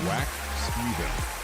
Whack Steven.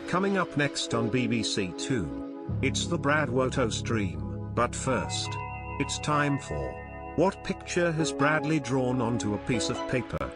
Coming up next on BBC Two, it's the BradWOTO stream. But first, it's time for What Picture Has Bradley Drawn Onto a Piece of Paper?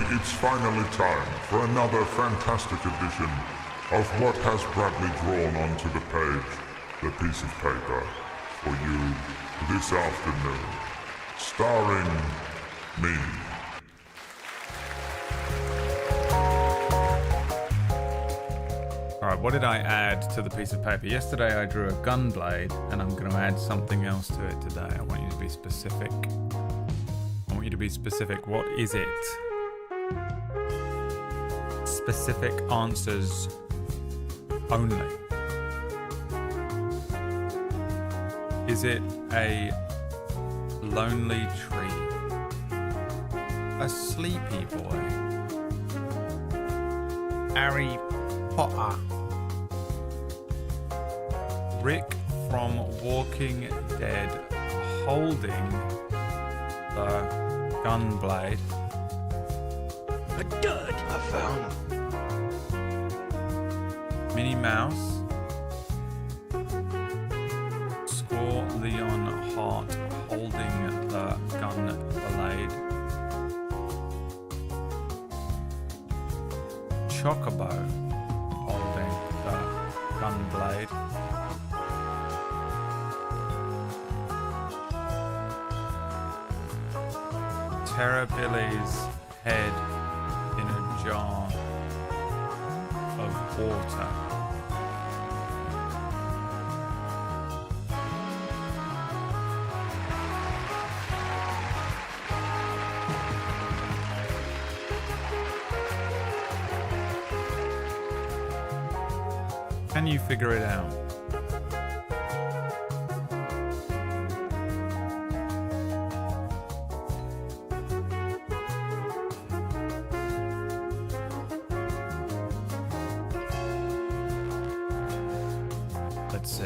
It's finally time for another fantastic edition of What Has Bradley Drawn Onto the Page, the piece of paper, for you this afternoon, starring me. Alright, what did I add to the piece of paper? Yesterday I drew a gun blade, and I'm going to add something else to it today. I want you to be specific. What is it? Specific answers only. Is it a lonely tree? A sleepy boy? Harry Potter? Rick from Walking Dead holding the gun blade? A dud! I found him. Minnie Mouse, Score Leon Hart holding the gun blade, Chocobo holding the gun blade, Terrabilly's head in a jar of water. Can you figure it out? Let's see.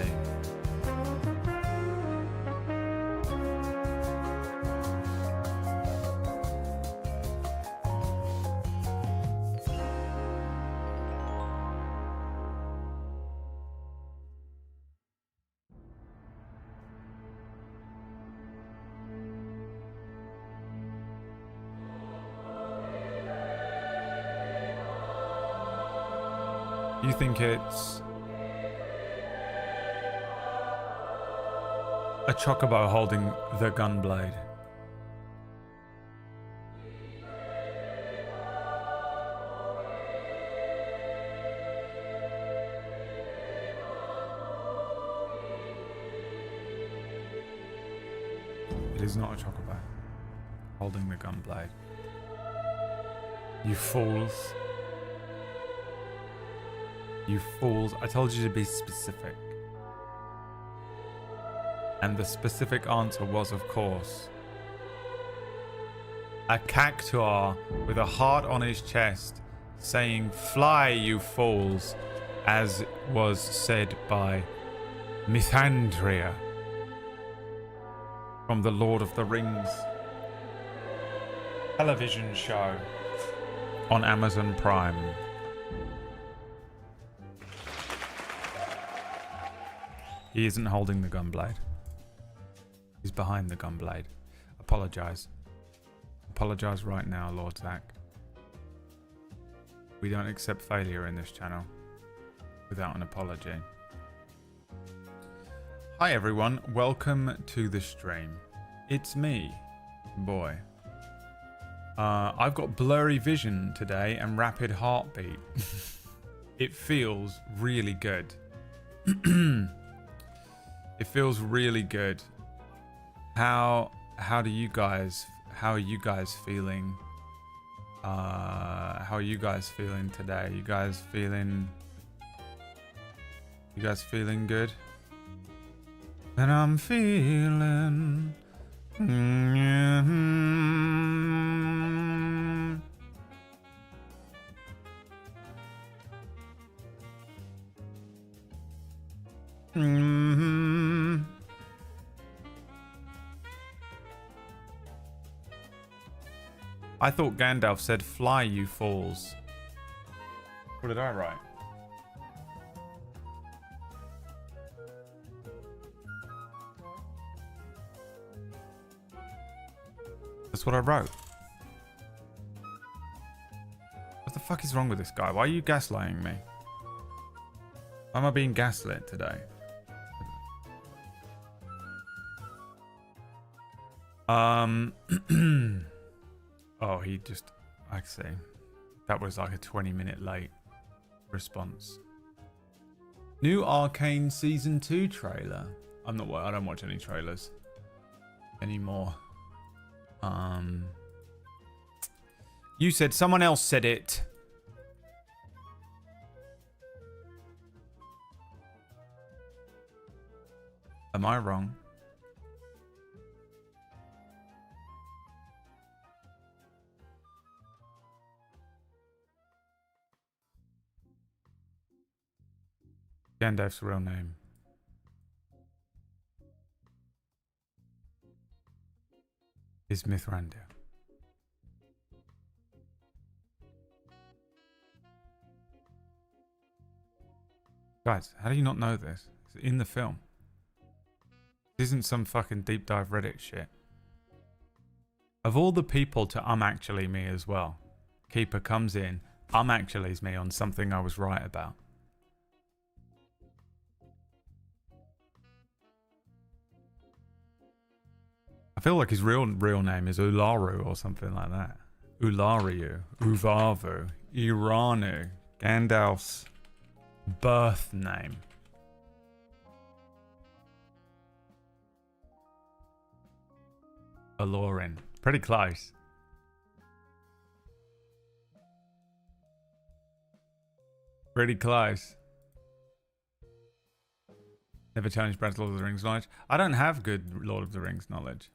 You think it's a chocobo holding the gun blade? It is not a chocobo holding the gun blade. You fools. You fools. I told you to be specific. And the specific answer was, of course, a cactuar with a heart on his chest saying, "Fly, you fools," as was said by Mithrandir from the Lord of the Rings television show on Amazon Prime. He isn't holding the gun blade. He's behind the gun blade. Apologize. Apologize right now, Lord Zach. We don't accept failure in this channel without an apology. Hi everyone, welcome to the stream. It's me, boy. I've got blurry vision today and rapid heartbeat. It feels really good. It feels really good. How are you guys feeling? How are you guys feeling today? You guys feeling good? And I'm feeling I thought Gandalf said fly you fools. What did I write? That's what I wrote. What the fuck is wrong with this guy? Why are you gaslighting me? Why am I being gaslit today? Oh, he just... I see. That was like a 20-minute late response. New Arcane Season 2 trailer. I don't watch any trailers anymore. You said someone else said it. Am I wrong? Gandalf's real name is Mithrandir. Guys, how do you not know this? It's in the film. This isn't some fucking deep dive Reddit shit. Of all the people to actually me as well, Keeper comes in, actually's me on something I was right about. I feel like his real name is Ularu or something like that. Ulariu, Uvavu, Iranu, Gandalf's birth name. Alorin. Pretty close. Pretty close. Never challenged Brad's Lord of the Rings knowledge. I don't have good Lord of the Rings knowledge.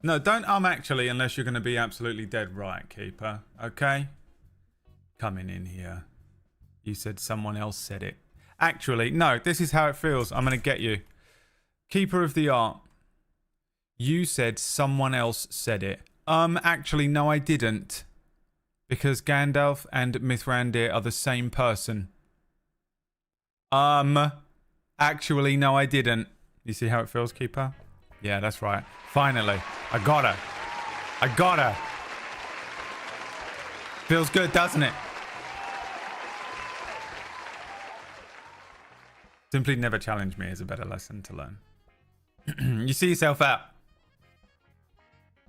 No, don't actually unless you're going to be absolutely dead right, Keeper. Okay? Coming in here. You said someone else said it. Actually, no, this is how it feels. I'm going to get you. Keeper of the Art. You said someone else said it. Actually, no, I didn't. Because Gandalf and Mithrandir are the same person. Actually, no, I didn't. You see how it feels, Keeper? Yeah, that's right. Finally. I got her. I got her. Feels good, doesn't it? Simply never challenge me is a better lesson to learn. You see yourself out.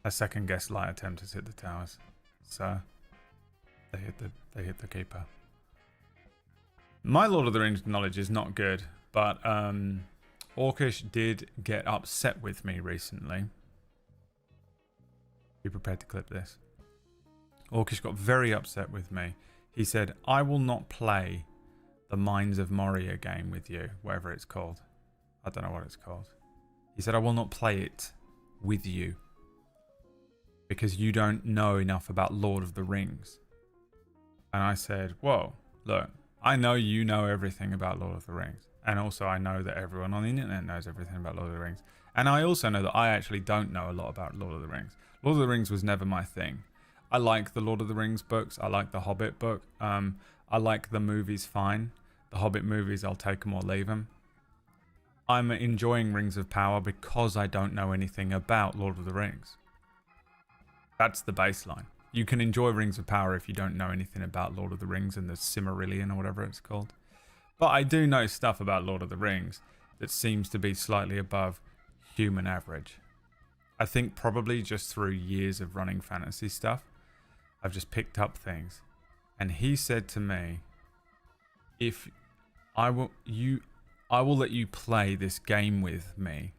A second guess light attempt has hit the towers. So they hit the Keeper. My Lord of the Rings knowledge is not good, but Orcish did get upset with me recently. Be prepared to clip this. Orcish got very upset with me. He said, I will not play the Mines of Moria game with you, whatever it's called. I don't know what it's called. He said, I will not play it with you because you don't know enough about Lord of the Rings. And I said, whoa, look, I know you know everything about Lord of the Rings. And also I know that everyone on the internet knows everything about Lord of the Rings. And I also know that I actually don't know a lot about Lord of the Rings. Lord of the Rings was never my thing. I like the Lord of the Rings books. I like the Hobbit book. I like the movies fine. The Hobbit movies, I'll take them or leave them. I'm enjoying Rings of Power because I don't know anything about Lord of the Rings. That's the baseline. You can enjoy Rings of Power if you don't know anything about Lord of the Rings and the Silmarillion or whatever it's called. But I do know stuff about Lord of the Rings that seems to be slightly above human average. I think probably just through years of running fantasy stuff, I've just picked up things. And he said to me, if I will let you play this game with me,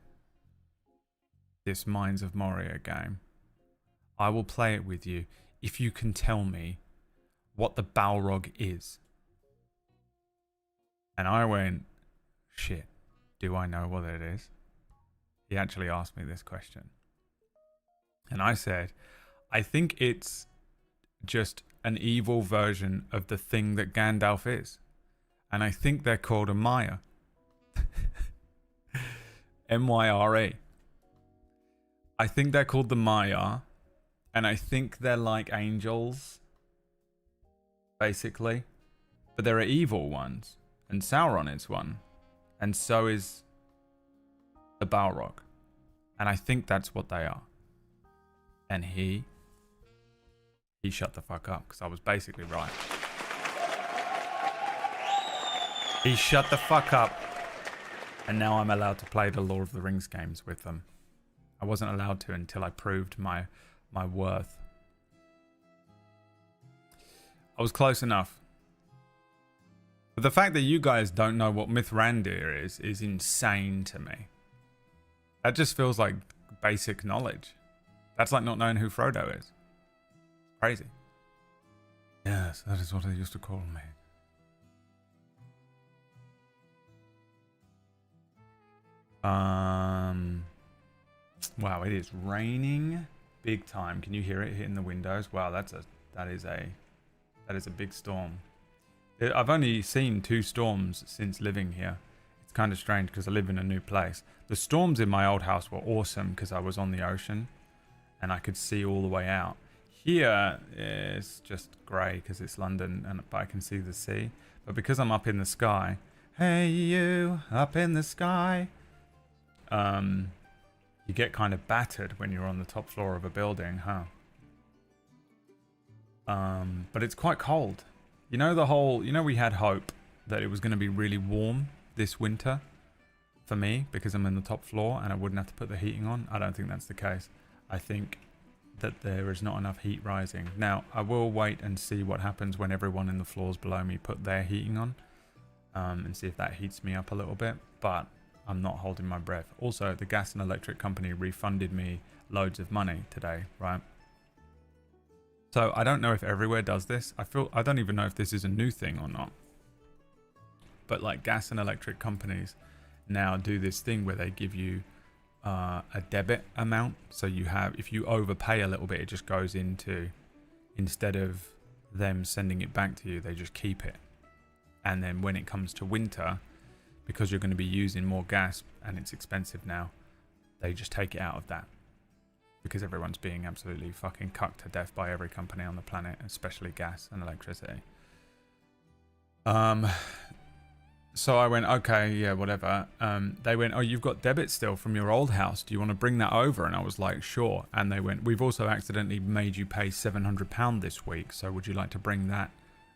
this Minds of Moria game. I will play it with you if you can tell me what the Balrog is. And I went, shit, do I know what it is? He actually asked me this question. And I said, I think it's just an evil version of the thing that Gandalf is. And I think they're called a Maya. M-Y-R-E. I think they're called the Maya. And I think they're like angels. Basically. But there are evil ones. And Sauron is one. And so is the Balrog. And I think that's what they are. And he shut the fuck up because I was basically right. He shut the fuck up. And now I'm allowed to play the Lord of the Rings games with them. I wasn't allowed to until I proved my worth. I was close enough. But the fact that you guys don't know what Mithrandir is insane to me. That just feels like basic knowledge. That's like not knowing who Frodo is. Crazy. Yes, that is what they used to call me. Wow, it is raining big time. Can you hear it hitting the windows? Wow, that is a big storm. I've only seen 2 storms since living here. It's kind of strange because I live in a new place. The storms in my old house were awesome because I was on the ocean and I could see all the way out. Here it's just grey because it's London, but I can see the sea. But because I'm up in the sky, hey you, up in the sky, you get kind of battered when you're on the top floor of a building, huh? But it's quite cold. You know we had hope that it was going to be really warm this winter for me because I'm in the top floor and I wouldn't have to put the heating on. I don't think that's the case. I think that there is not enough heat rising. Now, I will wait and see what happens when everyone in the floors below me put their heating on and see if that heats me up a little bit, but I'm not holding my breath. Also, the gas and electric company refunded me loads of money today, right? So I don't know if everywhere does this. I don't even know if this is a new thing or not. But like gas and electric companies now do this thing where they give you a debit amount. So if you overpay a little bit, it just goes into, instead of them sending it back to you, they just keep it. And then when it comes to winter, because you're going to be using more gas and it's expensive now, they just take it out of that. Because everyone's being absolutely fucking cucked to death by every company on the planet, especially gas and electricity. So I went, okay, yeah, whatever. They went, oh, you've got debit still from your old house. Do you want to bring that over? And I was like, sure. And they went, we've also accidentally made you pay £700 this week. So would you like to bring that?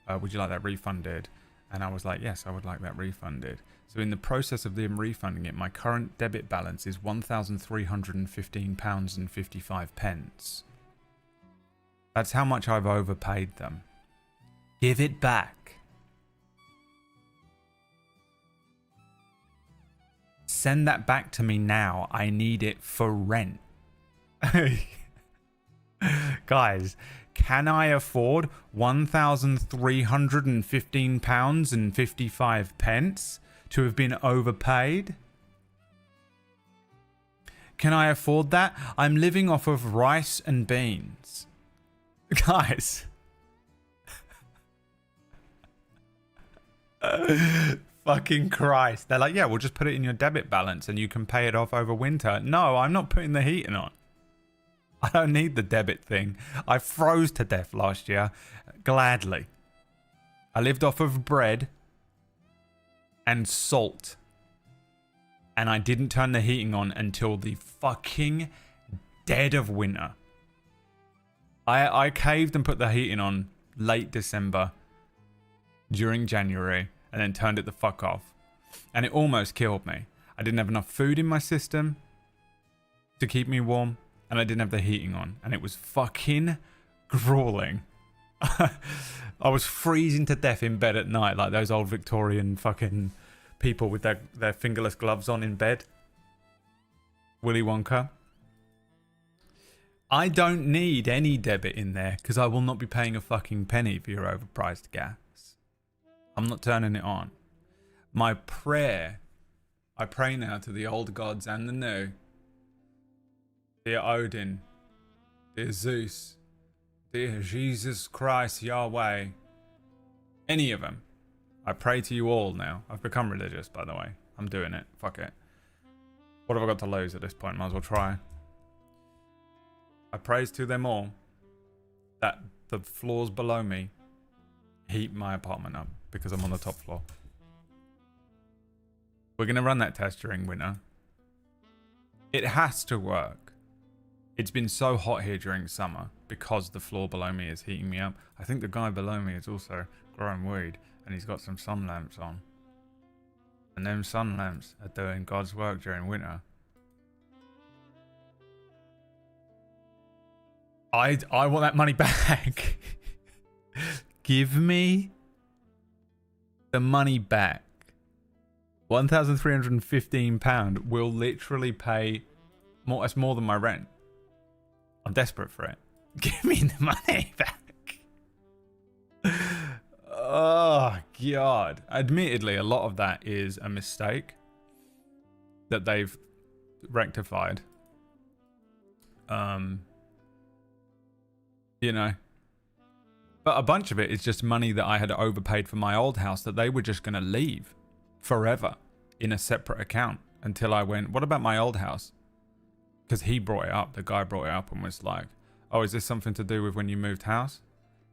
Would you like that refunded? And I was like, yes, I would like that refunded. So in the process of them refunding it, my current debit balance is £1,315.55. That's how much I've overpaid them. Give it back. Send that back to me now. I need it for rent. Guys, can I afford £1,315.55 to have been overpaid? Can I afford that? I'm living off of rice and beans. Guys. Fucking Christ. They're like, yeah, we'll just put it in your debit balance and you can pay it off over winter. No, I'm not putting the heating on. I don't need the debit thing. I froze to death last year. Gladly. I lived off of bread and salt. And I didn't turn the heating on until the fucking dead of winter. I caved and put the heating on late December during January and then turned it the fuck off. And it almost killed me. I didn't have enough food in my system to keep me warm. and I didn't have the heating on, and it was fucking grueling. I was freezing to death in bed at night, like those old Victorian fucking people with their fingerless gloves on in bed. Willy Wonka. I don't need any debit in there because I will not be paying a fucking penny for your overpriced gas. I'm not turning it on. My prayer, I pray now to the old gods and the new. Dear Odin, dear Zeus, dear Jesus Christ, Yahweh, any of them. I pray to you all now. I've become religious, by the way. I'm doing it. Fuck it. What have I got to lose at this point? Might as well try. I praise to them all that the floors below me heat my apartment up because I'm on the top floor. We're going to run that test during winter. It has to work. It's been so hot here during summer because the floor below me is heating me up. I think the guy below me is also growing weed and he's got some sun lamps on. And them sun lamps are doing God's work during winter. I want that money back. Give me the money back. £1,315 will literally pay more. That's more than my rent. I'm desperate for it. Give me the money back. Oh, God. Admittedly, a lot of that is a mistake that they've rectified. You know. But a bunch of it is just money that I had overpaid for my old house that they were just going to leave forever in a separate account until I went, what about my old house? Because he brought it up. The guy brought it up and was like, oh, is this something to do with when you moved house?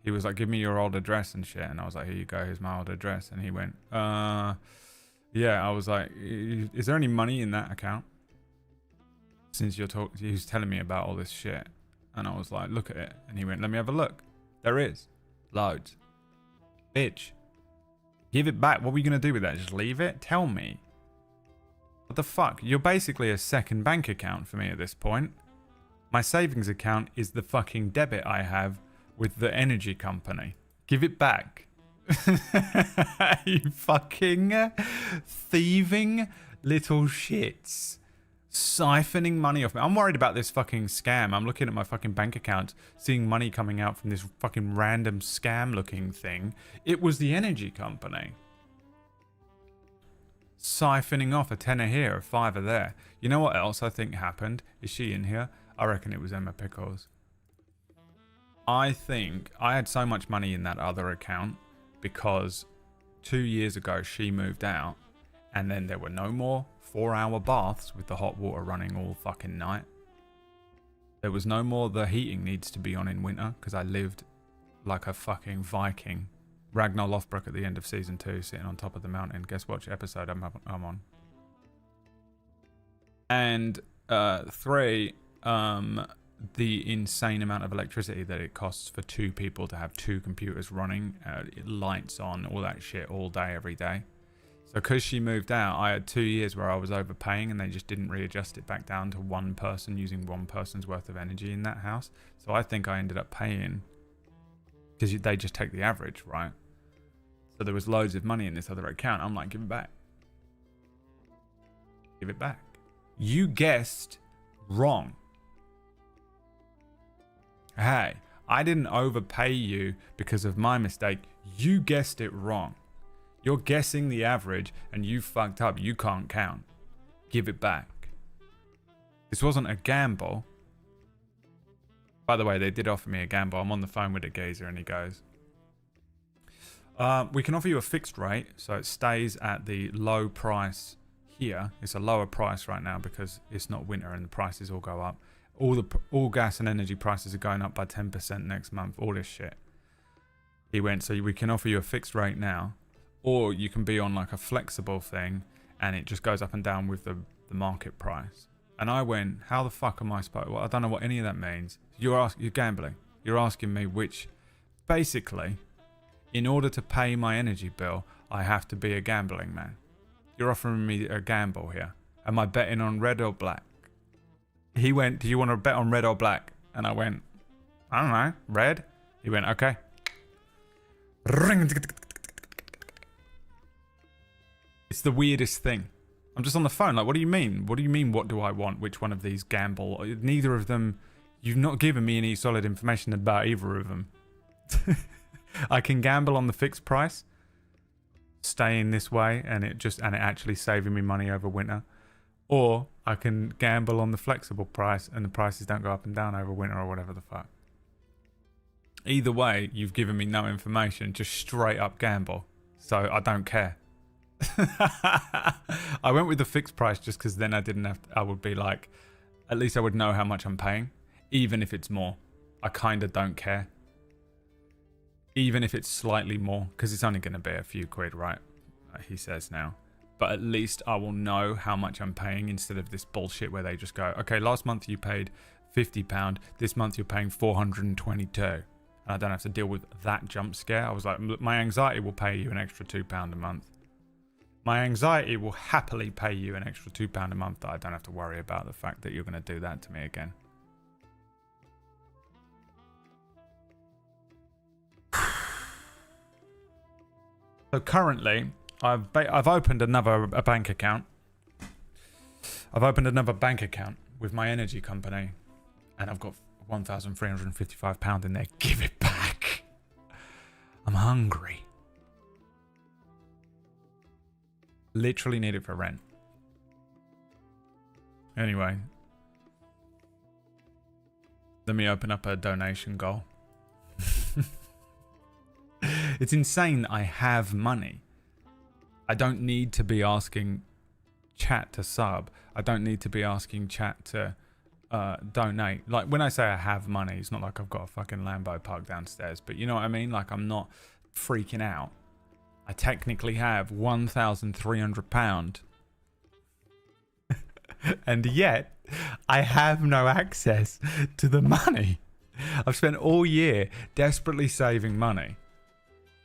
He was like, give me your old address and shit. And I was like, here you go. Here's my old address. And he went, yeah. I was like, is there any money in that account? Since he was telling me about all this shit. And I was like, look at it. And he went, let me have a look. There is. Loads. Bitch. Give it back. What were you going to do with that? Just leave it? Tell me. What the fuck? You're basically a second bank account for me at this point. My savings account is the fucking debit I have with the energy company. Give it back. You fucking thieving little shits. Siphoning money off me. I'm worried about this fucking scam. I'm looking at my fucking bank account, seeing money coming out from this fucking random scam looking thing. It was the energy company. Siphoning off a tenner here, a fiver there. You know what else I think happened? Is she in here? I reckon it was Emma Pickles. I think I had so much money in that other account because 2 years ago she moved out and then there were no more 4-hour baths with the hot water running all fucking night. There was no more the heating needs to be on in winter because I lived like a fucking Viking. Ragnar Lothbrok at the end of season 2 sitting on top of the mountain. Guess which episode I'm on. And 3, the insane amount of electricity that it costs for 2 people to have 2 computers running, lights on, all that shit all day, every day. So because she moved out, I had 2 years where I was overpaying and they just didn't readjust it back down to one person using one person's worth of energy in that house. So I think I ended up paying, because they just take the average, right? So there was loads of money in this other account. I'm like, give it back. Give it back. You guessed wrong. Hey, I didn't overpay you because of my mistake. You guessed it wrong. You're guessing the average and you fucked up. You can't count. Give it back. This wasn't a gamble. By the way, they did offer me a gamble. I'm on the phone with a geezer and he goes, we can offer you a fixed rate. So it stays at the low price here. It's a lower price right now because it's not winter and the prices all go up. All gas and energy prices are going up by 10% next month. All this shit. He went, so we can offer you a fixed rate now. Or you can be on like a flexible thing and it just goes up and down with the market price. And I went, how the fuck am I supposed... Well, I don't know what any of that means. You're gambling. You're asking me which... Basically, in order to pay my energy bill, I have to be a gambling man. You're offering me a gamble here. Am I betting on red or black? He went, do you want to bet on red or black? And I went, I don't know, red? He went, okay. Ring. It's the weirdest thing. I'm just on the phone. Like, what do you mean? What do you mean, what do I want? Which one of these gamble? Neither of them. You've not given me any solid information about either of them. I can gamble on the fixed price, staying this way, and it actually saving me money over winter. Or I can gamble on the flexible price, and the prices don't go up and down over winter or whatever the fuck. Either way, you've given me no information, just straight up gamble. So I don't care. I went with the fixed price just because then I would be like, at least I would know how much I'm paying, even if it's more. I kind of don't care. Even if it's slightly more, because it's only going to be a few quid, right? He says now. But at least I will know how much I'm paying instead of this bullshit where they just go, okay, last month you paid £50, this month you're paying 422. And I don't have to deal with that jump scare. I was like, my anxiety will pay you an extra £2 a month. My anxiety will happily pay you an extra £2 a month that I don't have to worry about the fact that you're going to do that to me again. So currently, I've opened a bank account. I've opened another bank account with my energy company, and I've got £1,355 in there. Give it back. I'm hungry. Literally need it for rent. Anyway, let me open up a donation goal. It's insane that I have money. I don't need to be asking chat to sub. I don't need to be asking chat to donate. Like, when I say I have money, it's not like I've got a fucking Lambo parked downstairs, but you know what I mean? Like, I'm not freaking out. I technically have £1,300. And yet, I have no access to the money. I've spent all year desperately saving money.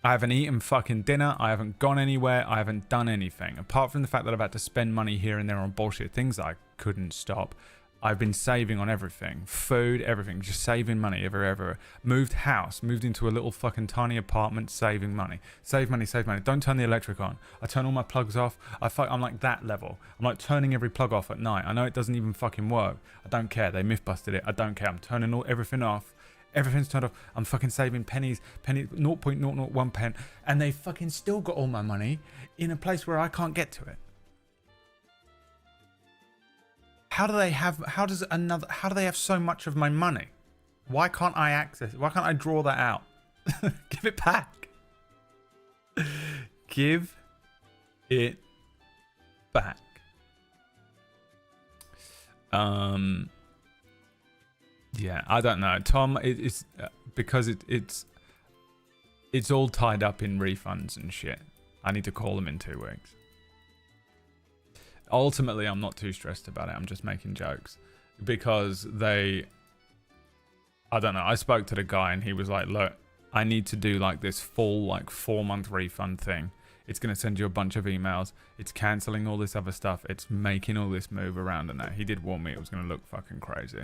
I haven't eaten fucking dinner. I haven't gone anywhere. I haven't done anything. Apart from the fact that I've had to spend money here and there on bullshit things that I couldn't stop. I've been saving on everything. Food, everything. Just saving money everywhere. Moved house. Moved into a little fucking tiny apartment, saving money. Save money, save money. Don't turn the electric on. I turn all my plugs off. I'm like that level. I'm like turning every plug off at night. I know it doesn't even fucking work. I don't care. They myth busted it. I don't care. I'm turning everything off. Everything's turned off. I'm fucking saving pennies, 0.001 pen, and they fucking still got all my money in a place where I can't get to it. How do they have so much of my money? Why can't I access it? Why can't I draw that out? Give it back. Give it back. Yeah, I don't know, Tom. It's because it's all tied up in refunds and shit. I need to call them in 2 weeks. Ultimately, I'm not too stressed about it. I'm just making jokes because I don't know. I spoke to the guy and he was like, "Look, I need to do like this full 4-month refund thing. It's gonna send you a bunch of emails. It's canceling all this other stuff. It's making all this move around and that." He did warn me it was gonna look fucking crazy.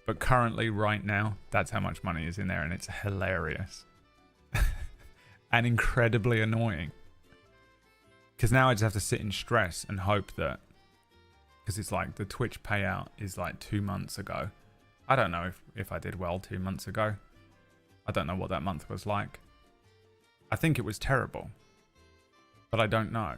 But currently, right now, that's how much money is in there, and it's hilarious. And incredibly annoying. Because now I just have to sit in stress and hope that... Because it's like, the Twitch payout is like 2 months ago. I don't know if I did well 2 months ago. I don't know what that month was like. I think it was terrible. But I don't know.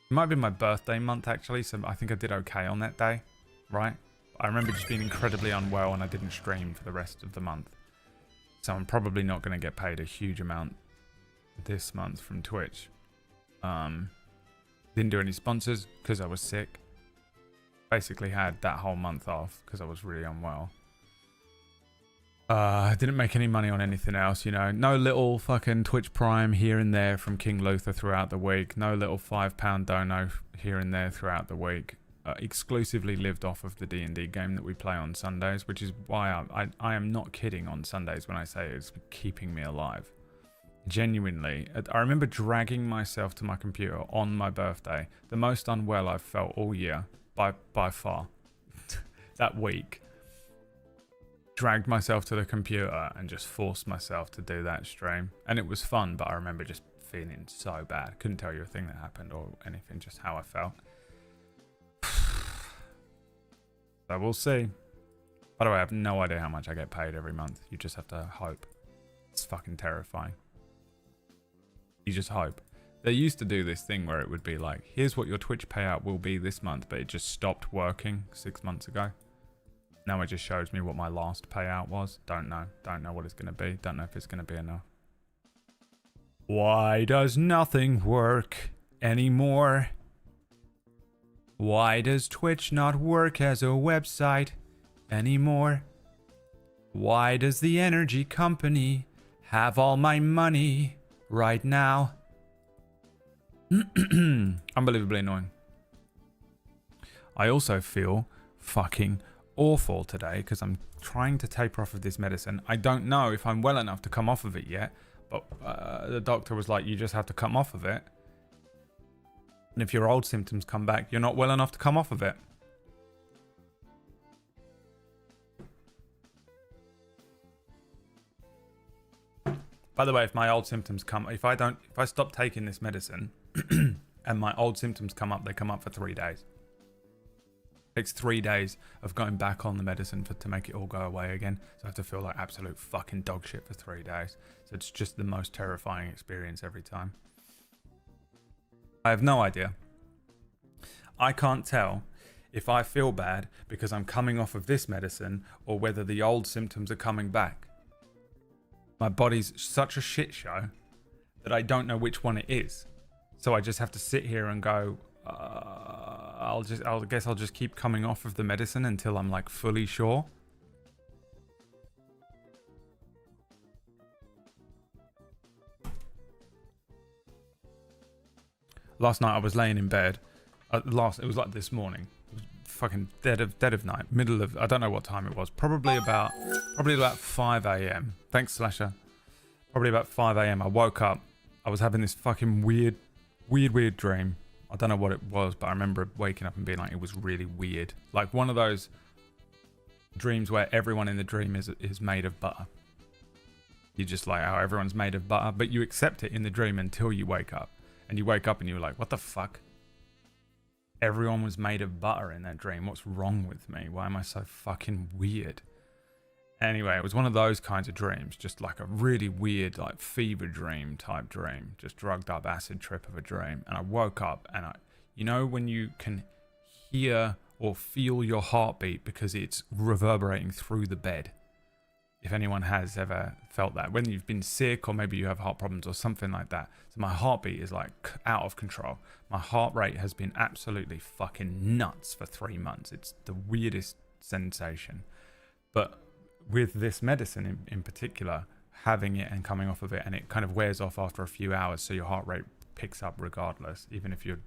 It might be my birthday month, actually, so I think I did okay on that day. Right? I remember just being incredibly unwell and I didn't stream for the rest of the month. So I'm probably not going to get paid a huge amount this month from Twitch. Didn't do any sponsors because I was sick. Basically had that whole month off because I was really unwell. Didn't make any money on anything else, you know. No little fucking Twitch Prime here and there from King Luther throughout the week. No little £5 dono here and there throughout the week. Exclusively lived off of the D&D game that we play on Sundays, which is why I am not kidding on Sundays when I say it's keeping me alive. Genuinely, I remember dragging myself to my computer on my birthday, the most unwell I've felt all year, by far. that week, dragged myself to the computer and just forced myself to do that stream. And it was fun, but I remember just feeling so bad. Couldn't tell you a thing that happened or anything, just how I felt. So we'll see. By the way, I have no idea how much I get paid every month. You just have to hope. It's fucking terrifying. You just hope. They used to do this thing where it would be like, here's what your Twitch payout will be this month, but it just stopped working 6 months ago. Now it just shows me what my last payout was. Don't know. Don't know what it's going to be. Don't know if it's going to be enough. Why does nothing work anymore? Why does Twitch not work as a website anymore? Why does the energy company have all my money right now? Unbelievably annoying. I also feel fucking awful today because I'm trying to taper off of this medicine. I don't know if I'm well enough to come off of it yet, but the doctor was like, you just have to come off of it. And if your old symptoms come back, you're not well enough to come off of it. By the way, if my old symptoms come, if I stop taking this medicine and my old symptoms come up, they come up for 3 days. It takes 3 days of going back on the medicine to make it all go away again. So I have to feel like absolute fucking dog shit for 3 days. So it's just the most terrifying experience every time. I have no idea. I can't tell if I feel bad because I'm coming off of this medicine or whether the old symptoms are coming back. My body's such a shit show that I don't know which one it is. So I just have to sit here and go, I guess I'll just keep coming off of the medicine until I'm like fully sure. Last night I was laying in bed. It was like this morning. It was fucking dead of night, middle of, I don't know what time it was. Probably about 5 a.m. Thanks, Slasher. Probably about 5 a.m. I woke up. I was having this fucking weird dream. I don't know what it was, but I remember waking up and being like, it was really weird. Like one of those dreams where everyone in the dream is made of butter. You're just like, how everyone's made of butter, but you accept it in the dream until you wake up. And you wake up and you're like, what the fuck? Everyone was made of butter in that dream. What's wrong with me? Why am I so fucking weird? Anyway, it was one of those kinds of dreams. Just like a really weird, like fever dream type dream. Just drugged up acid trip of a dream. And I woke up and you know when you can hear or feel your heartbeat because it's reverberating through the bed? If anyone has ever felt that. When you've been sick or maybe you have heart problems or something like that. So my heartbeat is like out of control. My heart rate has been absolutely fucking nuts for 3 months. It's the weirdest sensation. But with this medicine in particular, having it and coming off of it, and it kind of wears off after a few hours, so your heart rate picks up regardless, even if you're,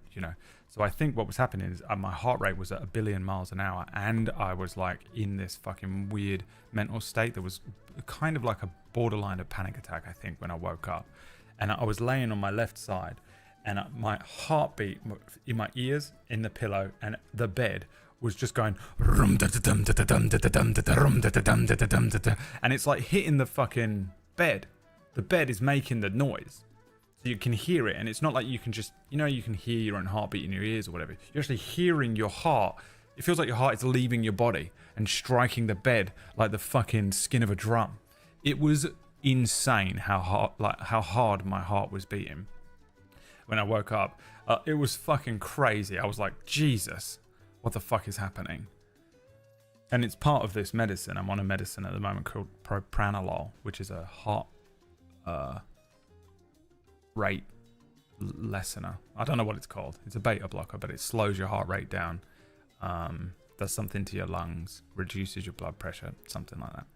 So I think what was happening is my heart rate was at 1 billion miles an hour, and I was like in this fucking weird mental state that was kind of like a borderline of panic attack, I think, when I woke up. And I was laying on my left side, and my heartbeat in my ears, in the pillow, and the bed was just going, and it's like hitting the fucking bed. The bed is making the noise. So you can hear it, and it's not like you can just, you can hear your own heartbeat in your ears or whatever. You're actually hearing your heart. It feels like your heart is leaving your body and striking the bed like the fucking skin of a drum. It was insane how hard my heart was beating when I woke up. It was fucking crazy. I was like, Jesus, what the fuck is happening? And it's part of this medicine. I'm on a medicine at the moment called propranolol, which is a heart rate lessener. I don't know what it's called. It's a beta blocker, but it slows your heart rate down. Does something to your lungs, reduces your blood pressure, something like that.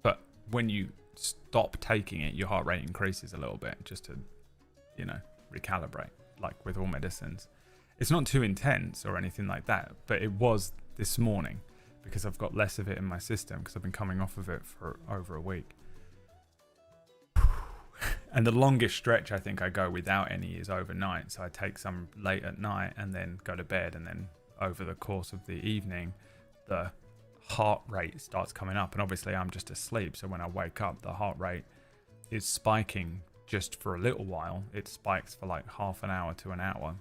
But when you stop taking it, your heart rate increases a little bit just to, recalibrate, like with all medicines. It's not too intense or anything like that, but it was this morning because I've got less of it in my system because I've been coming off of it for over a week. And the longest stretch I think I go without any is overnight. So I take some late at night and then go to bed, and then over the course of the evening the heart rate starts coming up. And obviously I'm just asleep, so when I wake up, the heart rate is spiking just for a little while. It spikes for like half an hour to an hour.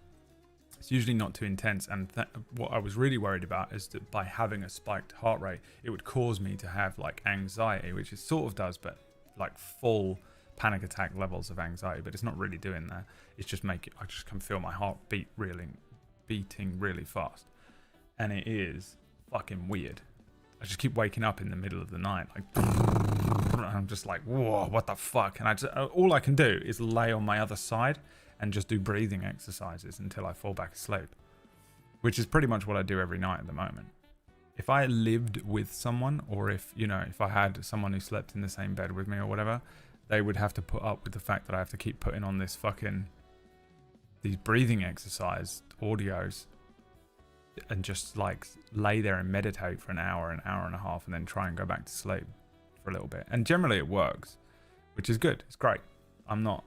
It's usually not too intense, and what I was really worried about is that by having a spiked heart rate, it would cause me to have like anxiety, which it sort of does, but like full panic attack levels of anxiety. But it's not really doing that. It's just I just can feel my heart beating really fast, and it is fucking weird. I just keep waking up in the middle of the night, like I'm just like, whoa, what the fuck? And all I can do is lay on my other side and just do breathing exercises until I fall back asleep, which is pretty much what I do every night at the moment. If I lived with someone, or if I had someone who slept in the same bed with me or whatever, they would have to put up with the fact that I have to keep putting on these breathing exercise audios and just like lay there and meditate for an hour and a half, and then try and go back to sleep for a little bit. And generally it works, which is good. It's great. I'm not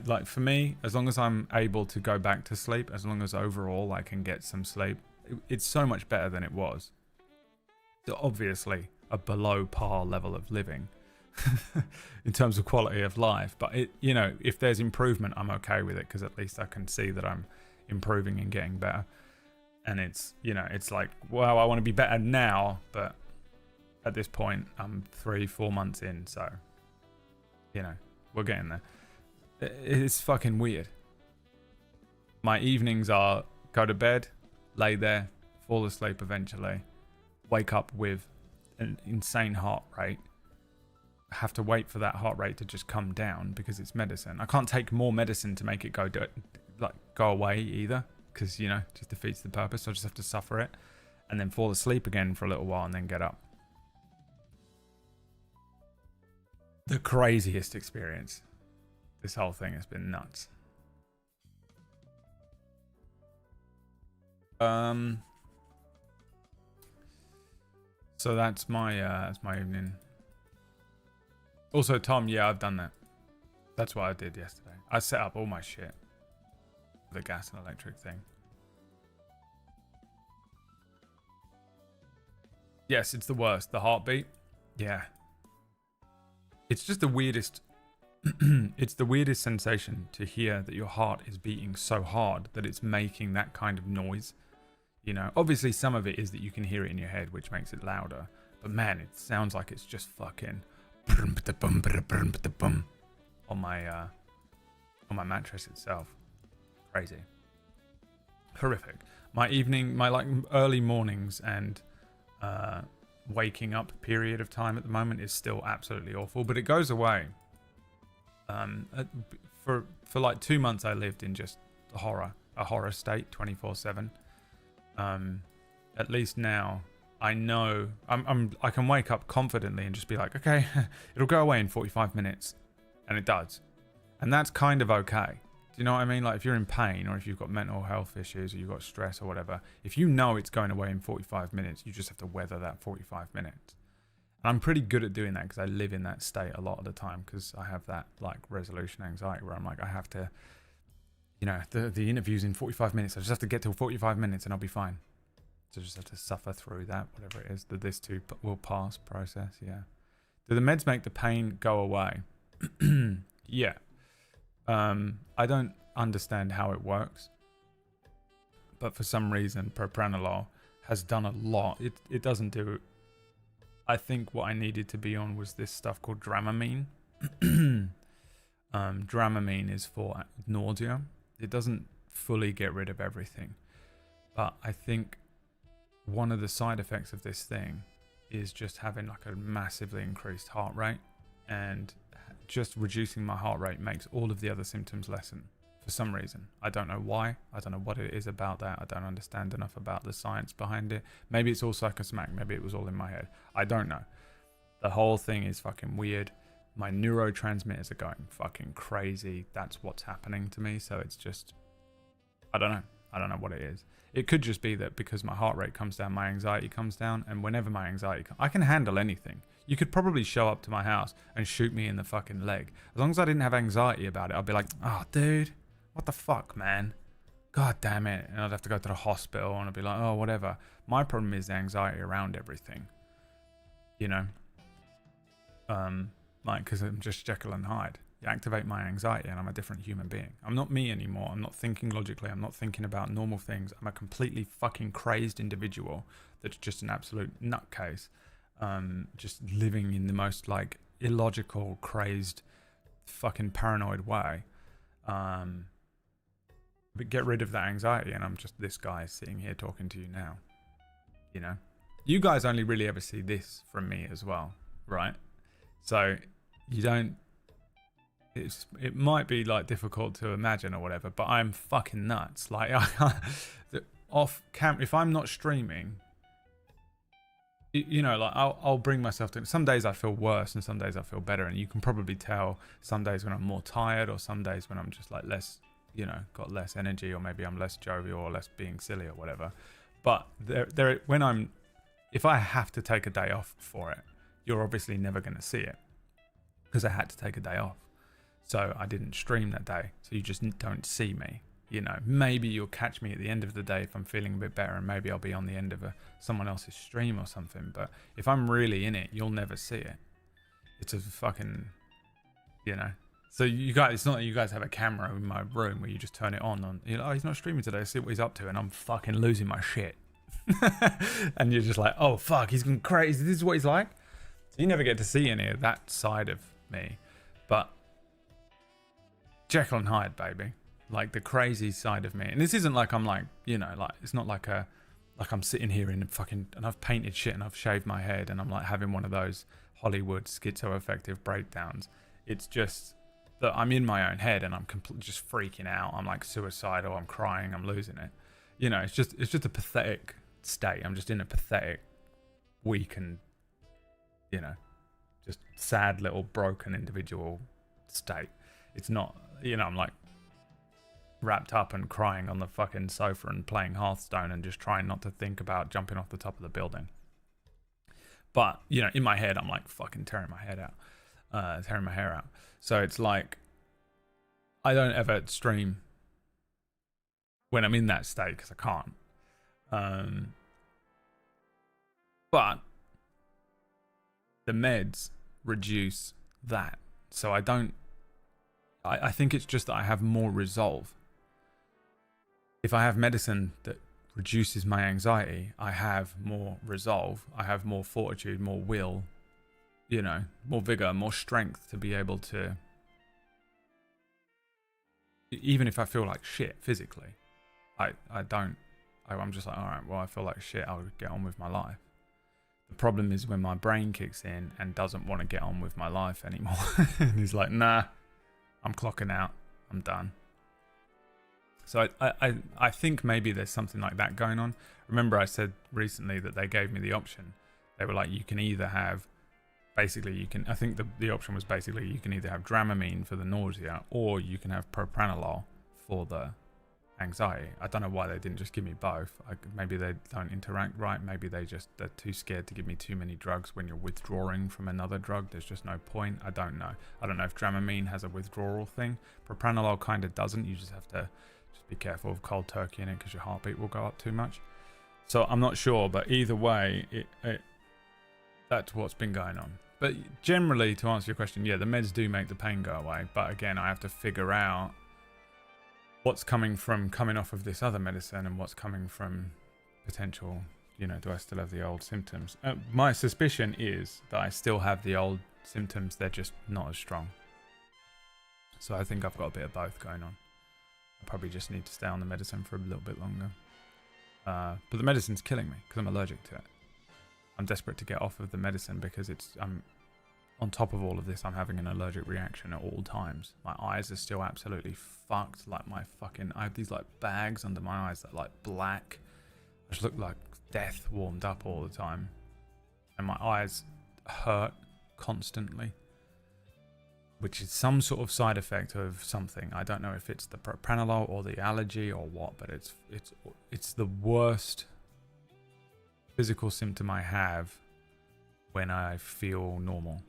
like, for me, as long as I'm able to go back to sleep, as long as overall I can get some sleep, it's so much better than it was. So obviously a below par level of living in terms of quality of life, but if there's improvement, I'm okay with it, because at least I can see that I'm improving and getting better. And it's like, wow, I want to be better now, but at this point I'm 3-4 months in, so we're getting there. It's fucking weird. My evenings are go to bed, lay there, fall asleep eventually, wake up with an insane heart rate, have to wait for that heart rate to just come down because it's medicine. I can't take more medicine to make it go away either, because just defeats the purpose. So I just have to suffer it and then fall asleep again for a little while and then get up. The craziest experience. This whole thing has been nuts. So that's my evening. Also, Tom, yeah, I've done that. That's what I did yesterday. I set up all my shit. The gas and electric thing. Yes, it's the worst. The heartbeat. Yeah. It's just the weirdest. It's the weirdest sensation to hear that your heart is beating so hard that it's making that kind of noise. Obviously some of it is that you can hear it in your head, which makes it louder. But man, it sounds like it's just fucking on my mattress itself. Crazy. Horrific. My like early mornings and waking up period of time at the moment is still absolutely awful, but it goes away. For like 2 months I lived in just a horror state 24/7. At least now I know I can wake up confidently and just be like, okay, it'll go away in 45 minutes, and it does, and that's kind of okay. Do you know what I mean? Like, if you're in pain, or if you've got mental health issues, or you've got stress or whatever, if you know it's going away in 45 minutes, you just have to weather that 45 minutes. And I'm pretty good at doing that because I live in that state a lot of the time, because I have that like resolution anxiety where I'm like, I have to, the interview's in 45 minutes. I just have to get to 45 minutes and I'll be fine. So I just have to suffer through that, whatever it is, that this too will pass process. Yeah. Do the meds make the pain go away? Yeah. I don't understand how it works, but for some reason propranolol has done a lot. It doesn't do. I think what I needed to be on was this stuff called Dramamine. Dramamine is for nausea. It doesn't fully get rid of everything, but I think one of the side effects of this thing is just having like a massively increased heart rate, and just reducing my heart rate makes all of the other symptoms lessen for some reason. I don't know why. I don't know what it is about that. I don't understand enough about the science behind it. Maybe it's all psychosomatic. Maybe it was all in my head. I don't know. The whole thing is fucking weird. My neurotransmitters are going fucking crazy. That's what's happening to me. So it's just, I don't know. I don't know what it is. It could just be that because my heart rate comes down, my anxiety comes down, and whenever my anxiety comes, I can handle anything. You could probably show up to my house and shoot me in the fucking leg. As long as I didn't have anxiety about it, I'd be like, oh, dude, what the fuck, man? God damn it. And I'd have to go to the hospital and I'd be like, oh, whatever. My problem is the anxiety around everything. You know? Like, because I'm just Jekyll and Hyde. You activate my anxiety and I'm a different human being. I'm not me anymore. I'm not thinking logically. I'm not thinking about normal things. I'm a completely fucking crazed individual that's just an absolute nutcase. Just living in the most, like, illogical, crazed, fucking paranoid way. But get rid of that anxiety and I'm just this guy sitting here talking to you now. You know? You guys only really ever see this from me as well, right? So you don't... It might be, like, difficult to imagine or whatever, but I'm fucking nuts. Like, off cam, if I'm not streaming, you know, like, I'll bring myself to... Some days I feel worse and some days I feel better, and you can probably tell some days when I'm more tired or some days when I'm just, like, less, you know, got less energy, or maybe I'm less jovial or less being silly or whatever. But if I have to take a day off for it, you're obviously never going to see it because I had to take a day off. So I didn't stream that day. So you just don't see me. You know, maybe you'll catch me at the end of the day if I'm feeling a bit better, and maybe I'll be on the end of someone else's stream or something. But if I'm really in it, you'll never see it. It's a fucking, you know. So you guys, it's not that you guys have a camera in my room where you just turn it on. You're like, oh, he's not streaming today. See what he's up to, and I'm fucking losing my shit. And you're just like, oh fuck, he's gone crazy. This is what he's like. So you never get to see any of that side of me, but Jekyll and Hyde, baby. Like the crazy side of me. And this isn't like I'm like, you know, like it's not like I'm sitting here in fucking, and I've painted shit and I've shaved my head and I'm like having one of those Hollywood schizoaffective breakdowns. It's just that I'm in my own head and I'm just freaking out. I'm like suicidal. I'm crying. I'm losing it. You know, it's just a pathetic state. I'm just in a pathetic, weakened, you know, just sad little broken individual state. It's not, you know, I'm like wrapped up and crying on the fucking sofa and playing Hearthstone and just trying not to think about jumping off the top of the building. But, you know, in my head, I'm like fucking tearing my hair out. So it's like, I don't ever stream when I'm in that state because I can't. But the meds reduce that. So I think it's just that I have more resolve. If I have medicine that reduces my anxiety, I have more resolve. I have more fortitude, more will, you know, more vigor, more strength to be able to, even if I feel like shit physically, I'm just like, all right, well, I feel like shit, I'll get on with my life. The problem is when my brain kicks in and doesn't want to get on with my life anymore. And he's like, nah, I'm clocking out. I'm done. So I think maybe there's something like that going on. Remember I said recently that they gave me the option. They were like, you can either have, basically I think the option was basically you can either have Dramamine for the nausea or you can have propranolol for the anxiety. I don't know why they didn't just give me both. Maybe they don't interact right. Maybe they're too scared to give me too many drugs. When you're withdrawing from another drug, there's just no point. I don't know. I don't know if Dramamine has a withdrawal thing. Propranolol kind of doesn't. You just have to be careful of cold turkey in it because your heartbeat will go up too much. So I'm not sure, but either way, that's what's been going on. But generally, to answer your question, yeah, the meds do make the pain go away. But again, I have to figure out what's coming off of this other medicine and what's coming from potential, you know, do I still have the old symptoms? My suspicion is that I still have the old symptoms, they're just not as strong. So I think I've got a bit of both going on. I probably just need to stay on the medicine for a little bit longer. But the medicine's killing me because I'm allergic to it. I'm desperate to get off of the medicine because I'm on top of all of this, I'm having an allergic reaction at all times. My eyes are still absolutely fucked. Like I have these like bags under my eyes that are like black. I just look like death warmed up all the time. And my eyes hurt constantly. Which is some sort of side effect of something. I don't know if it's the propranolol or the allergy or what, but it's the worst physical symptom I have when I feel normal.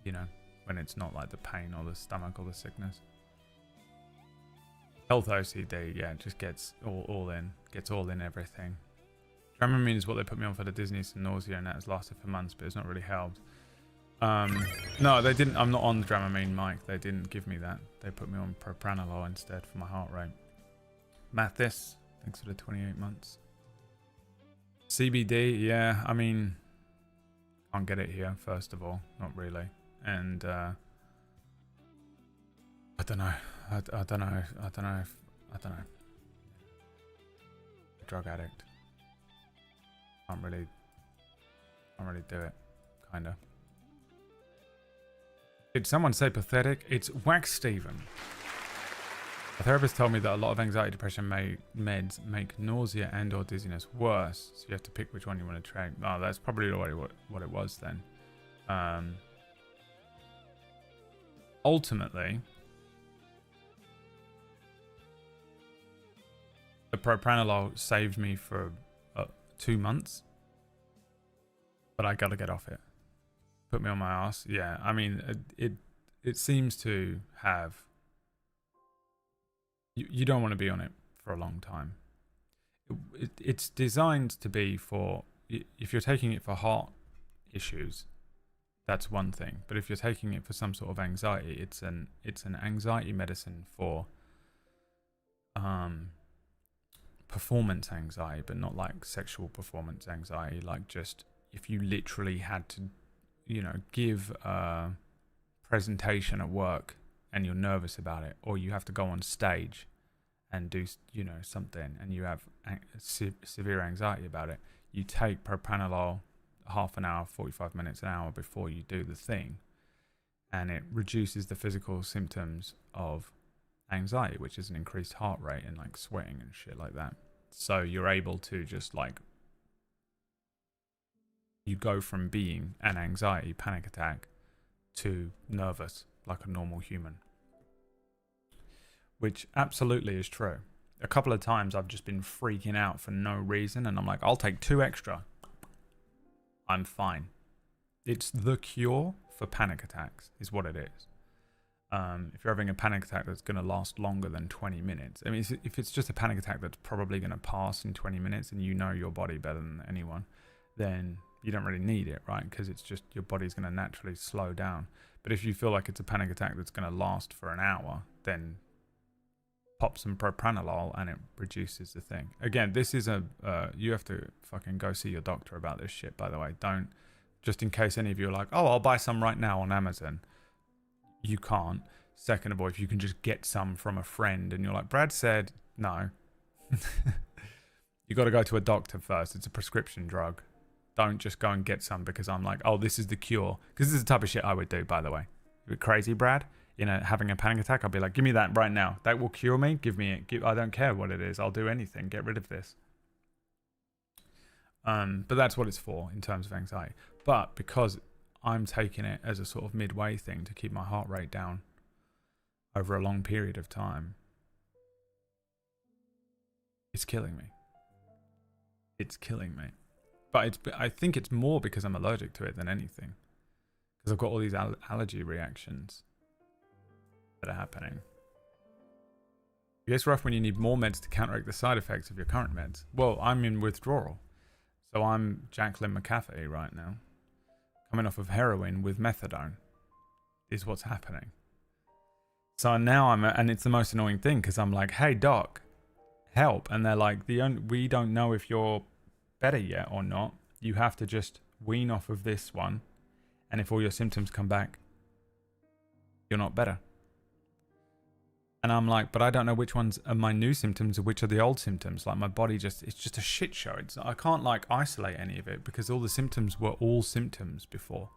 You know, when it's not like the pain or the stomach or the sickness. Health OCD, yeah, it just gets all in. Gets all in everything. Dramamine is what they put me on for the dizziness and nausea, and that has lasted for months, but it's not really helped. No, they didn't. I'm not on the Dramamine, Mike. They didn't give me that. They put me on propranolol instead for my heart rate. Mathis, thanks for the 28 months. CBD, yeah, I mean, can't get it here, first of all. Not really. And, I don't know. I don't know. Drug addict. Can't really do it. Kinda. Did someone say pathetic? It's Wax Steven. A therapist told me that a lot of anxiety, depression meds make nausea and or dizziness worse. So you have to pick which one you want to try. Oh, that's probably what it was then. Ultimately, the propranolol saved me for 2 months. But I gotta get off it. Put me on my ass. Yeah, I mean, it seems to have... You don't want to be on it for a long time. It's designed to be for... If you're taking it for heart issues, that's one thing. But if you're taking it for some sort of anxiety, it's an anxiety medicine for performance anxiety, but not like sexual performance anxiety. Like just if you literally had to, give a presentation at work and you're nervous about it, or you have to go on stage and do, something, and you have severe anxiety about it, you take propranolol half an hour, 45 minutes, an hour before you do the thing, and it reduces the physical symptoms of anxiety, which is an increased heart rate and like sweating and shit like that. So you're able to just like, you go from being an anxiety panic attack to nervous like a normal human, which absolutely is true. A couple of times I've just been freaking out for no reason, and I'm like, I'll take 2 extra. I'm fine. It's the cure for panic attacks is what it is. If you're having a panic attack that's going to last longer than 20 minutes, I mean, if it's just a panic attack that's probably going to pass in 20 minutes and you know your body better than anyone, then you don't really need it, right? Because it's just your body's going to naturally slow down. But if you feel like it's a panic attack that's going to last for an hour, then pop some propranolol and it reduces the thing. Again, this is you have to fucking go see your doctor about this shit, by the way. Don't, just in case any of you are like, oh, I'll buy some right now on Amazon. You can't. Second of all, if you can just get some from a friend and you're like, Brad said, no. You got to go to a doctor first. It's a prescription drug. Don't just go and get some because I'm like, oh, this is the cure. Because this is the type of shit I would do, by the way. You're crazy, Brad. Having a panic attack, I'll be like, give me that right now. That will cure me. Give me it. I don't care what it is. I'll do anything. Get rid of this. But that's what it's for in terms of anxiety. But because I'm taking it as a sort of midway thing to keep my heart rate down over a long period of time, it's killing me. It's killing me. But I think it's more because I'm allergic to it than anything. Because I've got all these allergy reactions that are happening. It gets rough when you need more meds to counteract the side effects of your current meds. Well, I'm in withdrawal. So I'm Jacqueline McCafferty right now. Coming off of heroin with methadone is what's happening. So now and it's the most annoying thing because I'm like, hey doc, help. And they're like, we don't know if you're better yet or not. You have to just wean off of this one. And if all your symptoms come back, you're not better. And I'm like, but I don't know which ones are my new symptoms or which are the old symptoms. Like my body it's just a shit show. I can't like isolate any of it because all the symptoms were all symptoms before.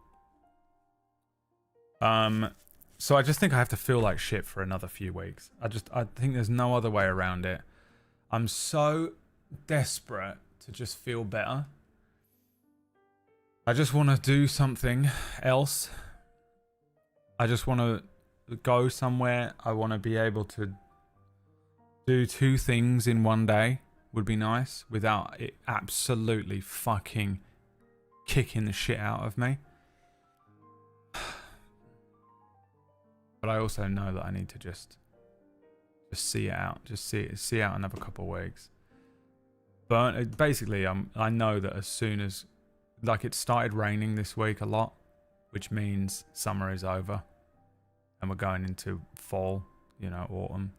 So I just think I have to feel like shit for another few weeks. I think there's no other way around it. I'm so desperate to just feel better. I just want to do something else. I just want to go somewhere. I want to be able to do 2 things in one day would be nice without it absolutely fucking kicking the shit out of me. But I also know that I need to just Just see it out. Just see out another couple of weeks. But basically, I know that as soon as, like, it started raining this week a lot, which means summer is over, and we're going into fall, you know, autumn.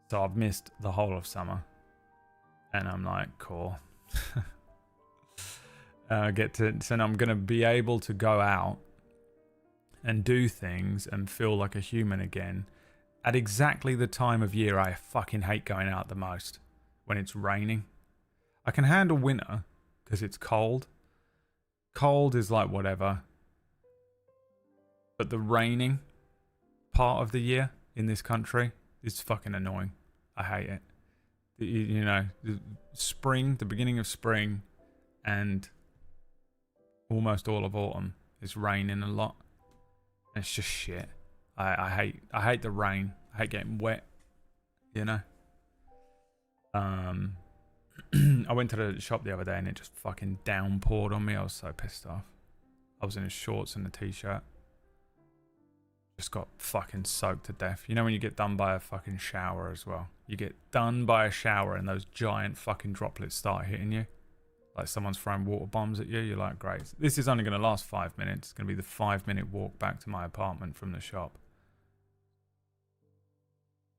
So I've missed the whole of summer, and I'm like, cool. So now I'm gonna be able to go out and do things and feel like a human again at exactly the time of year I fucking hate going out the most, when it's raining. I can handle winter because it's cold. Cold is like whatever. But the raining part of the year in this country is fucking annoying. I hate it. You know, spring, the beginning of spring and almost all of autumn, it's raining a lot. It's just shit. I hate the rain. I hate getting wet, you know. I went to the shop the other day and it just fucking downpoured on me. I was so pissed off. I was in shorts and a t-shirt. Just got fucking soaked to death. You know when you get done by a fucking shower as well? You get done by a shower and those giant fucking droplets start hitting you. Like someone's throwing water bombs at you. You're like, great. This is only going to last 5 minutes. It's going to be the 5-minute walk back to my apartment from the shop.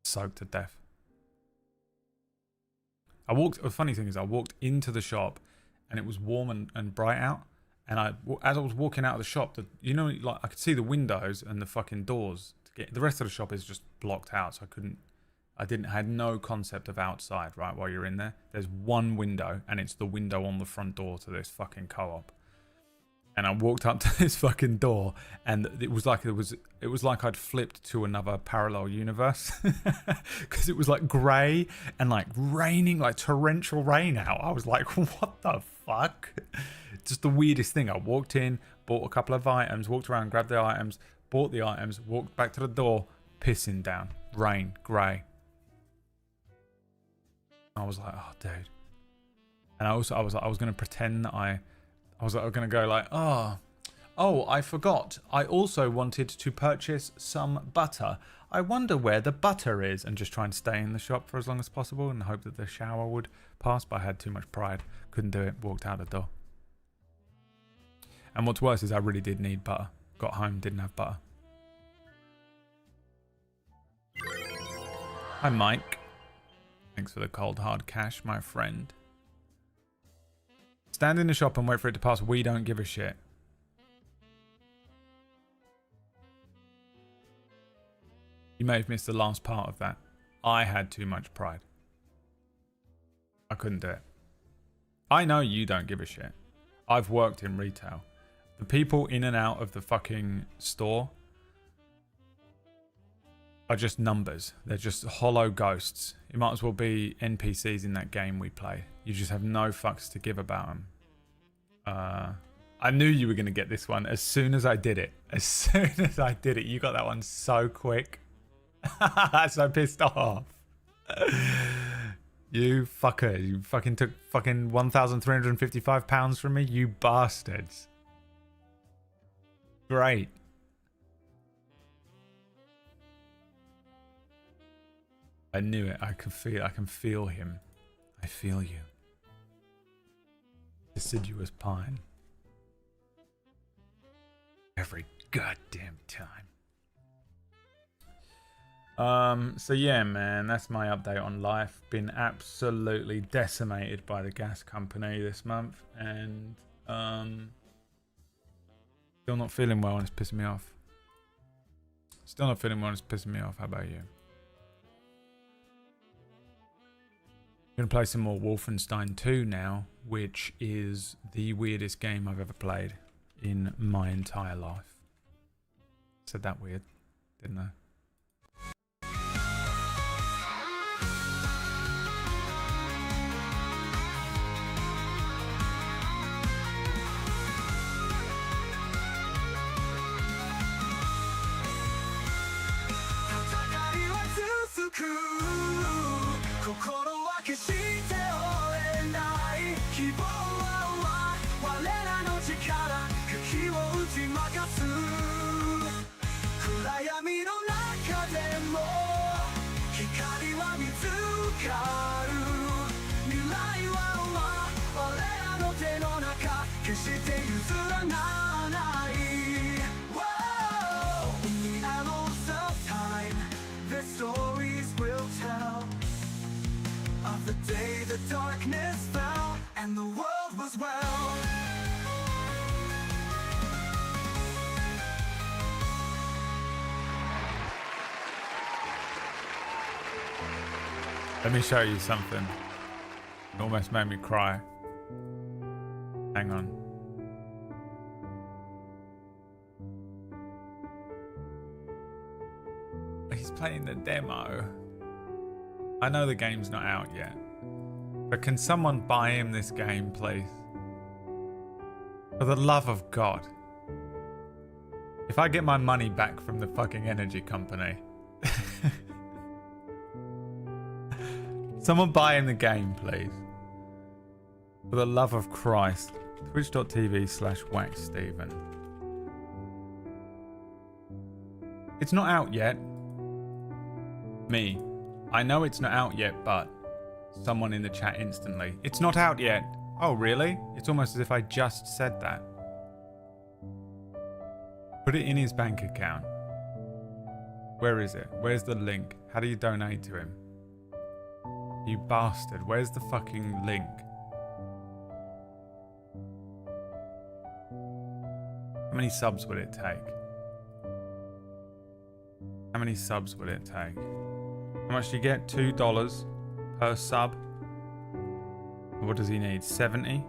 Soaked to death. The funny thing is I walked into the shop and it was warm and bright out. And as I was walking out of the shop, like I could see the windows and the fucking doors. The rest of the shop is just blocked out, so I had no concept of outside, right, while you're in there. There's one window, and it's the window on the front door to this fucking co-op. And I walked up to this fucking door, and it was like I'd flipped to another parallel universe, because it was like grey and like raining, like torrential rain out. I was like, what the fuck? Just the weirdest thing. I walked in, bought a couple of items, walked around, grabbed the items, bought the items, walked back to the door, pissing down, rain, grey. I was like, oh, dude. And I was going to pretend that I was going to go like, oh, I forgot. I also wanted to purchase some butter. I wonder where the butter is, and just try and stay in the shop for as long as possible and hope that the shower would pass. But I had too much pride, couldn't do it. Walked out the door. And what's worse is I really did need butter. Got home, didn't have butter. Hi, Mike. Thanks for the cold hard cash, my friend. Stand in the shop and wait for it to pass. We don't give a shit. You may have missed the last part of that. I had too much pride. I couldn't do it. I know you don't give a shit. I've worked in retail. The people in and out of the fucking store are just numbers. They're just hollow ghosts. It might as well be NPCs in that game we play. You just have no fucks to give about them. I knew you were going to get this one as soon as I did it. As soon as I did it, you got that one so quick. So pissed off. You fucker. You fucking took fucking £1,355 from me, you bastards. Great. I knew it. I can feel him. I feel you. Deciduous pine. Every goddamn time. So yeah, man, that's my update on life. Been absolutely decimated by the gas company this month, and still not feeling well, and it's pissing me off. Still not feeling well, and it's pissing me off. How about you? I'm gonna play some more Wolfenstein 2 now, which is the weirdest game I've ever played in my entire life. Said that weird, didn't I? は見つかる未来は我らの手の中決して譲らない Whoa! In the annals of time the stories will tell of the day the darkness fell and the world was well Let me show you something. It almost made me cry. Hang on. He's playing the demo. I know the game's not out yet. But can someone buy him this game, please? For the love of God. If I get my money back from the fucking energy company. Someone buy him the game, please. For the love of Christ. Twitch.tv/WhackSteven. It's not out yet. Me. I know it's not out yet, but someone in the chat instantly. It's not out yet. Oh, really? It's almost as if I just said that. Put it in his bank account. Where is it? Where's the link? How do you donate to him? You bastard. Where's the fucking link? How many subs would it take? How many subs would it take? How much do you get? $2 per sub? What does he need? 70?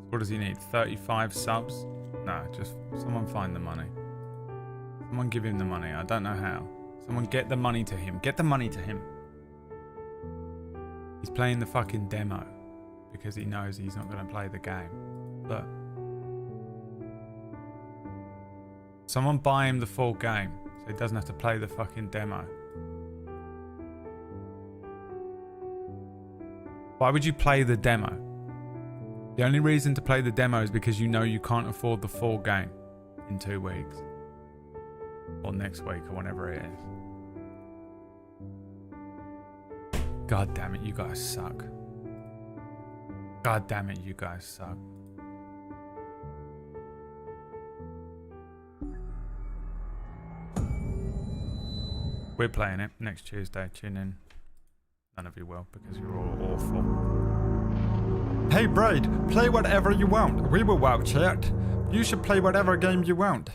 What does he need? 35 subs? No, just someone find the money. Someone give him the money. I don't know how. Someone get the money to him. Get the money to him. He's playing the fucking demo because he knows he's not going to play the game. Look. Someone buy him the full game so he doesn't have to play the fucking demo. Why would you play the demo? The only reason to play the demo is because you know you can't afford the full game in 2 weeks. Or next week or whenever it is. God damn it, you guys suck. God damn it, you guys suck. We're playing it next Tuesday. Tune in. None of you will because you're all awful. Hey Braid, play whatever you want. We will watch it. You should play whatever game you want.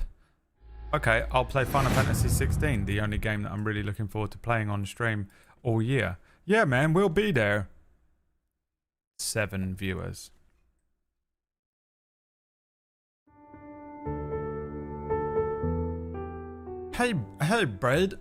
Okay, I'll play Final Fantasy 16, the only game that I'm really looking forward to playing on stream all year. Yeah, man, we'll be there. 7 viewers. Hey, Braid,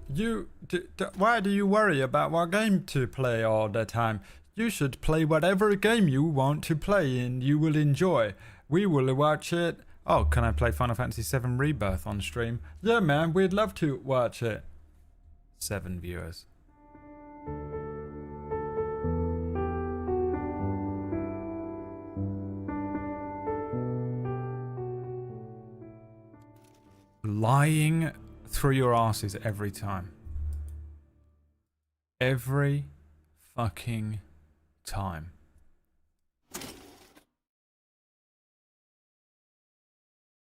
why do you worry about what game to play all the time? You should play whatever game you want to play and you will enjoy. We will watch it. Oh, can I play Final Fantasy 7 Rebirth on stream? Yeah, man, we'd love to watch it. 7 viewers. Lying through your asses every time. Every fucking time.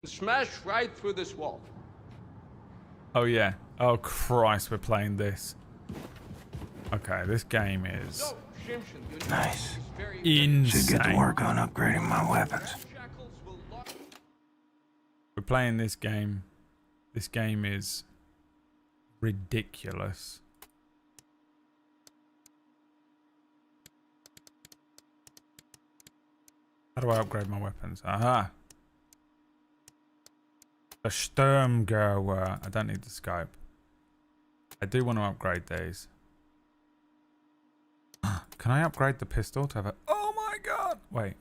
Smash right through this wall. Oh yeah. Oh Christ, we're playing this. Okay, this game is Nice. insane. Should get to work on upgrading my weapons. We're playing this game. This game is ridiculous. How do I upgrade my weapons? Aha! The Sturmgewehr. I don't need the scope. I do want to upgrade these. Can I upgrade the pistol to have a... Oh my god! Wait.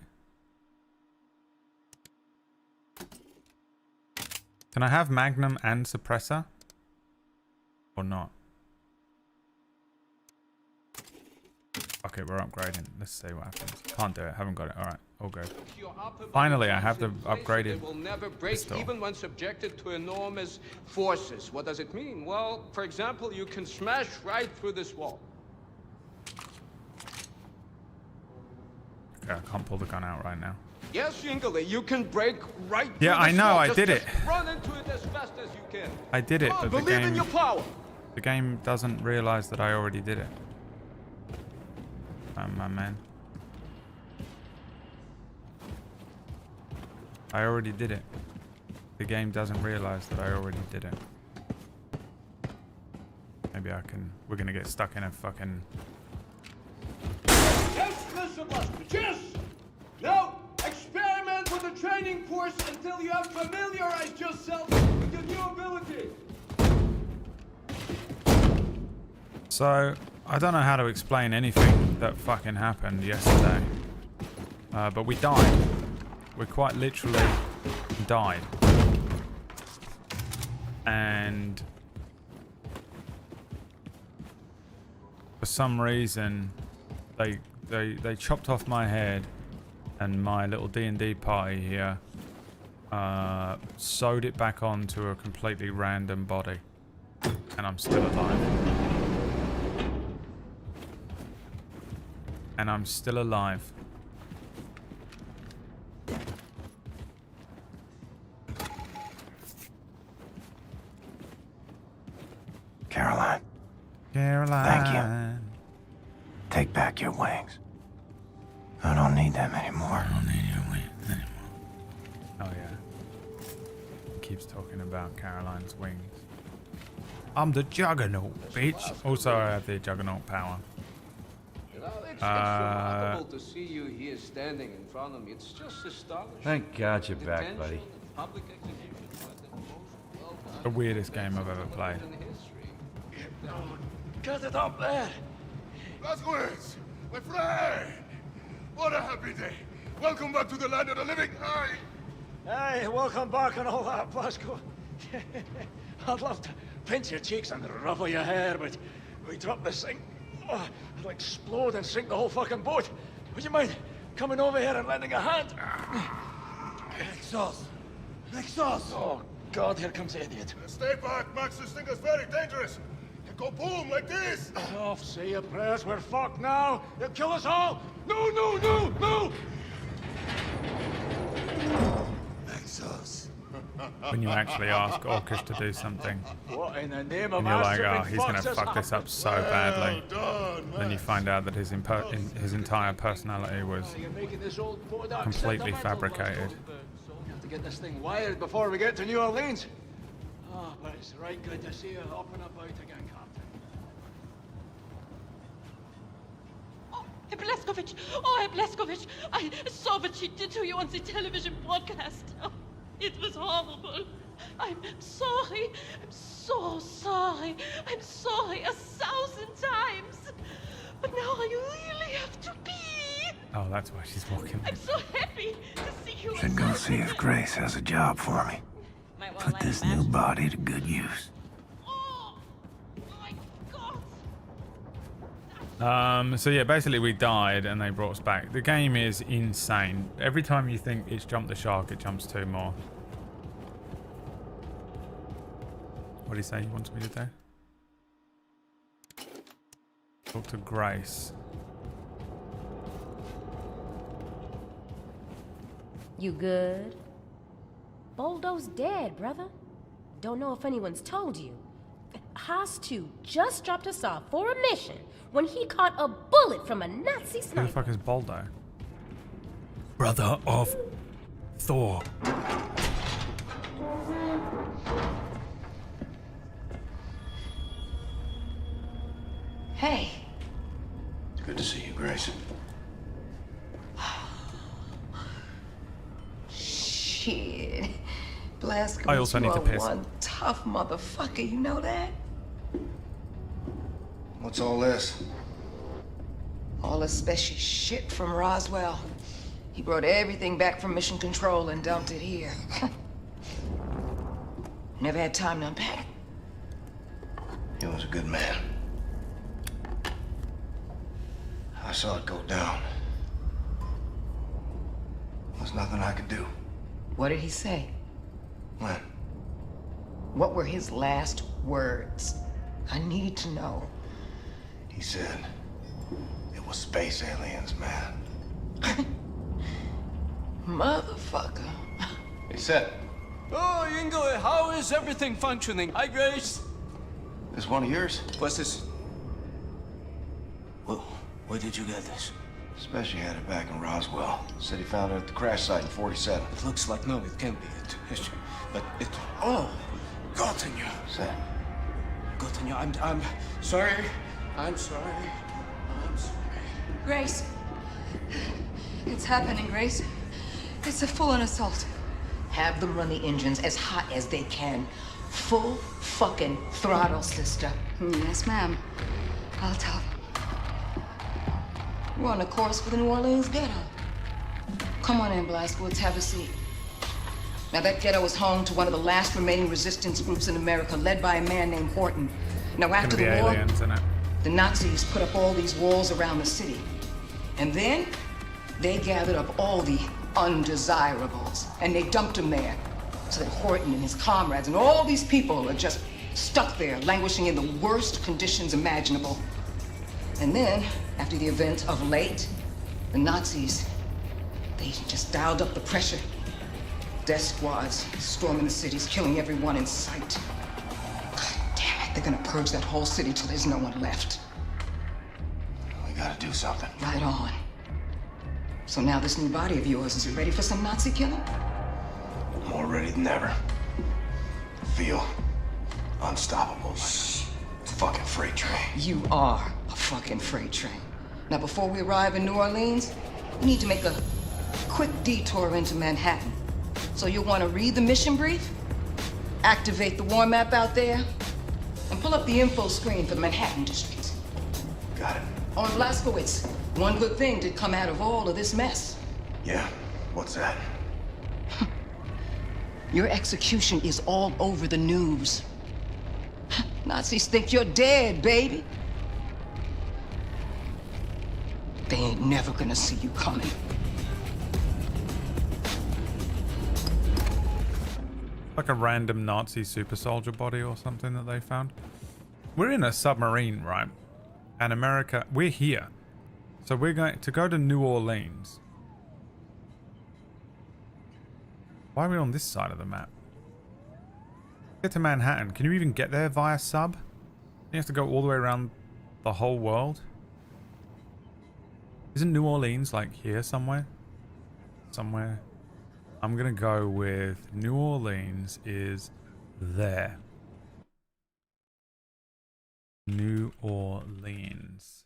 Can I have Magnum and Suppressor? Or not? Okay, we're upgrading. Let's see what happens. Can't do it. Haven't got it. Alright, all good. Finally, I have the upgraded They will never break pistol. even when subjected to enormous forces. What does it mean? Well, for example, you can smash right through this wall. Okay, I can't pull the gun out right now. Yes, Yingling, you can break right through Yeah, the I know, shell. I Just- did it. just run into it as fast as you can. I did it, Come on, but believe in your power. the game doesn't realize that I already did it. My man. I already did it. The game doesn't realize that I already did it. Maybe I can... We're gonna get stuck in a fucking... Yes, Mr. Blastridge, yes! Now, experiment with the training course until you have familiarized yourself with your new ability. So, I don't know how to explain anything that fucking happened yesterday. But we died. We quite literally died. And... for some reason, they chopped off my head, and my little D&D party here sewed it back onto a completely random body, and I'm still alive. And I'm still alive. Caroline, Caroline. Thank you. Take back your wings. I don't need them anymore. I don't need your wings anymore. Oh yeah. He keeps talking about Caroline's wings. I'm the Juggernaut, bitch. Also, I have the Juggernaut power. You know, it's remarkable to see you here standing in front of me. It's just astonishing. Thank God you're back, Detention buddy. and public execution was the most well-done The weirdest game I've ever played. in history. Get it up there! Lasquez! My friend! What a happy day! Welcome back to the land of the living! Hey, welcome back and all that, Blasco. I'd love to pinch your cheeks and ruffle your hair, but we dropped this thing. Oh, it'll explode and sink the whole fucking boat. Would you mind coming over here and lending a hand? Exhaust! Exhaust! Oh, God, here comes the idiot. Stay back, Max. This thing is very dangerous. It can go boom like this. Oh, say your prayers. We're fucked now. You'll kill us all. No, no, no, no! Exhaust. When you actually ask Orcus to do something, What in the name of and you're like, Astrid oh, he's gonna fucks us fuck this up so badly. Then you find out that his entire personality was You're making this old boat up completely sentimental, fabricated. So we have to get this thing wired before we get to New Orleans. Oh, but it's right good to see you up and about again, Captain. Oh, Herr Blazkowicz! Oh, Herr Blazkowicz! I saw what she did to you on the television broadcast. Oh, it was horrible. I'm sorry. I'm so sorry. I'm sorry 1,000 times. But now I really have to pee. Oh, that's why she's walking. I'm so happy to see you. Should go see if Grace has a job for me. Put this new body to good use. Oh, my God. So yeah, basically we died and they brought us back. The game is insane. Every time you think it's jumped the shark, it jumps 2 more. What do you say he wants me to do? Talk to Grace. You good? Boldo's dead, brother. Don't know if anyone's told you. Haas-2 just dropped us off for a mission when he caught a bullet from a Nazi Who the sniper. fuck is Boldo? Brother of Thor. Hey. Good to see you, Grace. Shit. Blazkowicz, I also need to piss. one tough motherfucker, you know that? What's all this? All the special shit from Roswell. He brought everything back from Mission Control and dumped it here. Never had time to unpack it. He was a good man. I saw it go down. There's nothing I could do. What did he say? When? What were his last words? I need to know. He said it was space aliens, man. Motherfucker. Hey, Seth. Oh, Ingo, how is everything functioning? Hi, Grace. This one of yours? What's this? Well, where did you get this? Special had it back in Roswell. Said he found it at the crash site in 47. It looks like, no, it can't be it. But it... Oh, Gottenya. Seth. Gottenya, I'm sorry. I'm sorry. I'm sorry. Grace. It's happening, Grace. It's a full-on assault. Have them run the engines as hot as they can. Full fucking throttle, sister. Yes, ma'am. I'll tell them. We're on a course for the New Orleans ghetto. Come on in, Blazkowicz, have a seat. Now, that ghetto is home to one of the last remaining resistance groups in America, led by a man named Horton. Now, after the war, the Nazis put up all these walls around the city. And then, they gathered up all the undesirables, and they dumped them there, so that Horton and his comrades and all these people are just stuck there, languishing in the worst conditions imaginable. And then, after the event of late, the Nazis, they just dialed up the pressure. Death squads storming the cities, killing everyone in sight. God damn it, they're gonna purge that whole city till there's no one left. We gotta do something. Right on. So now this new body of yours, is it ready for some Nazi killing? More ready than ever. Feel unstoppable. Like a fucking freight train. You are a fucking freight train. Now, before we arrive in New Orleans, we need to make a quick detour into Manhattan. So you'll want to read the mission brief, activate the war map out there, and pull up the info screen for the Manhattan district. Got it. On Blazkowicz, one good thing did come out of all of this mess. Yeah, what's that? Your execution is all over the news. Nazis think you're dead, baby. They ain't never gonna see you coming. Like a random Nazi super soldier body or something that they found. We're in a submarine, right? And America, we're here. So we're going to go to New Orleans. Why are we on this side of the map? Get to Manhattan. Can you even get there via sub? You have to go all the way around the whole world. Isn't New Orleans like here somewhere? Somewhere. I'm gonna go with New Orleans is there. New Orleans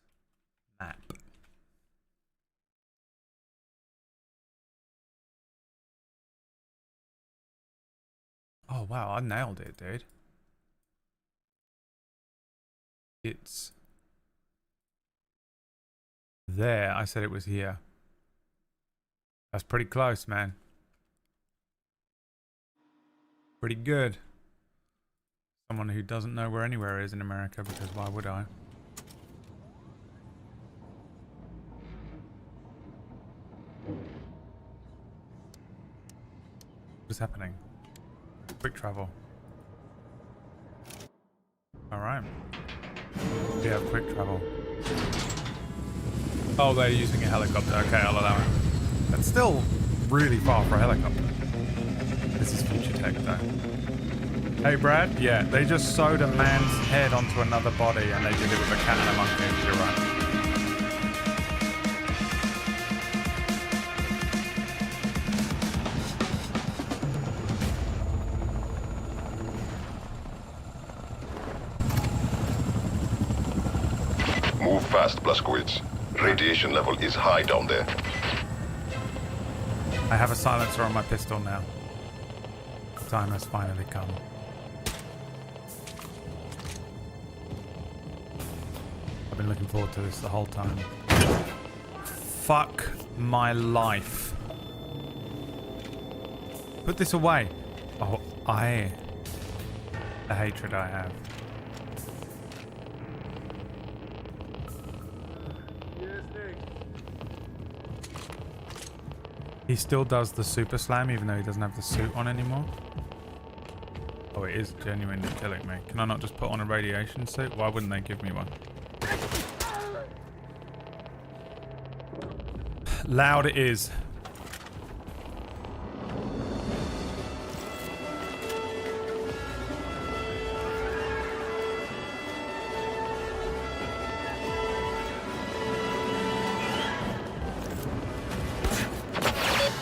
map. Oh wow, I nailed it, dude. It's there. I said it was here. That's pretty close, man. Pretty good. Someone who doesn't know where anywhere is in America, because why would I? What is happening? Quick travel. Alright. We have quick travel. Oh, they're using a helicopter. Okay, I'll allow it. That's still really far for a helicopter. This is future tech though. Hey Brad, yeah, they just sewed a man's head onto another body and they did it with a cat and a monkey. You're right. Move fast, Blazkowicz. Radiation level is high down there. I have a silencer on my pistol now. Time has finally come. I've been looking forward to this the whole time. Fuck my life. Put this away. Oh, the hatred I have. He still does the super slam even though he doesn't have the suit on anymore. Oh, it is genuinely killing me. Can I not just put on a radiation suit? Why wouldn't they give me one? Loud it is.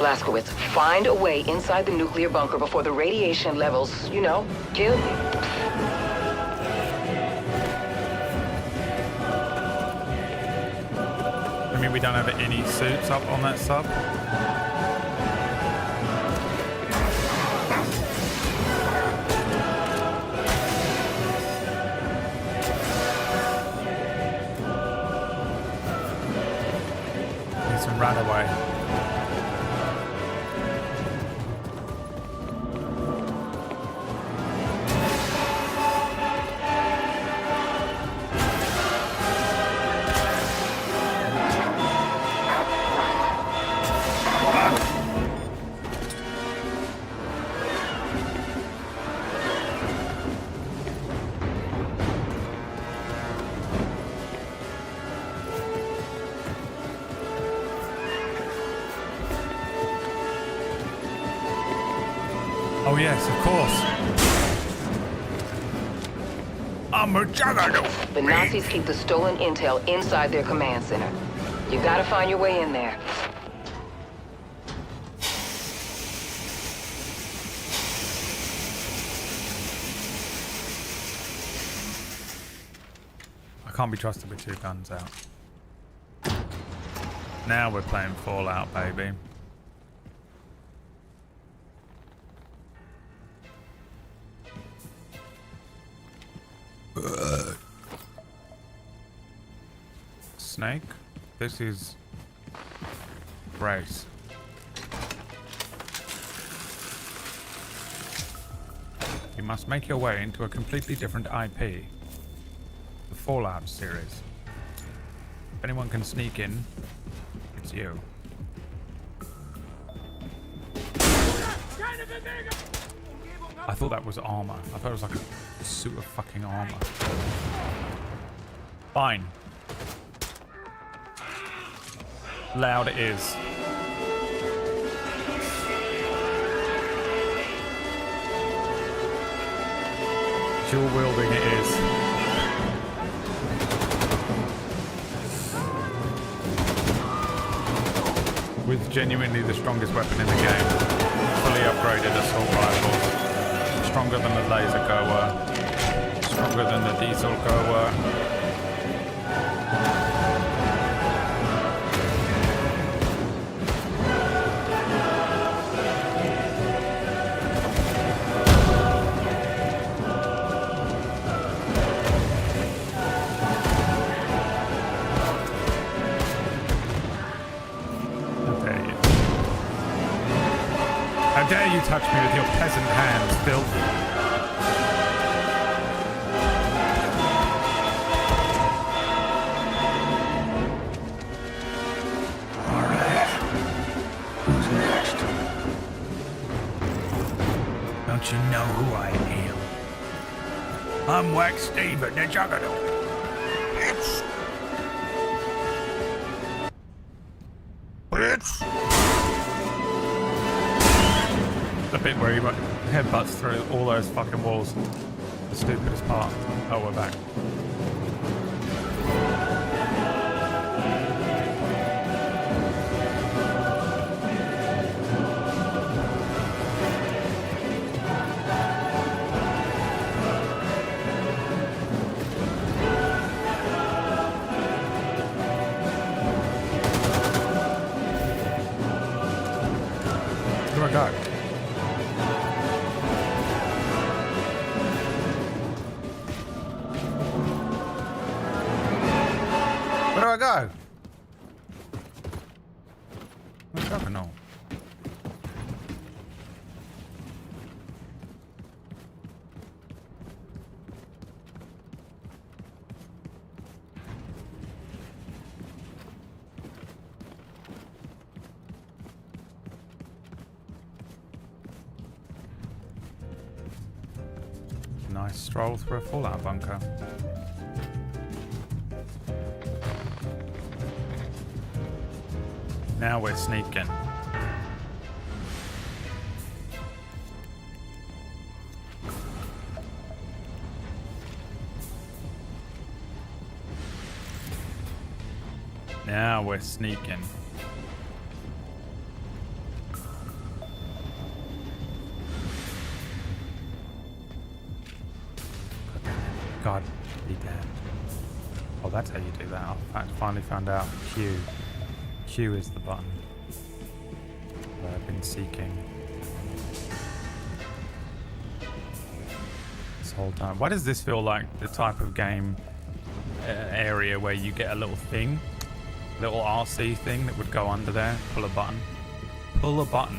Blazkowicz, find a way inside the nuclear bunker before the radiation levels, you know, kill you. I mean, we don't have any suits up on that sub. Need some runaway. Oh yes, of course. I'm a juggernaut. The Nazis keep the stolen intel inside their command center. You gotta find your way in there. I can't be trusted with 2 guns out. Now we're playing Fallout, baby. Snake, this is Grace. You must make your way into a completely different IP. The Fallout series. If anyone can sneak in, it's you. I thought that was armor. I thought it was like a suit of fucking armor. Fine. Loud it is. Dual wielding it is. With genuinely the strongest weapon in the game. Fully upgraded assault rifles. Stronger than the laser goer. Stronger than the diesel goer. How dare you touch me with your peasant hands, filth? Alright. Who's next? Don't you know who I am? I'm Wax Steven, the Juggernaut. It's... The bit where he headbutts through all those fucking walls. The stupidest part. Oh, we're back. Where do I go? Where do I go? I don't know. Nice stroll through a Fallout bunker. Now we're sneaking. Now we're sneaking. God be damned. Oh, that's how you do that. I finally found out. Q. Q is the button that I've been seeking this whole time. Why does this feel like the type of game area where you get a little thing, little RC thing that would go under there? Pull a button. Pull a button.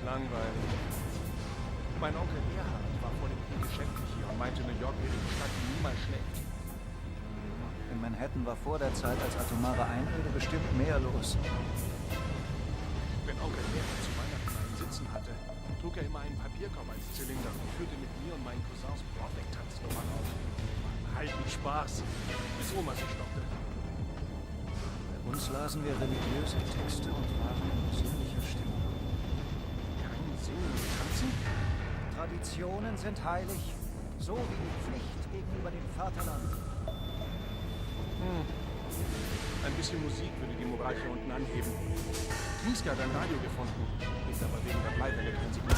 Langweilig. Mein Onkel Erhard war vor dem Krieg geschäftlich hier und meinte, New York wäre die Stadt, die niemals schläft. In Manhattan war vor der Zeit als atomare Einöde bestimmt mehr los. Wenn Onkel Erhard zu Weihnachten einen Sitzen hatte, trug er immer einen Papierkorb als Zylinder und führte mit mir und meinen Cousins Broadway-Tanznummern auf. War ein Heidenspaß, bis Oma sich stoppte. Bei uns lasen wir religiöse Texte und waren in besinnlicher Stimmung. Tanzen? Traditionen sind heilig, so wie die Pflicht gegenüber dem Vaterland. Ein bisschen Musik würde die Moral hier unten anheben. Knieske hat ein Radio gefunden, ist aber wegen der Bleibwelle kein Signal.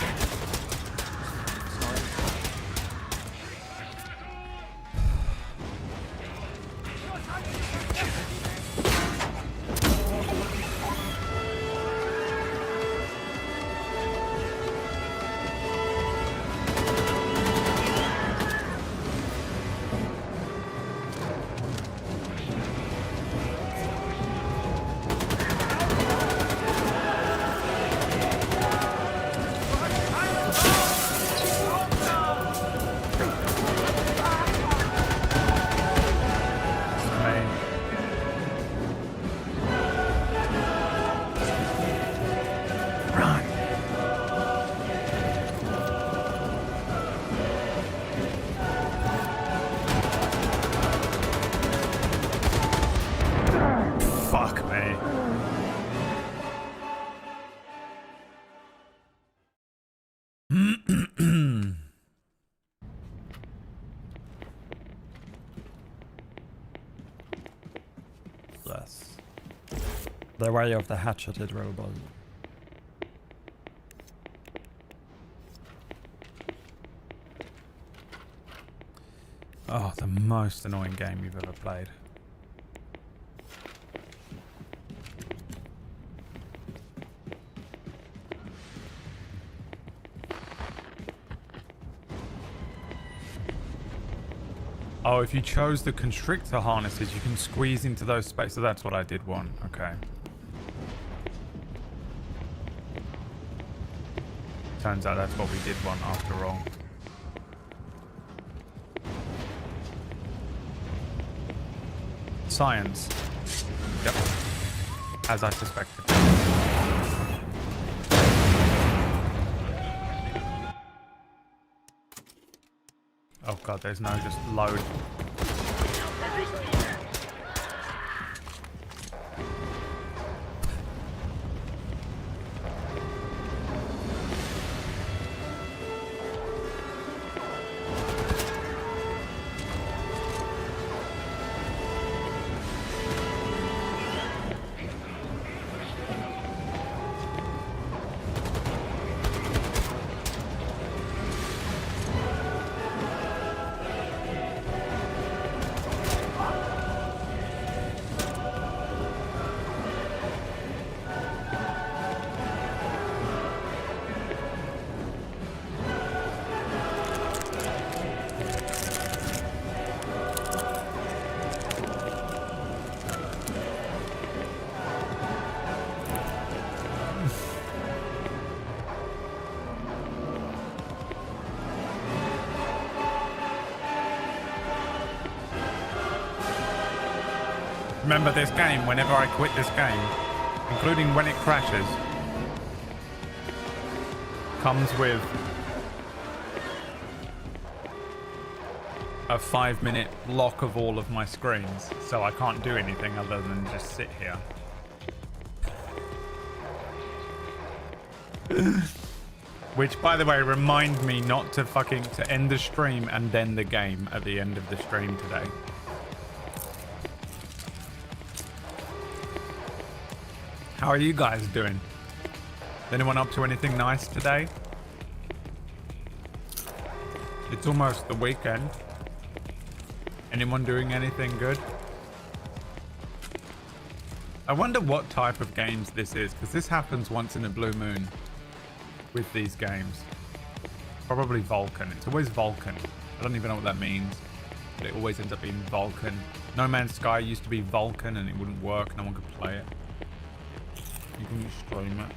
The way of the hatcheted robot. Oh, the most annoying game you've ever played. Oh, if you chose the constrictor harnesses, you can squeeze into those spaces. So that's what I did want. Okay. Turns out that's what we did want after all. Science. Yep. As I suspected. Oh god, there's no just load. Remember this game, whenever I quit this game, including when it crashes, comes with a 5-minute block of all of my screens, so I can't do anything other than just sit here. Which, by the way, remind me not to to end the stream and then the game at the end of the stream today. How are you guys doing? Anyone up to anything nice today? It's almost the weekend. Anyone doing anything good? I wonder what type of games this is, because this happens once in a blue moon with these games. Probably Vulcan. It's always Vulcan. I don't even know what that means, but it always ends up being Vulcan. No Man's Sky used to be Vulcan and it wouldn't work. No one could play it. You can stream it.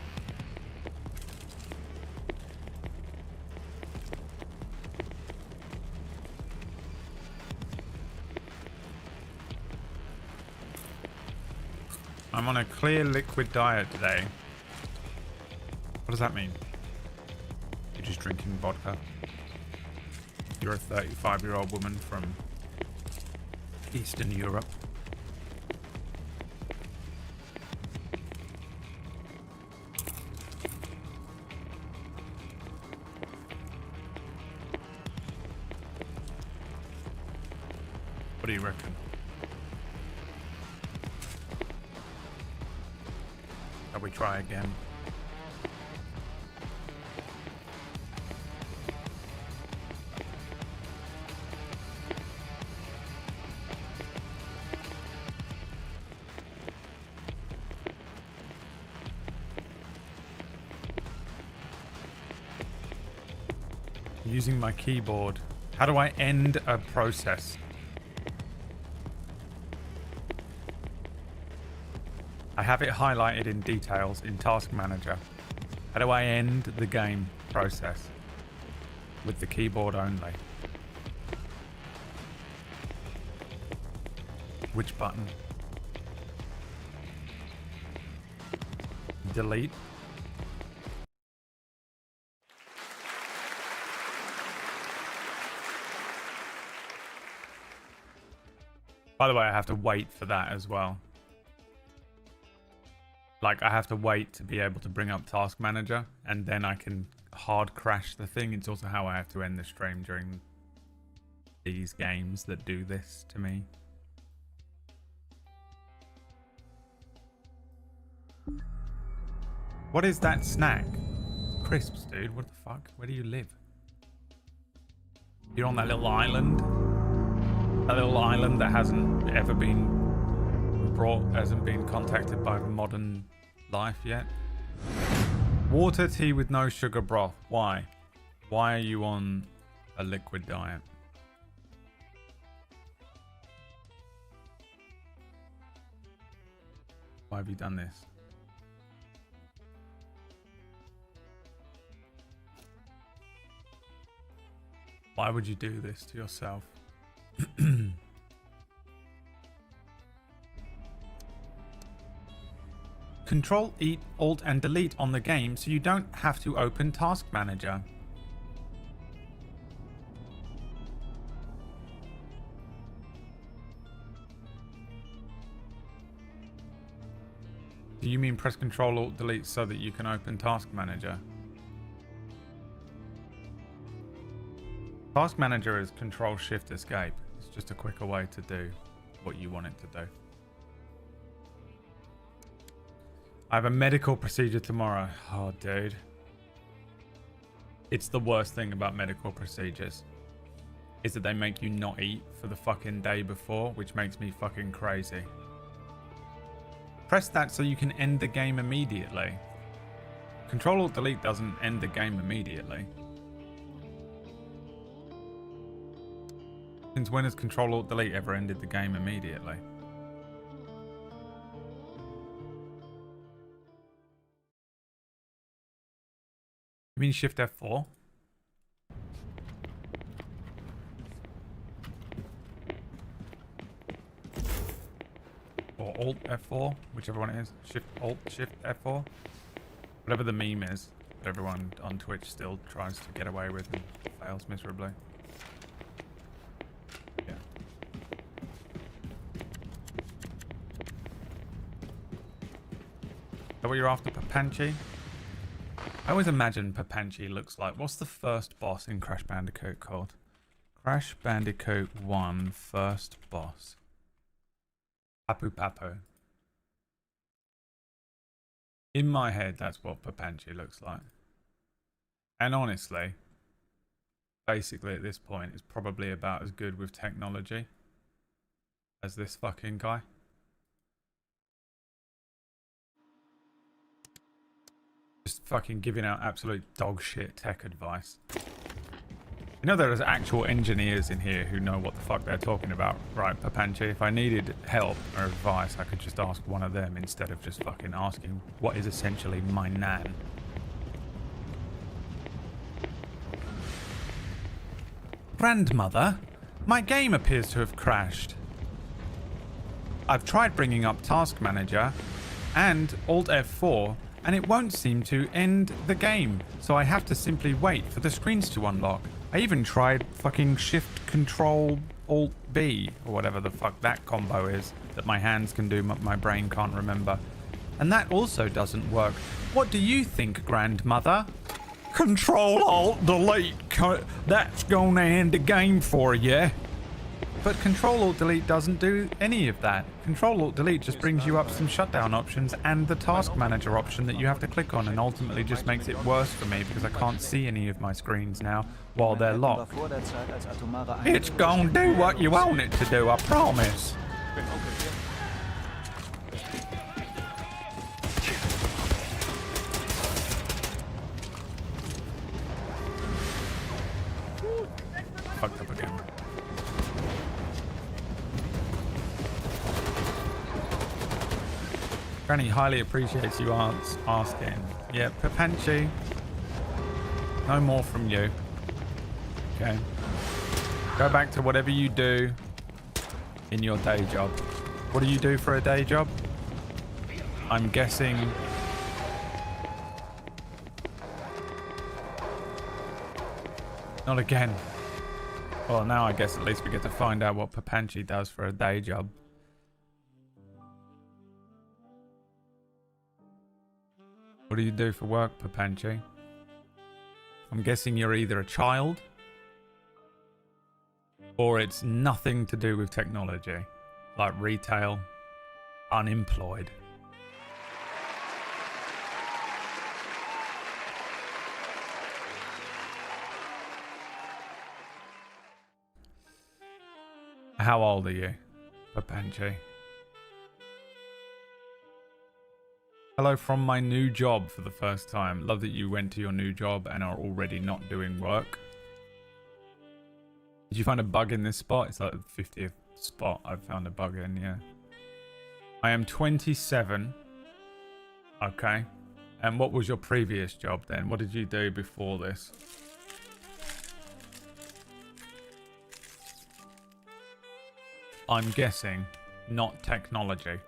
I'm on a clear liquid diet today. What does that mean? You're just drinking vodka. You're a 35-year-old woman from Eastern Europe. What do you reckon? Shall we try again? Using my keyboard. How do I end a process? I have it highlighted in details in Task Manager. How do I end the game process? With the keyboard only. Which button? Delete. By the way, I have to wait for that as well. Like, I have to wait to be able to bring up Task Manager, and then I can hard crash the thing. It's also how I have to end the stream during these games that do this to me. What is that snack? Crisps, dude. What the fuck? Where do you live? You're on that little island? That little island that hasn't ever been hasn't been contacted by modern life yet. Water tea with no sugar broth. Why? Why are you on a liquid diet? Why have you done this? Why would you do this to yourself? Control, Alt and Delete on the game so you don't have to open Task Manager. Do you mean press Control, Alt, Delete so that you can open Task Manager? Task Manager is Control, Shift, Escape. It's just a quicker way to do what you want it to do. I have a medical procedure tomorrow. Oh, dude. It's the worst thing about medical procedures. Is that they make you not eat for the fucking day before, which makes me fucking crazy. Press that so you can end the game immediately. Control Alt Delete doesn't end the game immediately. Since when has Control Alt Delete ever ended the game immediately? You mean Shift F4? Or Alt F4, whichever one it is. Shift Alt Shift F4. Whatever the meme is that everyone on Twitch still tries to get away with and fails miserably. Yeah. Is that what you're after, Papanchi? I always imagine Papanchi looks like... What's the first boss in Crash Bandicoot called? Crash Bandicoot 1 first boss. Papu Papu. In my head, that's what Papanchi looks like. And honestly, basically at this point, it's probably about as good with technology as this fucking guy. Just fucking giving out absolute dog shit tech advice. You know there's actual engineers in here who know what the fuck they're talking about, right, Papanchi? If I needed help or advice, I could just ask one of them instead of just fucking asking what is essentially my nan. Grandmother, my game appears to have crashed. I've tried bringing up Task Manager and Alt F4, and it won't seem to end the game, so I have to simply wait for the screens to unlock. I even tried fucking Shift Control Alt B, or whatever the fuck that combo is, that my hands can do, my brain can't remember. And that also doesn't work. What do you think, Grandmother? Control Alt Delete, that's gonna end the game for you. But Control Alt Delete doesn't do any of that. Control Alt Delete just brings you up some shutdown options and the Task Manager option that you have to click on, and ultimately just makes it worse for me because I can't see any of my screens now while they're locked. It's gonna do what you want it to do, I promise. Fucked up again. Granny highly appreciates you asking. Yeah, Papanchi. No more from you. Okay. Go back to whatever you do in your day job. What do you do for a day job? I'm guessing... Not again. Well, now I guess at least we get to find out what Papanchi does for a day job. What do you do for work, Papanchi? I'm guessing you're either a child or it's nothing to do with technology, like retail, unemployed. How old are you, Papanchi? Hello from my new job for the first time. Love that you went to your new job and are already not doing work. Did you find a bug in this spot? It's like the 50th spot I've found a bug in, yeah. I am 27. Okay. And what was your previous job then? What did you do before this? I'm guessing not technology.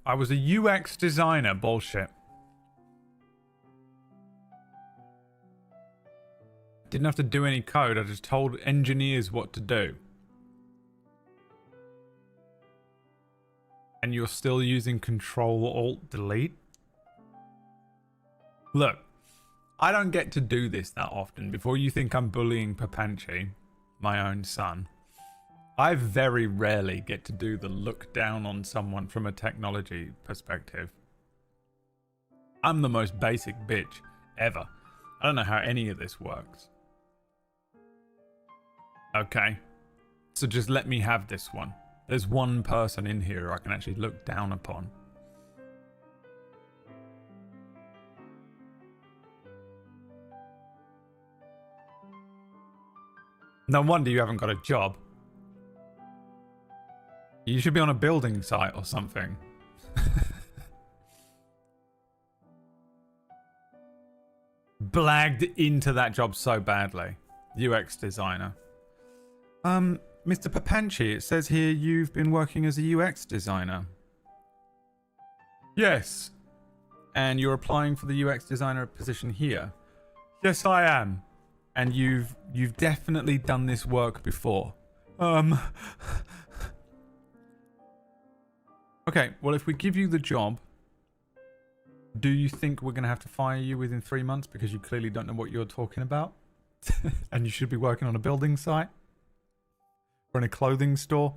I was a UX designer. Bullshit. Didn't have to do any code. I just told engineers what to do. And you're still using Control-Alt-Delete? Look, I don't get to do this that often. Before you think I'm bullying Papanchi, my own son, I very rarely get to do the look down on someone from a technology perspective. I'm the most basic bitch ever. I don't know how any of this works. Okay, so just let me have this one. There's one person in here I can actually look down upon. No wonder you haven't got a job. You should be on a building site or something. Blagged into that job so badly. UX designer. Mr. Papanchi, it says here you've been working as a UX designer. Yes. And you're applying for the UX designer position here. Yes, I am. And you've definitely done this work before. Okay, well, if we give you the job, do you think we're going to have to fire you within 3 months because you clearly don't know what you're talking about? And you should be working on a building site? Or in a clothing store?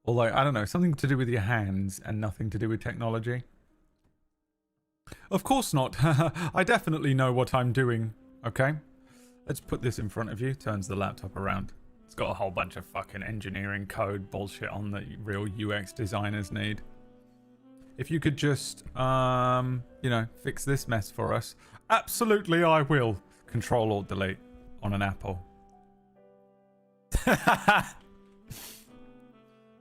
Or like, I don't know, something to do with your hands and nothing to do with technology? Of course not. I definitely know what I'm doing. Okay? Let's put this in front of you. Turns the laptop around. It's got a whole bunch of fucking engineering code bullshit on that real UX designers need. If you could just, you know, fix this mess for us. Absolutely, I will. Control-Alt-Delete on an Apple.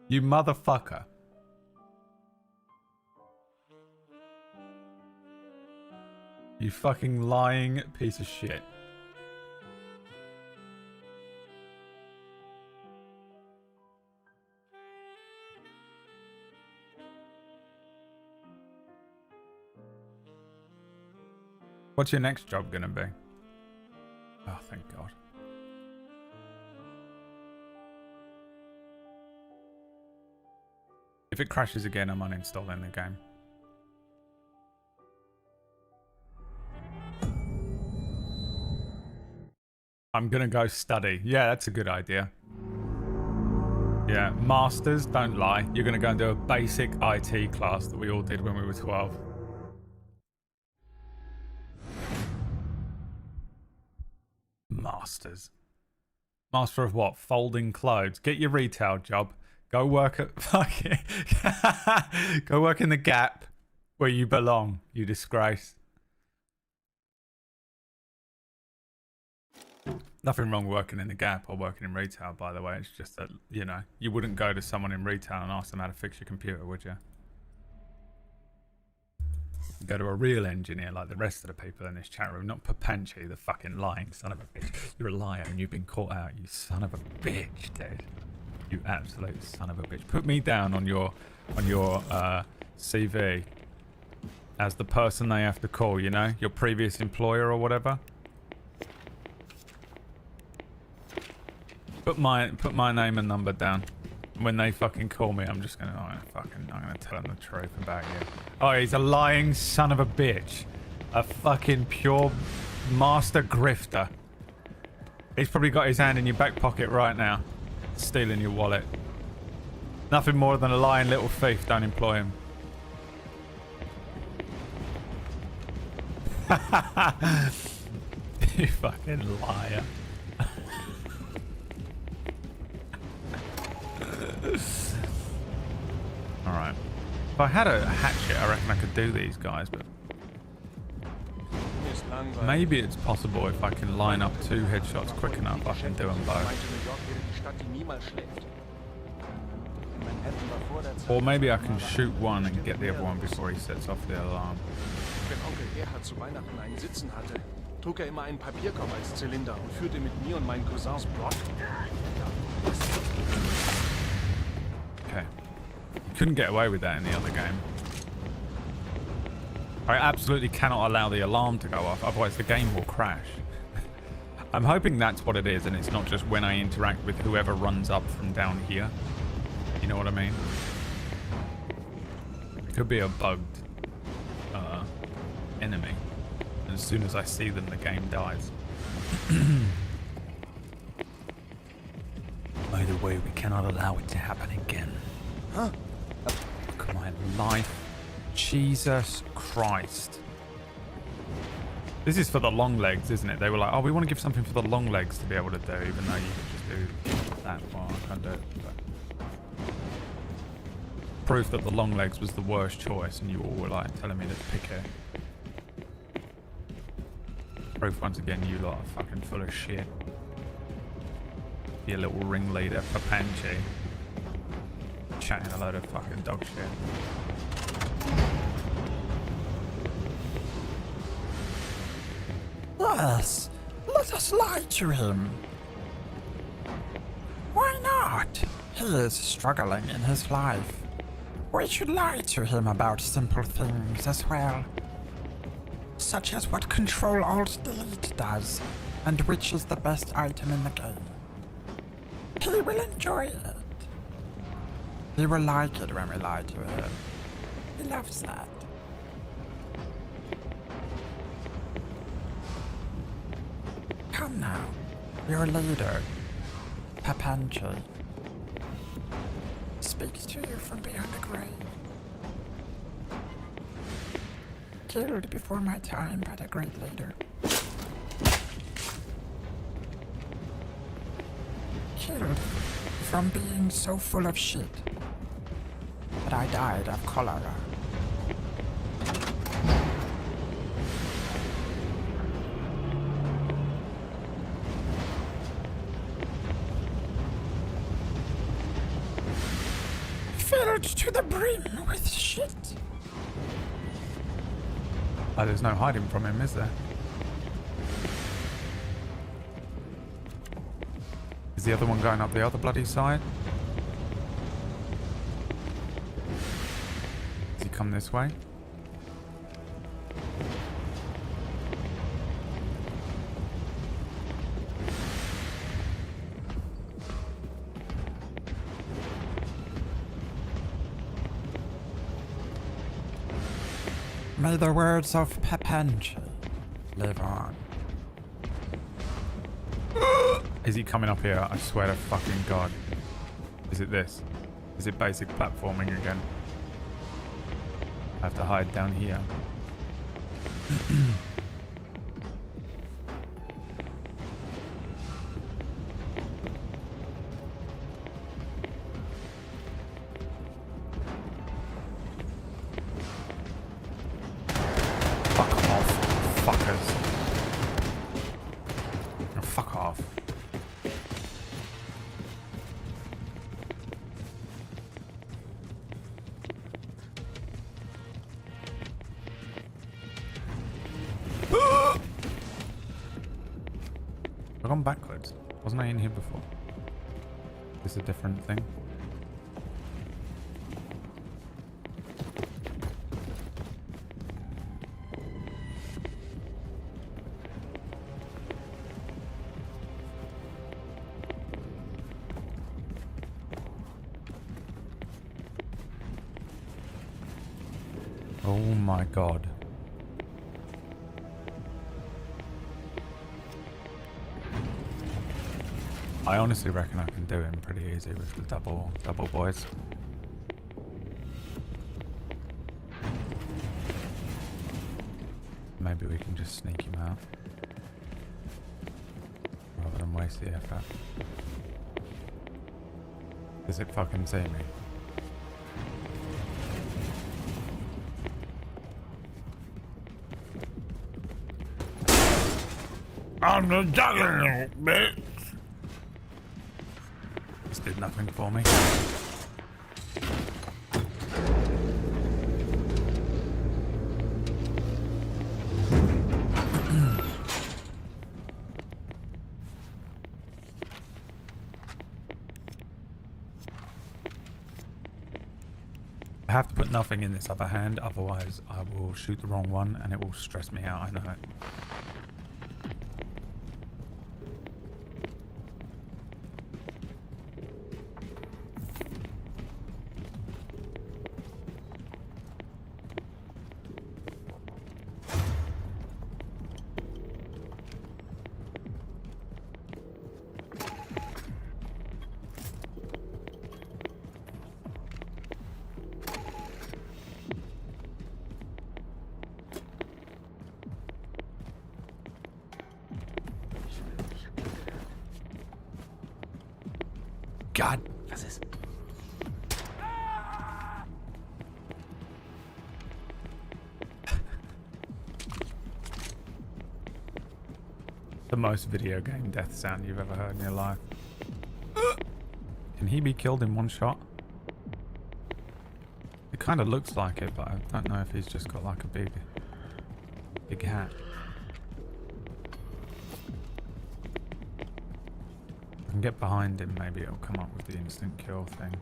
You motherfucker. You fucking lying piece of shit. What's your next job gonna be? Oh, thank God. If it crashes again, I'm uninstalling the game. I'm gonna go study. Yeah, that's a good idea. Yeah, masters, don't lie. You're gonna go and do a basic IT class that we all did when we were 12. Masters. Master of what? Folding clothes. Get your retail job. Go work at fucking go work in the Gap where you belong, you disgrace. Nothing wrong working in the Gap or working in retail, by the way. It's just that, you know, you wouldn't go to someone in retail and ask them how to fix your computer, would you? Go to a real engineer like the rest of the people in this chat room, not Papanchi, the fucking lying son of a bitch. You're a liar and you've been caught out, you son of a bitch, dude. You absolute son of a bitch. Put me down on your CV as the person they have to call, you know? Your previous employer or whatever. Put my name and number down. When they fucking call me, I'm just gonna I'm gonna tell them the truth about you. Oh, he's a lying son of a bitch. A fucking pure master grifter. He's probably got his hand in your back pocket right now, stealing your wallet. Nothing more than a lying little thief. Don't employ him. You fucking liar. Alright. If I had a hatchet, I reckon I could do these guys, but maybe it's possible if I can line up 2 headshots quick enough, I can do them both. Or maybe I can shoot one and get the other one before he sets off the alarm. Wenn Onkel Gerhard zu Weihnachten einen Sitzen hatte, trug immer einen Papierkorb als Zylinder und führte mit mir und meinen Cousins Okay. You couldn't get away with that in the other game. I absolutely cannot allow the alarm to go off, otherwise the game will crash. I'm hoping that's what it is and it's not just when I interact with whoever runs up from down here. You know what I mean? It could be a bugged enemy. And as soon as I see them, the game dies. By the way, we cannot allow it to happen again. Huh? Look at my life. Jesus Christ. This is for the long legs, isn't it? They were like, oh, we want to give something for the long legs to be able to do, even though you could just do that. Well, I can't do it. But proof that the long legs was the worst choice, and you all were like telling me to pick it. Proof once again, you lot are fucking full of shit. Your little ringleader, Papanchi. Chatting a load of fucking dog shit. Yes, let us lie to him. Why not? He is struggling in his life. We should lie to him about simple things as well. Such as what Control-Alt-Delete does, and which is the best item in the game. He will enjoy it. He will like it when we lie to him. He loves that. Come now. Your leader, Papanchi, speaks to you from beyond the grave. Killed before my time by the great leader. Killed from being so full of shit that I died of cholera. Filled to the brim with shit. Oh, there's no hiding from him, is there? Is the other one going up the other bloody side? Does he come this way? May the words of Papanchi live on. Is he coming up here? I swear to fucking God. Is it this? Is it basic platforming again? I have to hide down here. Fuck off. I've gone backwards. Wasn't I in here before? Is this a different thing? Oh my God. I honestly reckon I can do him pretty easy with the double boys. Maybe we can just sneak him out rather than waste the effort. Does it fucking see me? I'm the juggernaut, bitch! This did nothing for me. I have to put nothing in this other hand, otherwise I will shoot the wrong one and it will stress me out, I know it. God. Was ist? The most video game death sound you've ever heard in your life. Can he be killed in one shot? It kind of looks like it, but I don't know if he's just got like a big hat. If I can get behind him, maybe it'll come up with the instant kill thing.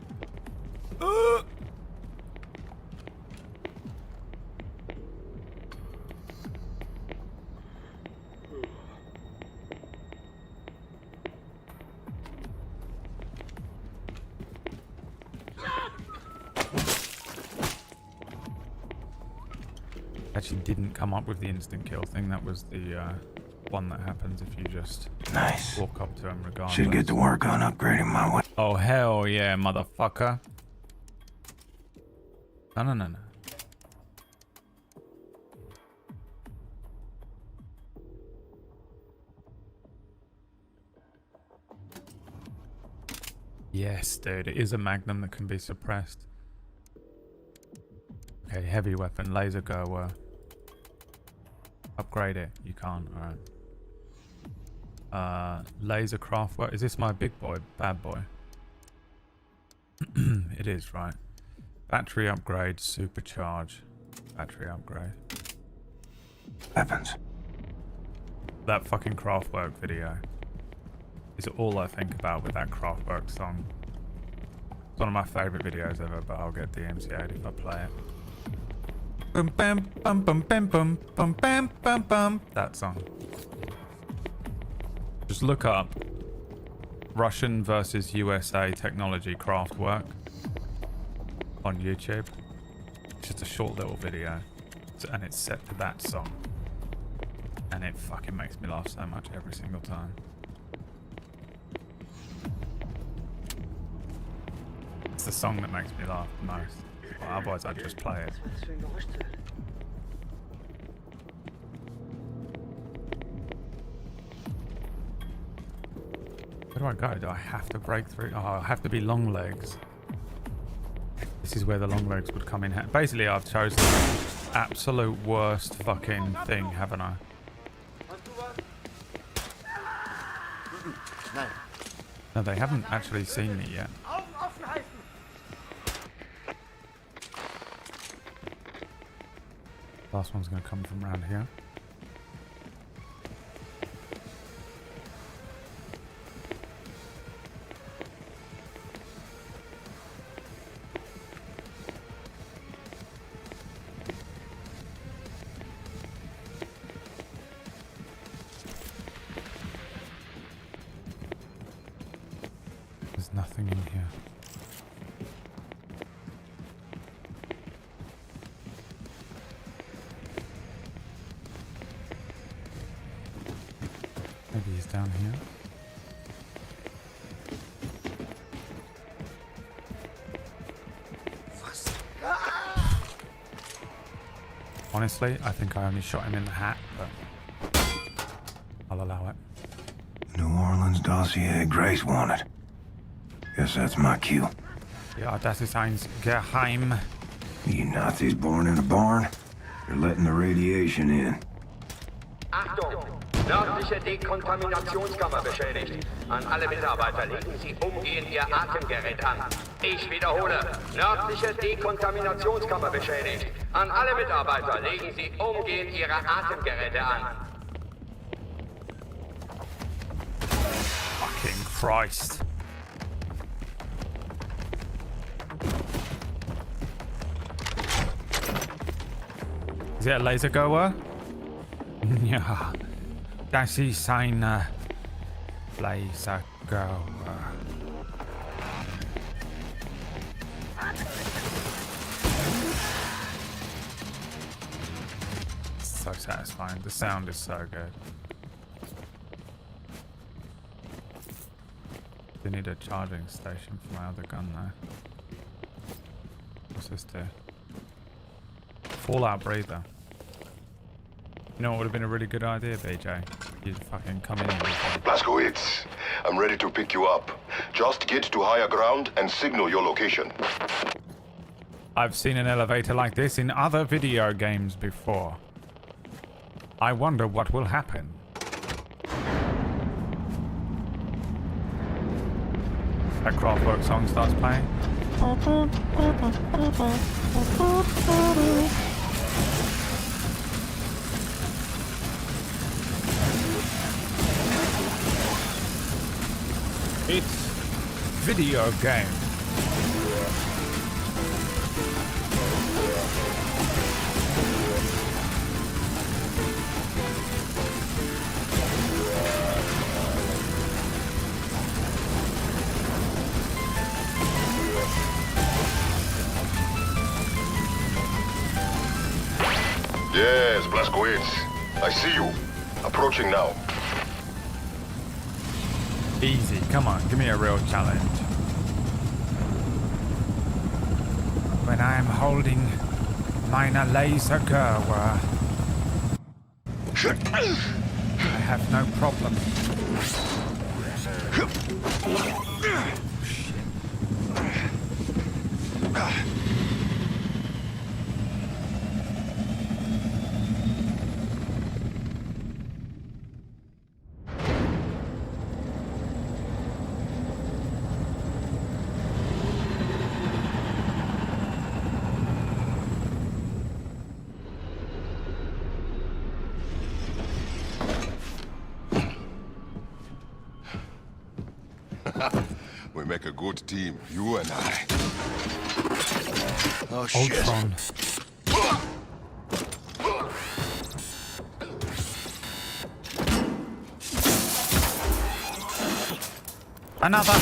Actually didn't come up with the instant kill thing. That was the one that happens if you just walk up to him regardless. Should get to work on upgrading my way. Oh, hell yeah, motherfucker. No. Yes, dude, it is a magnum that can be suppressed. Okay, heavy weapon, laser go. Upgrade it. You can't. Alright. Laser craft work. Is this my big boy? Bad boy? It is, right. Battery upgrade. Supercharge. Battery upgrade. Weapons. That fucking Kraftwerk video is all I think about with that Kraftwerk song. It's one of my favourite videos ever, but I'll get DMCA'd if I play it. Bum bam bum bum bam bum bum bam bum bum. That song. Just look up Russian versus USA technology Kraftwerk on YouTube. It's just a short little video, and it's set to that song, and it fucking makes me laugh so much every single time. It's the song that makes me laugh the most. Well, otherwise I'd just play it. Where do I go? Do I have to break through? Oh, I have to be long legs. This is where the long legs would come in. Basically, I've chosen the absolute worst fucking thing, haven't I? No, they haven't actually seen me yet. Last one's going to come from around here. There's nothing in here. Maybe he's down here. Honestly, I think I only shot him in the hat, but I'll allow it. New Orleans dossier Grace wanted. Guess that's my cue. Ja, das ist ein Geheim. You Nazis born in a barn? You're letting the radiation in. Achtung! Nördliche Dekontaminationskammer beschädigt. An alle Mitarbeiter legen Sie umgehend Ihr Atemgerät an. Ich wiederhole, nördliche Dekontaminationskammer beschädigt. An alle Mitarbeiter legen Sie umgehend Ihre Atemgeräte an. Fucking Christ. Is it a laser goer? Ja, das ist ein laser goer. So satisfying. The sound is so good. We need a charging station for my other gun though. What's this do? Fallout breather. You know what would have been a really good idea, BJ? You'd fucking come in here. Blazkowicz, I'm ready to pick you up. Just get to higher ground and signal your location. I've seen an elevator like this in other video games before. I wonder what will happen. That Kraftwerk song starts playing. It's video game. Yes, Blazkowicz. I see you. Approaching now. Easy, come on, give me a real challenge. When I'm holding mine laser Gerwer, I have no problem. We make a good team, you and I. Oh shit. Ultron. Another.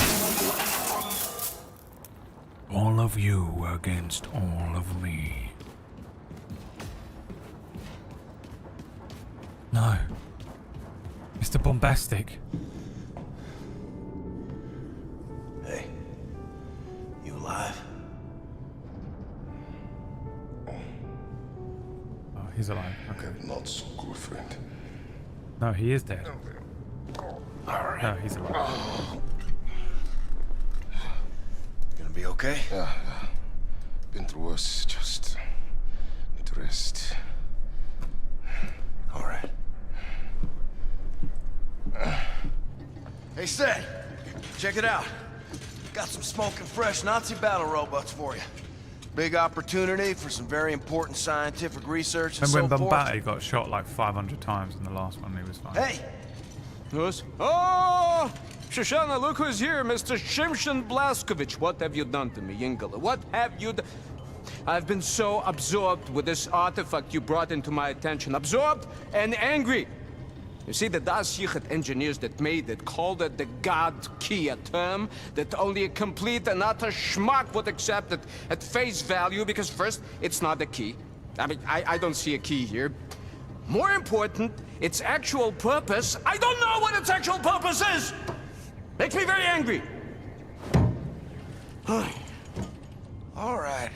All of you against all of me. No. Mr. Bombastic. Hey. You alive? Oh, he's alive. Okay. Not so good, friend. No, he is dead. Alright. No, he's alive. Gonna be okay? Yeah. Been through worse, just need to rest. Alright. Hey, Seth! Check it out. Got some smoking fresh Nazi battle robots for you. Big opportunity for some very important scientific research and so Remember when forth. Bombatti got shot like 500 times in the last one, he was fine. Hey! Yes? Oh! Shoshana, look who's here, Mr. Shimshon Blazkowicz. What have you done to me, Yingala? What have you done? I've been so absorbed with this artifact you brought into my attention. Absorbed and angry. You see, the Das Yichud engineers that made it called it the God Key, a term that only a complete and utter schmuck would accept it at face value, because first, it's not a key. I mean, I don't see a key here. More important, its actual purpose, I don't know what its actual purpose is! Makes me very angry. All right.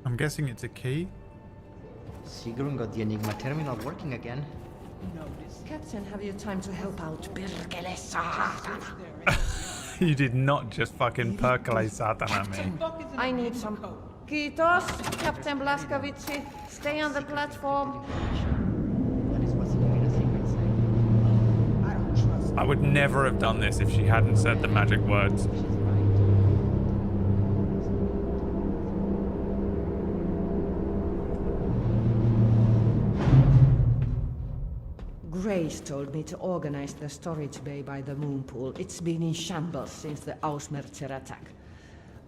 I'm guessing it's a key. Sigrun got the Enigma terminal working again. Captain, have you time to help out? You did not just fucking percolate Satan at me. I need some... Kitos, Captain Blazkowicz. Stay on the platform. I would never have done this if she hadn't said the magic words. Grace told me to organize the storage bay by the moon pool. It's been in shambles since the Ausmerzer attack.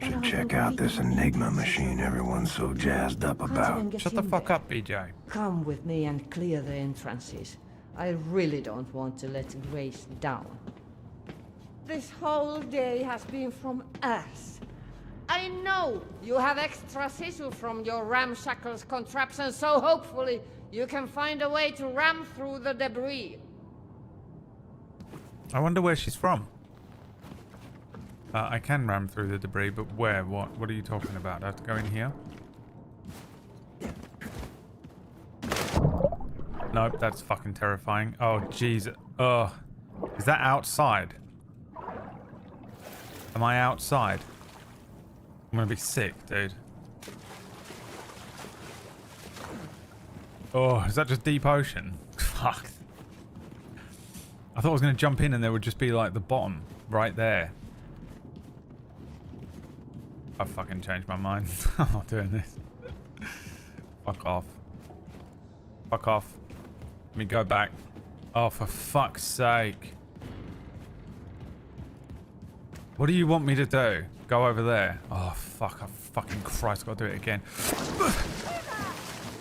Should check out this Enigma machine everyone's so jazzed up about. Shut the fuck up, BJ. Come with me and clear the entrances. I really don't want to let Grace down. This whole day has been from us. I know you have extra tissue from your ramshackle contraption, so hopefully you can find a way to ram through the debris. I wonder where she's from. I can ram through the debris, but where? What? What are you talking about? I have to go in here? Nope, that's fucking terrifying. Oh, jeez. Ugh. Is that outside? Am I outside? I'm gonna be sick, dude. Oh, is that just deep ocean? Fuck. I thought I was gonna jump in and there would just be like the bottom right there. I fucking changed my mind. I'm not doing this. Fuck off. Fuck off. Let me go back. Oh, for fuck's sake. What do you want me to do? Go over there? Oh, fuck. Oh, fucking Christ. I've got to do it again.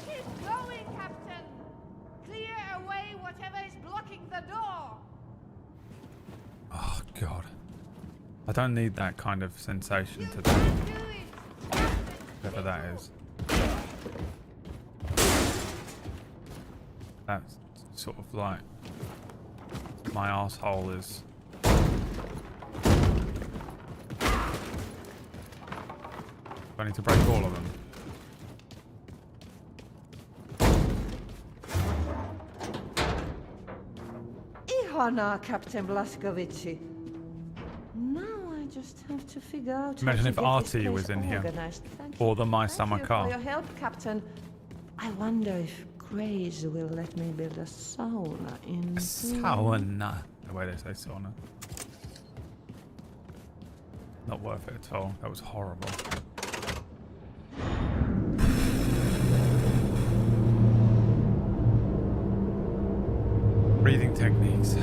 Keep going, Captain! Clear away whatever is blocking the door! I don't need that kind of sensation today. Whatever that is. That's sort of like my asshole is. Do I need to break all of them? Ihana, Captain Blazkowicz. Now I just have to figure out. Imagine how if to get this Artie was place in here. organized. Thank Or the My Thank Summer you Car. for your help, Captain. I wonder if Grace will let me build a sauna in. Sauna. The way they say sauna. Not worth it at all. That was horrible. Breathing techniques.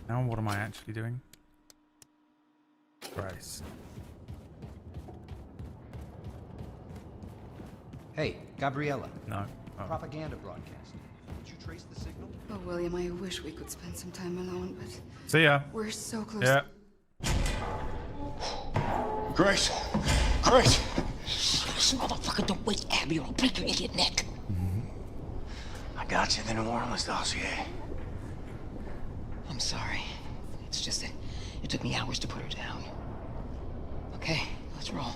Now what am I actually doing? Grace. Hey, Gabriella. No. Oh. Propaganda broadcast. Did you trace the signal? Oh, William, I wish we could spend some time alone, but See ya. we're so close. Yeah. Grace! Grace! This motherfucker, don't waste Abby or I'll break your idiot neck. I got you the New Orleans dossier. I'm sorry. It's just that it took me hours to put her down. Okay, let's roll.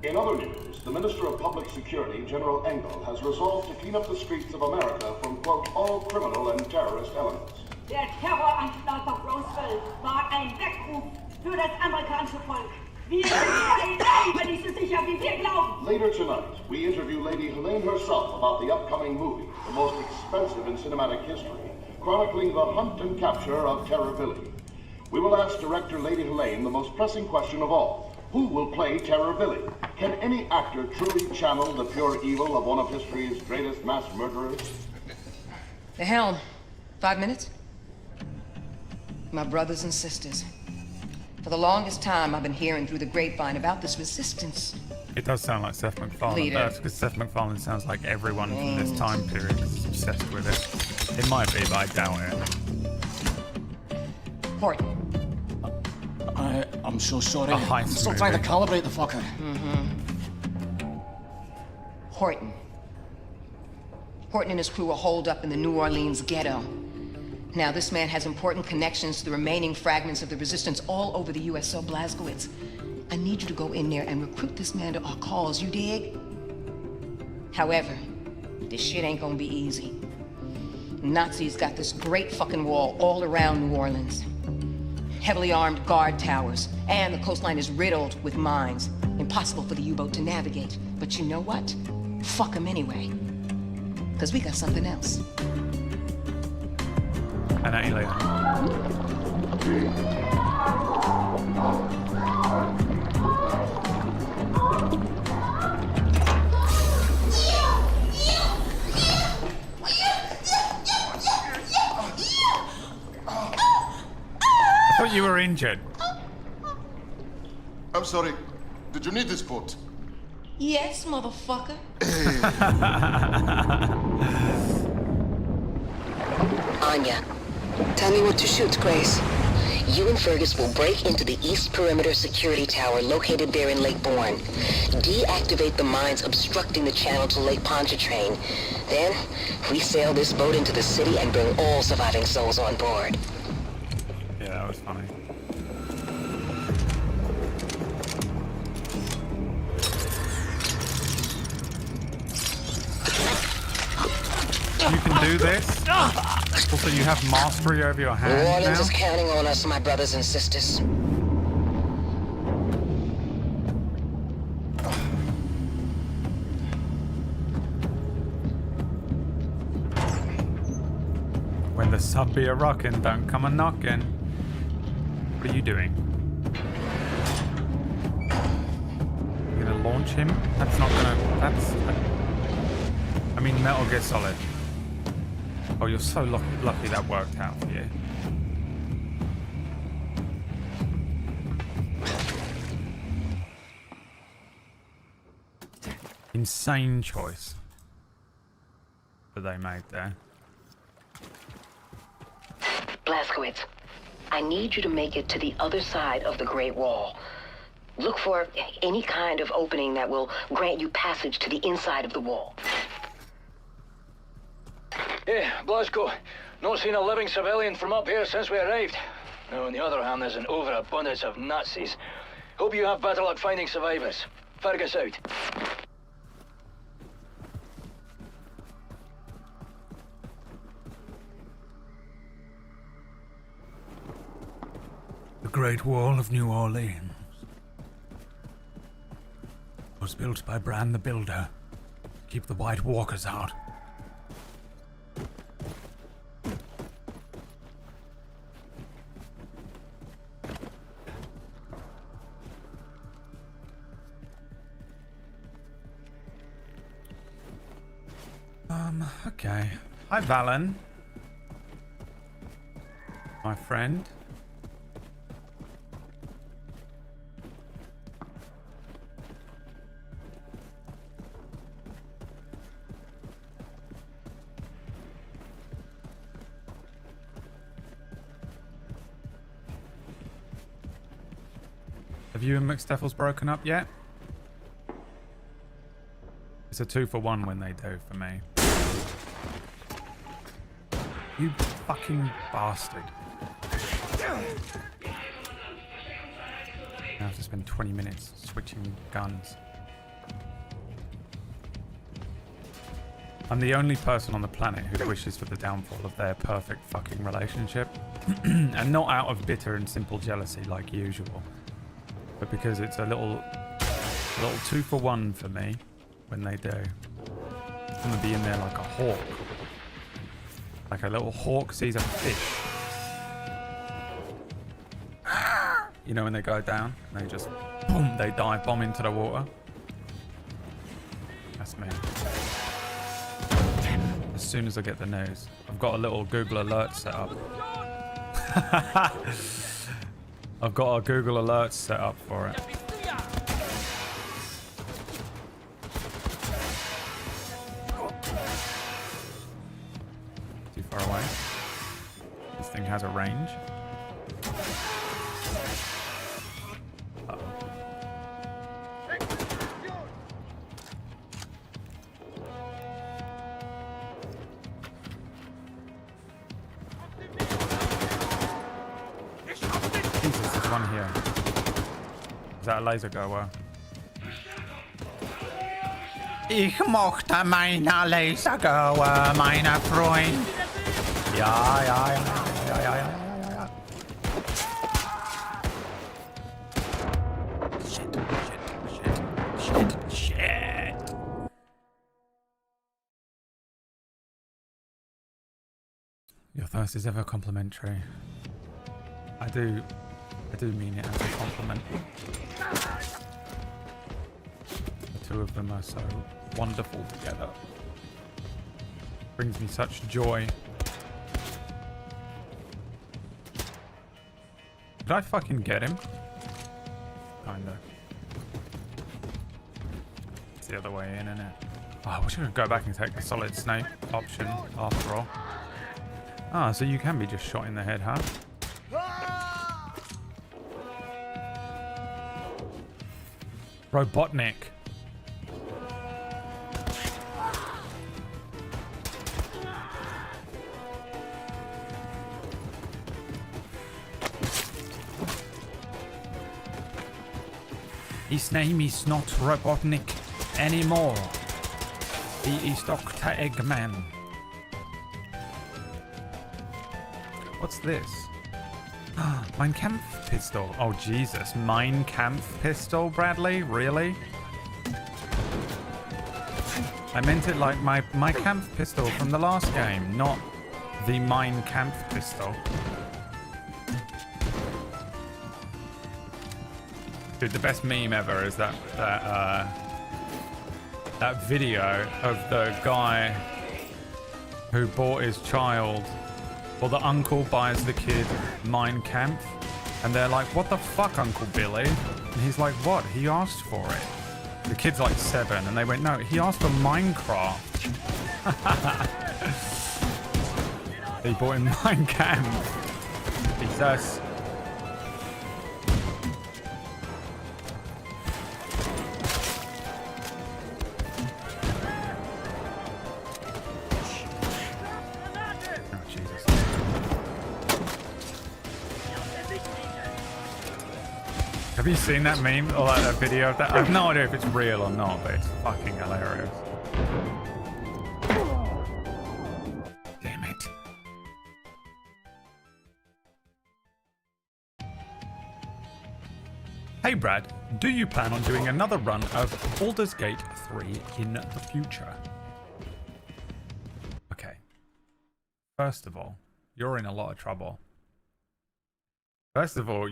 In other news, the Minister of Public Security, General Engel, has resolved to clean up the streets of America from, quote, all criminal and terrorist elements. Der Terroranschlag auf Roswell war ein Weckruf für das amerikanische Volk. Wir sind nicht so sicher, wie wir glauben. Later tonight, we interview Lady Helene herself about the upcoming movie, the most expensive in cinematic history, chronicling the hunt and capture of Terror-Billy. We will ask director Lady Helene the most pressing question of all. Who will play Terror-Billy? Can any actor truly channel the pure evil of one of history's greatest mass murderers? The helm. 5 minutes? My brothers and sisters. For the longest time, I've been hearing through the grapevine about this resistance. It does sound like Seth MacFarlane. Leader. That's because Seth MacFarlane sounds like everyone from this time period is obsessed with it. It might be, but I doubt it. Horton. I'm so sorry. A heist I'm still movie. trying to calibrate the fucker. Horton. Horton and his crew are holed up in the New Orleans ghetto. Now, this man has important connections to the remaining fragments of the resistance all over the U.S., so Blazkowicz, I need you to go in there and recruit this man to our cause, you dig? However, this shit ain't gonna be easy. Nazis got this great fucking wall all around New Orleans. Heavily armed guard towers, and the coastline is riddled with mines. Impossible for the U-boat to navigate. But you know what? Fuck them anyway. Because we got something else. An alien. I thought you were injured. I'm sorry. Did you need this boat? Yes, motherfucker. Anya, tell me what to shoot, Grace. You and Fergus will break into the East Perimeter Security Tower located there in Lake Bourne. Deactivate the mines obstructing the channel to Lake Pontchartrain. Then, we sail this boat into the city and bring all surviving souls on board. Yeah, that was funny. You can do this? Also, you have mastery over your New hands Orleans is now? counting on us, my brothers and sisters. When the sub be a rockin', don't come a knockin'. What are you doing? You're gonna launch him? That's not gonna... That's... I mean, Metal Gear Solid. Oh, you're so lucky that worked out for you. insane choice that they made there. Blazkowicz, I need you to make it to the other side of the Great Wall. Look for any kind of opening that will grant you passage to the inside of the wall. Yeah, Blazko. Not seen a living civilian from up here since we arrived. Now, on the other hand, there's an overabundance of Nazis. Hope you have better luck finding survivors. Fergus out. The Great Wall of New Orleans was built by Bran the Builder to keep the White Walkers out. Okay. Hi, Valen. My friend. Have you and McSteffels broken up yet? It's a 2-for-1 when they do for me. You fucking bastard. I have to spend 20 minutes switching guns. I'm the only person on the planet who wishes for the downfall of their perfect fucking relationship. And not out of bitter and simple jealousy like usual. But because it's a little 2-for-1 for me when they do. I'm gonna be in there like a hawk. Like a little hawk sees a fish. You know when they go down and they just boom, they dive bomb into the water. That's me. As soon as I get the news, I've got a little Google alert set up. I've got a Google alert set up for it. Too far away. This thing has a range. Jesus, there's one here. Is that a laser goer? Ich mochte meine Lasergoer, meine Freund. Ja. Shit. Your thirst is ever complimentary. I do mean it as a compliment. The two of them are so wonderful together. Brings me such joy. Did I fucking get him? Kinda. It's the other way in, isn't it? Oh, I wish I could go back and take the solid snipe option after all. Ah, so you can be just shot in the head, huh? Robotnik. His name is not Robotnik anymore. He is Dr. Eggman. What's this? Mein Kampf pistol. Oh Jesus, Mein Kampf pistol, Bradley? Really? I meant it like my Kampf pistol from the last game, not the Mein Kampf pistol. Dude, the best meme ever is that video of the guy who bought his child. Well, the uncle buys the kid Mein Kampf, and they're like, "What the fuck, Uncle Billy?" And he's like, "What? He asked for it." The kid's like 7, and they went, no, he asked for Minecraft. He bought him Minecraft. Jesus. Have you seen that meme or like that video of that? I have no idea if it's real or not, but it's fucking hilarious. Damn it. Hey Brad, do you plan on doing another run of Baldur's Gate 3 in the future? Okay. First of all, you're in a lot of trouble. First of all,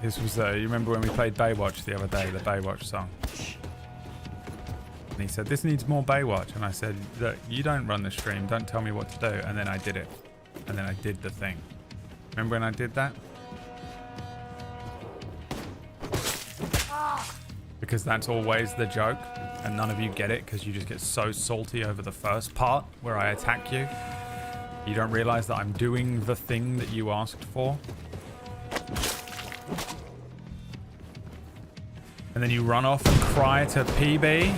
this was you remember when we played Baywatch the other day, the Baywatch song? And he said, this needs more Baywatch. And I said, look, you don't run the stream, don't tell me what to do. And then I did it. And then I did the thing. Remember when I did that? Because that's always the joke. And none of you get it because you just get so salty over the first part where I attack you. You don't realize that I'm doing the thing that you asked for. And then you run off and cry to PB.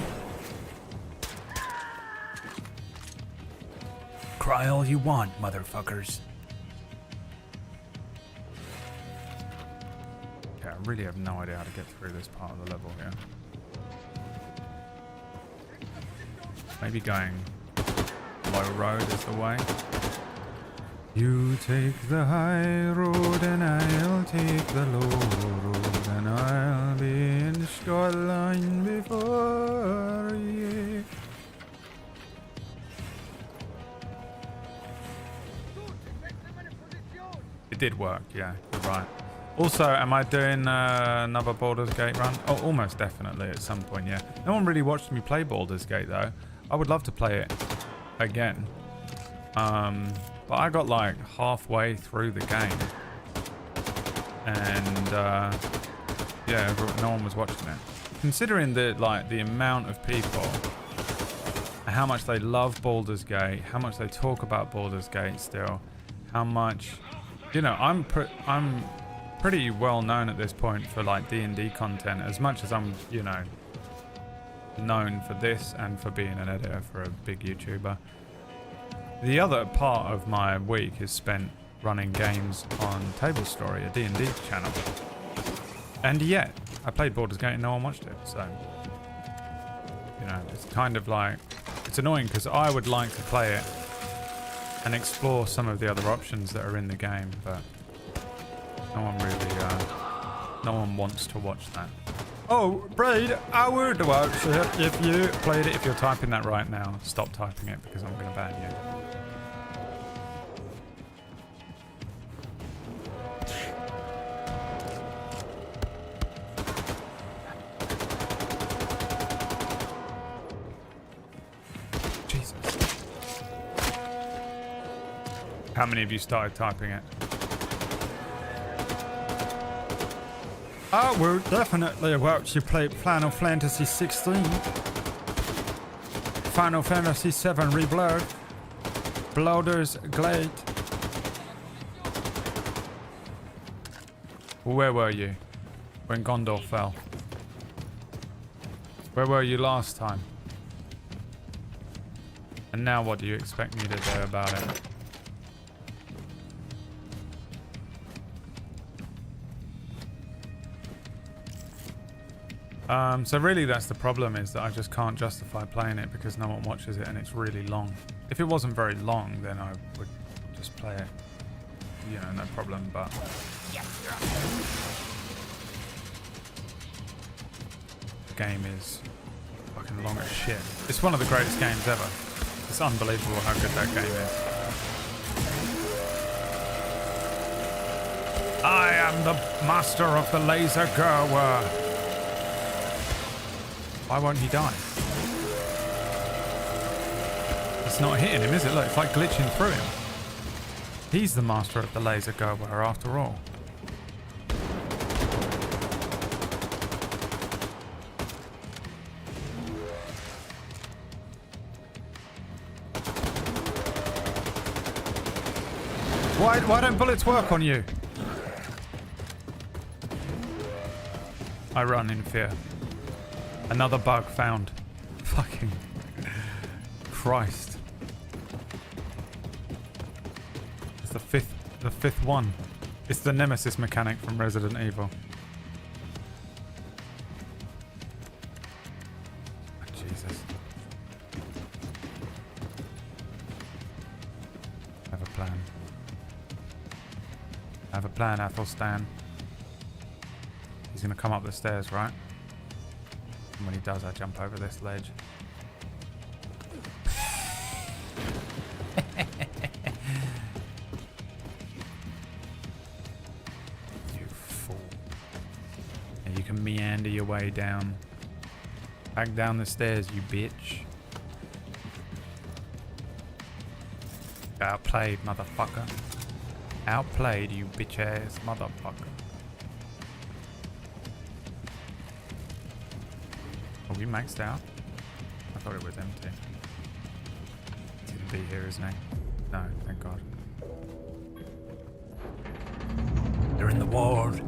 Cry all you want, motherfuckers. Okay, I really have no idea how to get through this part of the level here. Maybe going low road is the way. You take the high road and I'll take the low road, and I'll be in Scotland before you. It did work, yeah, you're right. Also, am I doing another Baldur's Gate run? Oh, almost definitely at some point, yeah. No one really watched me play Baldur's Gate though. I would love to play it again. But I got like halfway through the game. And yeah, no one was watching it. Considering the amount of people, how much they love Baldur's Gate, how much they talk about Baldur's Gate still, how much, you know, I'm pretty well known at this point for like D&D content, as much as I'm, you know, known for this and for being an editor for a big YouTuber. The other part of my week is spent running games on Table Story, a D&D channel. And yet, I played Baldur's Gate and no one watched it, so... You know, it's kind of like... It's annoying because I would like to play it and explore some of the other options that are in the game, but... No one really, no one wants to watch that. Oh, Brad, I would watch it if you played it. If you're typing that right now, stop typing it because I'm going to ban you. Jesus. How many of you started typing it? I will definitely watch you play Final Fantasy 16. Final Fantasy 7 Reblood. Bloater's Glade. Where were you when Gondor fell? Where were you last time? And now what do you expect me to do about it? So really that's the problem, is that I just can't justify playing it because no one watches it and it's really long. If it wasn't very long, then I would just play it. You know, no problem, but... The game is fucking long as shit. It's one of the greatest games ever. It's unbelievable how good that game is. I am the master of the laser Gerwa. Why won't he die? It's not hitting him, is it? Look, it's like glitching through him. He's the master of the laser Gerwa after all. Why don't bullets work on you? I run in fear. Another bug found. Fucking Christ. It's the fifth one. It's the Nemesis mechanic from Resident Evil. Oh, Jesus. I have a plan. I have a plan, Athelstan. He's gonna come up the stairs, right? And when he does, I jump over this ledge. You fool. And you can meander your way down. Back down the stairs, you bitch. Outplayed, motherfucker. Outplayed, you bitch ass motherfucker. Are we maxed out? I thought it was empty. He's gonna be here, isn't he? No, thank God. They're in the ward.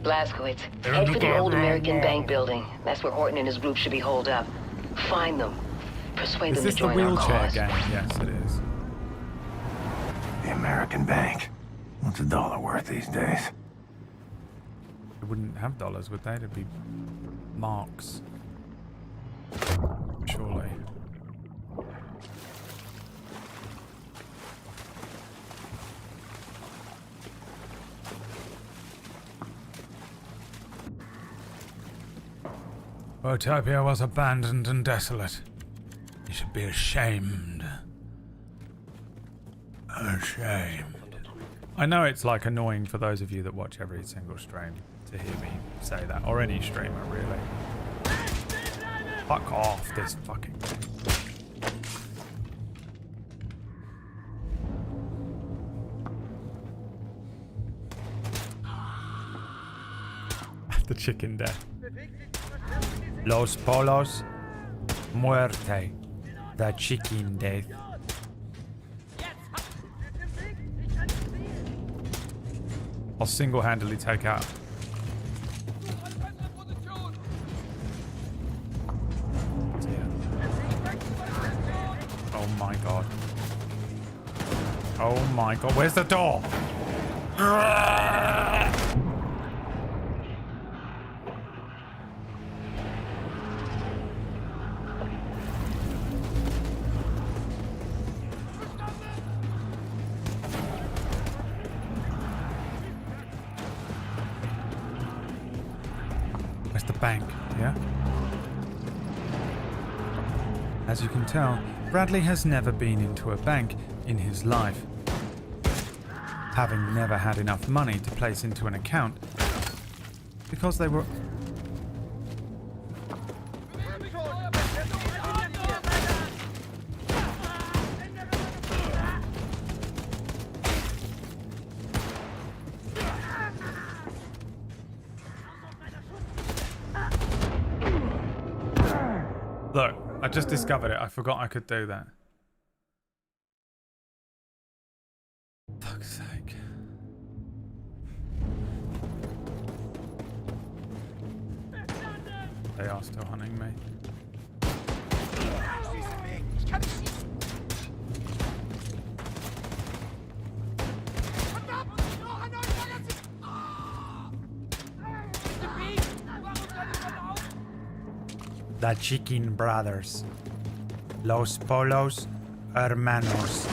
Blazkowicz, head for the old American Bank building. That's where Horton and his group should be holed up. Find them. Persuade them to join our cause. Is this the wheelchair game? Yes, it is. The American Bank. What's $1 worth these days? They wouldn't have dollars, would they? They'd be marks. Surely. Utopia was abandoned and desolate. You should be ashamed. Ashamed. I know it's like annoying for those of you that watch every single stream to hear me say that, or any streamer really. Fuck off this fucking thing. The chicken death. Los Polos Muerte. The chicken death. I'll single-handedly take out. Oh my God. Oh my God. Where's the door? Bank, yeah? As you can tell, Bradley has never been into a bank in his life. Having never had enough money to place into an account because they were... I just discovered it. I forgot I could do that. Fuck's sake. They are still hunting me. The Chicken Brothers. Los Polos Hermanos.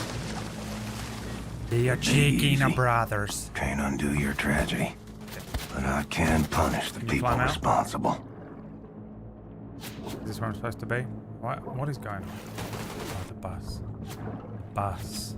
The Chicken Brothers. Can't undo your tragedy, but I can punish the people responsible. Is this where I'm supposed to be? What is going on? Oh, the bus. Bus.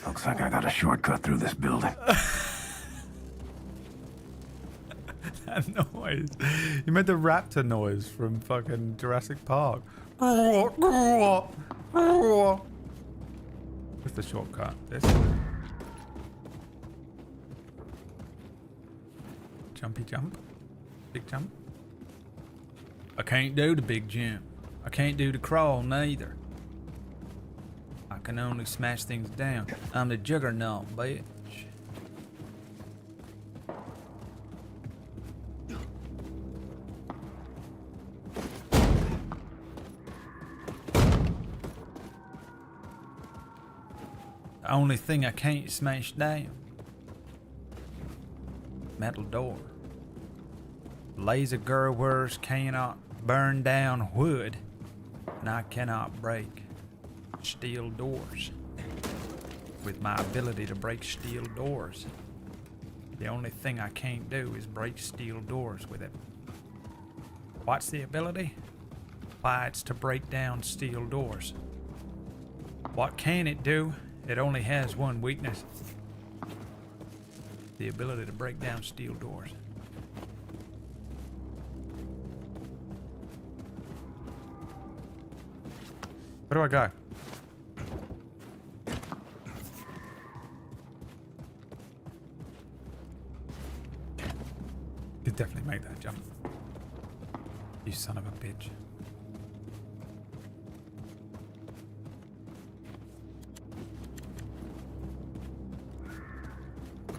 Looks like I got a shortcut through this building. That noise. You made the raptor noise from fucking Jurassic Park. What's the shortcut? This? Jumpy jump? Big jump? I can't do the big jump. I can't do the crawl neither. I can only smash things down. I'm the juggernaut, bitch. The only thing I can't smash down. Metal door. Laser girders cannot burn down wood, and I cannot break steel doors. With my ability to break steel doors, the only thing I can't do is break steel doors with it. What's the ability? Why, it's to break down steel doors. What can it do? It only has one weakness. The ability to break down steel doors. Where do I go? Could definitely make that jump. You son of a bitch.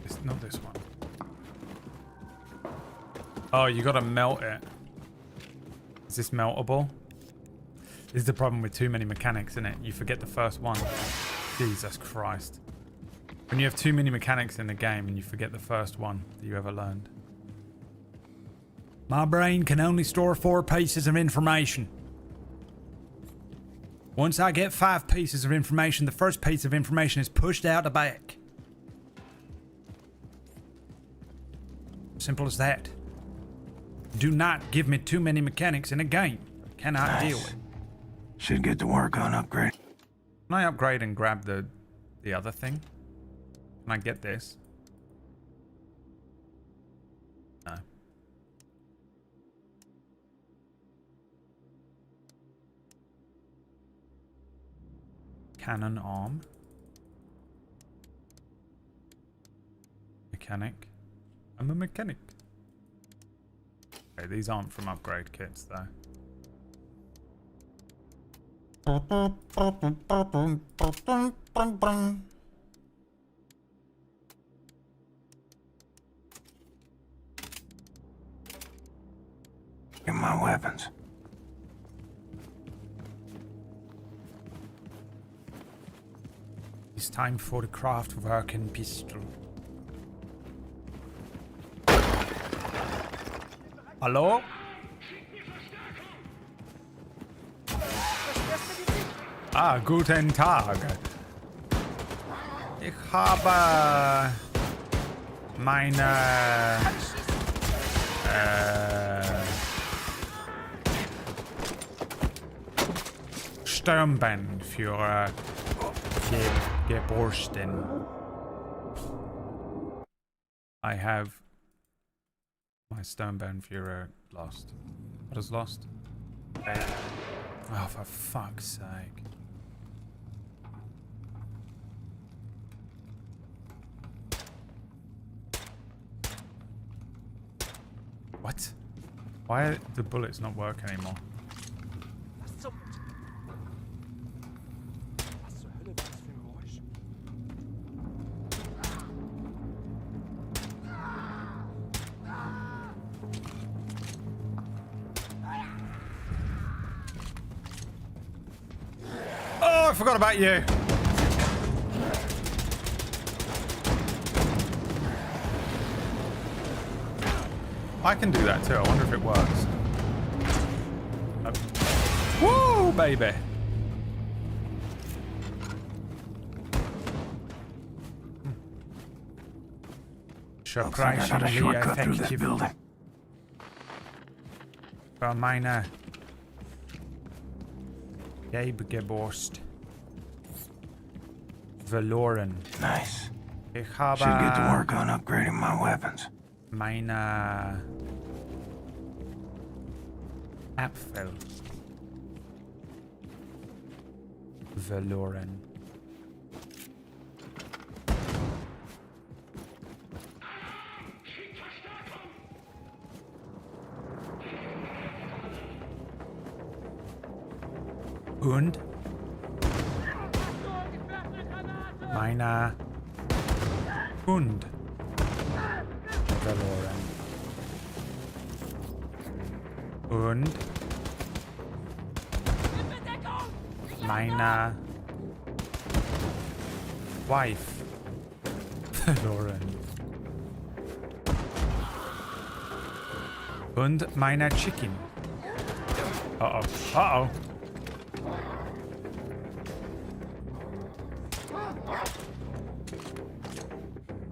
It's not this one. Oh, you gotta melt it. Is this meltable? This is the problem with too many mechanics in it. You forget the first one. Jesus Christ. When you have too many mechanics in the game and you forget the first one that you ever learned. My brain can only store 4 pieces of information. Once I get 5 pieces of information, the first piece of information is pushed out the back. Simple as that. Do not give me too many mechanics in a game. I cannot deal with. Should get to work on upgrade. Can I upgrade and grab the other thing? Can I get this? No. Cannon arm. Mechanic. I'm a mechanic. Okay, these aren't from upgrade kits though. Get my weapons. It's time for the craft working pistol. Hallo? Ah, guten Tag. Ich habe meine Stirnband für geborsten. I have my Stirnbandführer lost. What is lost? Okay. Oh, for fuck's sake. What? Why are the bullets not work anymore? Oh, I forgot about you. I can do that too. I wonder if it works. Oh. Woo, baby. Looks like I got a shortcut through this building. Für meine Geborst verloren. Nice. Ich habe Should get to work on upgrading my weapons. Meine Äpfel verloren. Und meiner Hund verloren. Und meiner Wife verloren. Und meiner Chicken. Uh-oh. Uh-oh.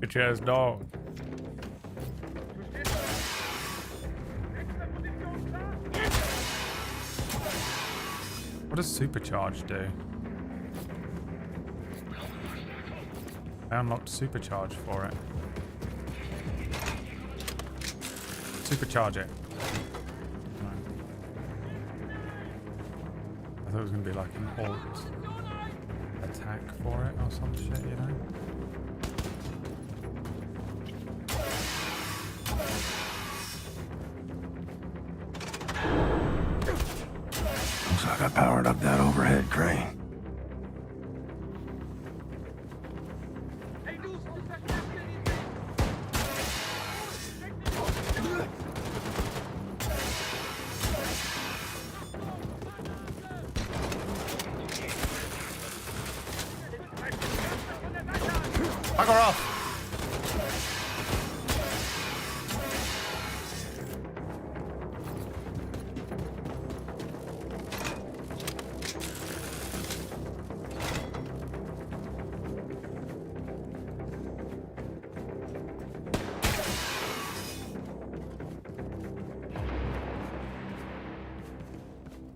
Bitch ass dog. What does supercharge do? I unlocked supercharge for it. Supercharge it. No. I thought it was going to be like an alt attack for it or some shit, you know? Looks like I powered up that overhead crane. Bugger off!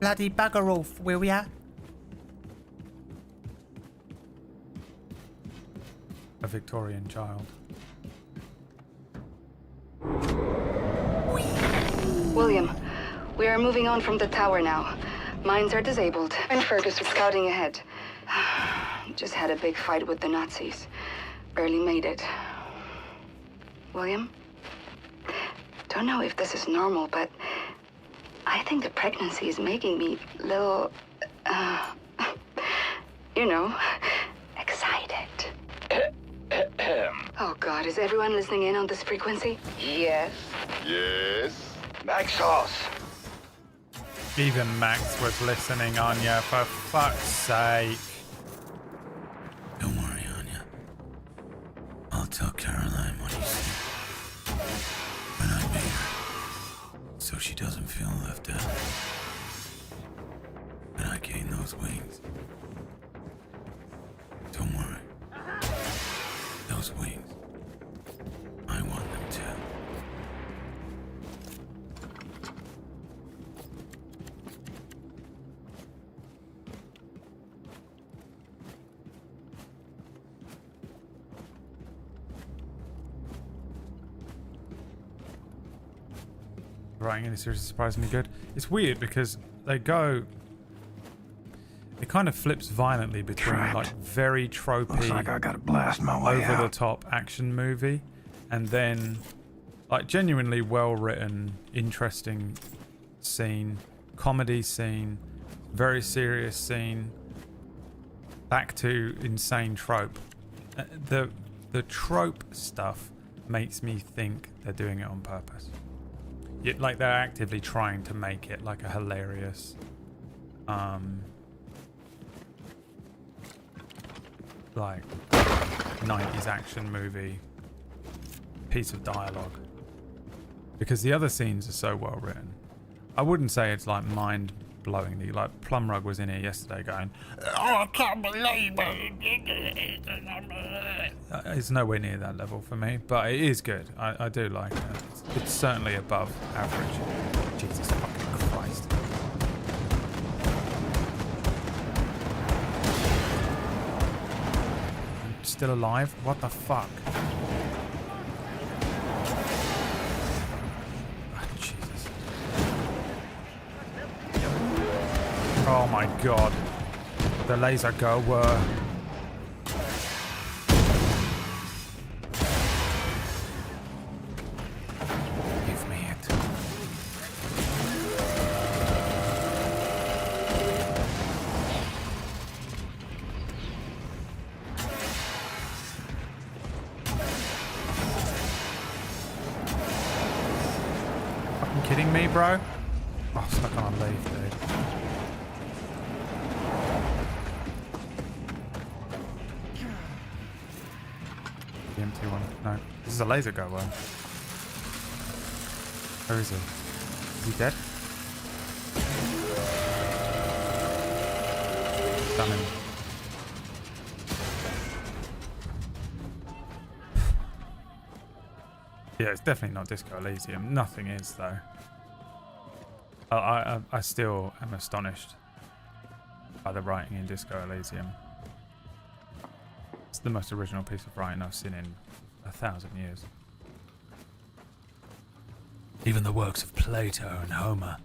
Bloody bugger off, will ya? A Victorian child. William, we are moving on from the tower now. Mines are disabled, and Fergus is scouting ahead. Just had a big fight with the Nazis. Barely made it. William? Don't know if this is normal, but I think the pregnancy is making me a little, you know, excited. Oh God, is everyone listening in on this frequency? Yes. Yes. Maxos. Even Max was listening, Anya, for fuck's sake. Don't worry, Anya. I'll tell Caroline what you see. When I meet her. So she doesn't feel left out. And I gain those wings. Don't worry. Those wings. I want them too. Writing in the series is surprisingly good. It's weird because it kind of flips violently between like very tropey, Looks like I gotta blast my way over the out. top action movie, and then like genuinely well written, interesting scene, comedy scene, very serious scene, back to insane trope. The trope stuff makes me think they're doing it on purpose. Like they're actively trying to make it like a hilarious like 90s action movie piece of dialogue, because the other scenes are so well written. I wouldn't say it's like mind-blowingly, like Plumrug was in here yesterday going, "Oh, I can't believe it." It's nowhere near that level for me, but it is good. I do like it. It's certainly above average. Jesus fucking Christ. I'm still alive? What the fuck? Oh, Jesus. Oh my god. The laser goer. Kidding me, bro? Oh, stuck on a leaf, dude. The empty one. No, this is a laser goer. Where is he? Is he dead? Damn him. Yeah, it's definitely not Disco Elysium. Nothing is, though. I still am astonished by the writing in Disco Elysium. It's the most original piece of writing I've seen in 1,000 years. Even the works of Plato and Homer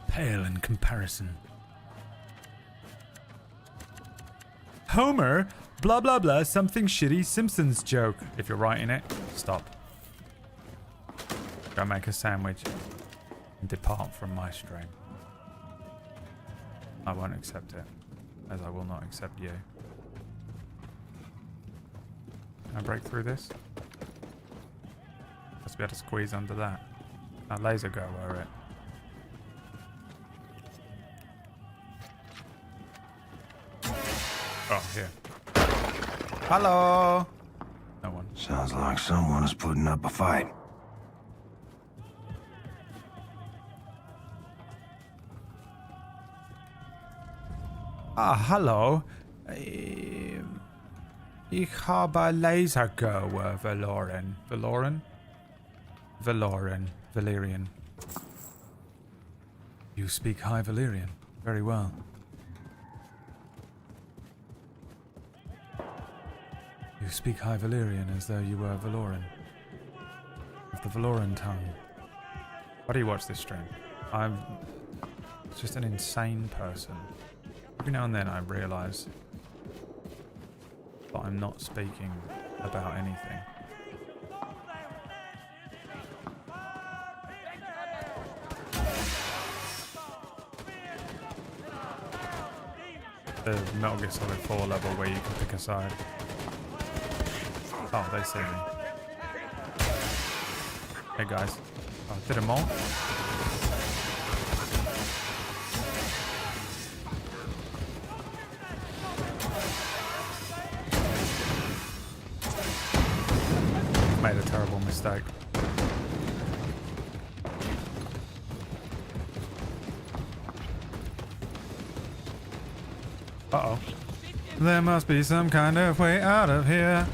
pale in comparison. Homer, blah blah blah, something shitty Simpsons joke. If you're writing it, stop. Go make a sandwich and depart from my stream. I won't accept it, as I will not accept you. Can I break through this? Must be able to squeeze under that. That laser go where it. Oh, here. Hello. No one. Sounds like someone is putting up a fight. Hallo. Ich habe Lasergoer verloren. Verloren? Valoran. Valerian. You speak High Valerian. Very well. You speak High Valerian as though you were Valoran. Of the Valoran tongue. Why do you watch this stream? I'm just an insane person. Every now and then I realise that I'm not speaking about anything. The Metal Gear Solid 4 level where you can pick a side. Oh, they see me. Hey guys. Oh, did them all? Made a terrible mistake. Uh-oh. There must be some kind of way out of here.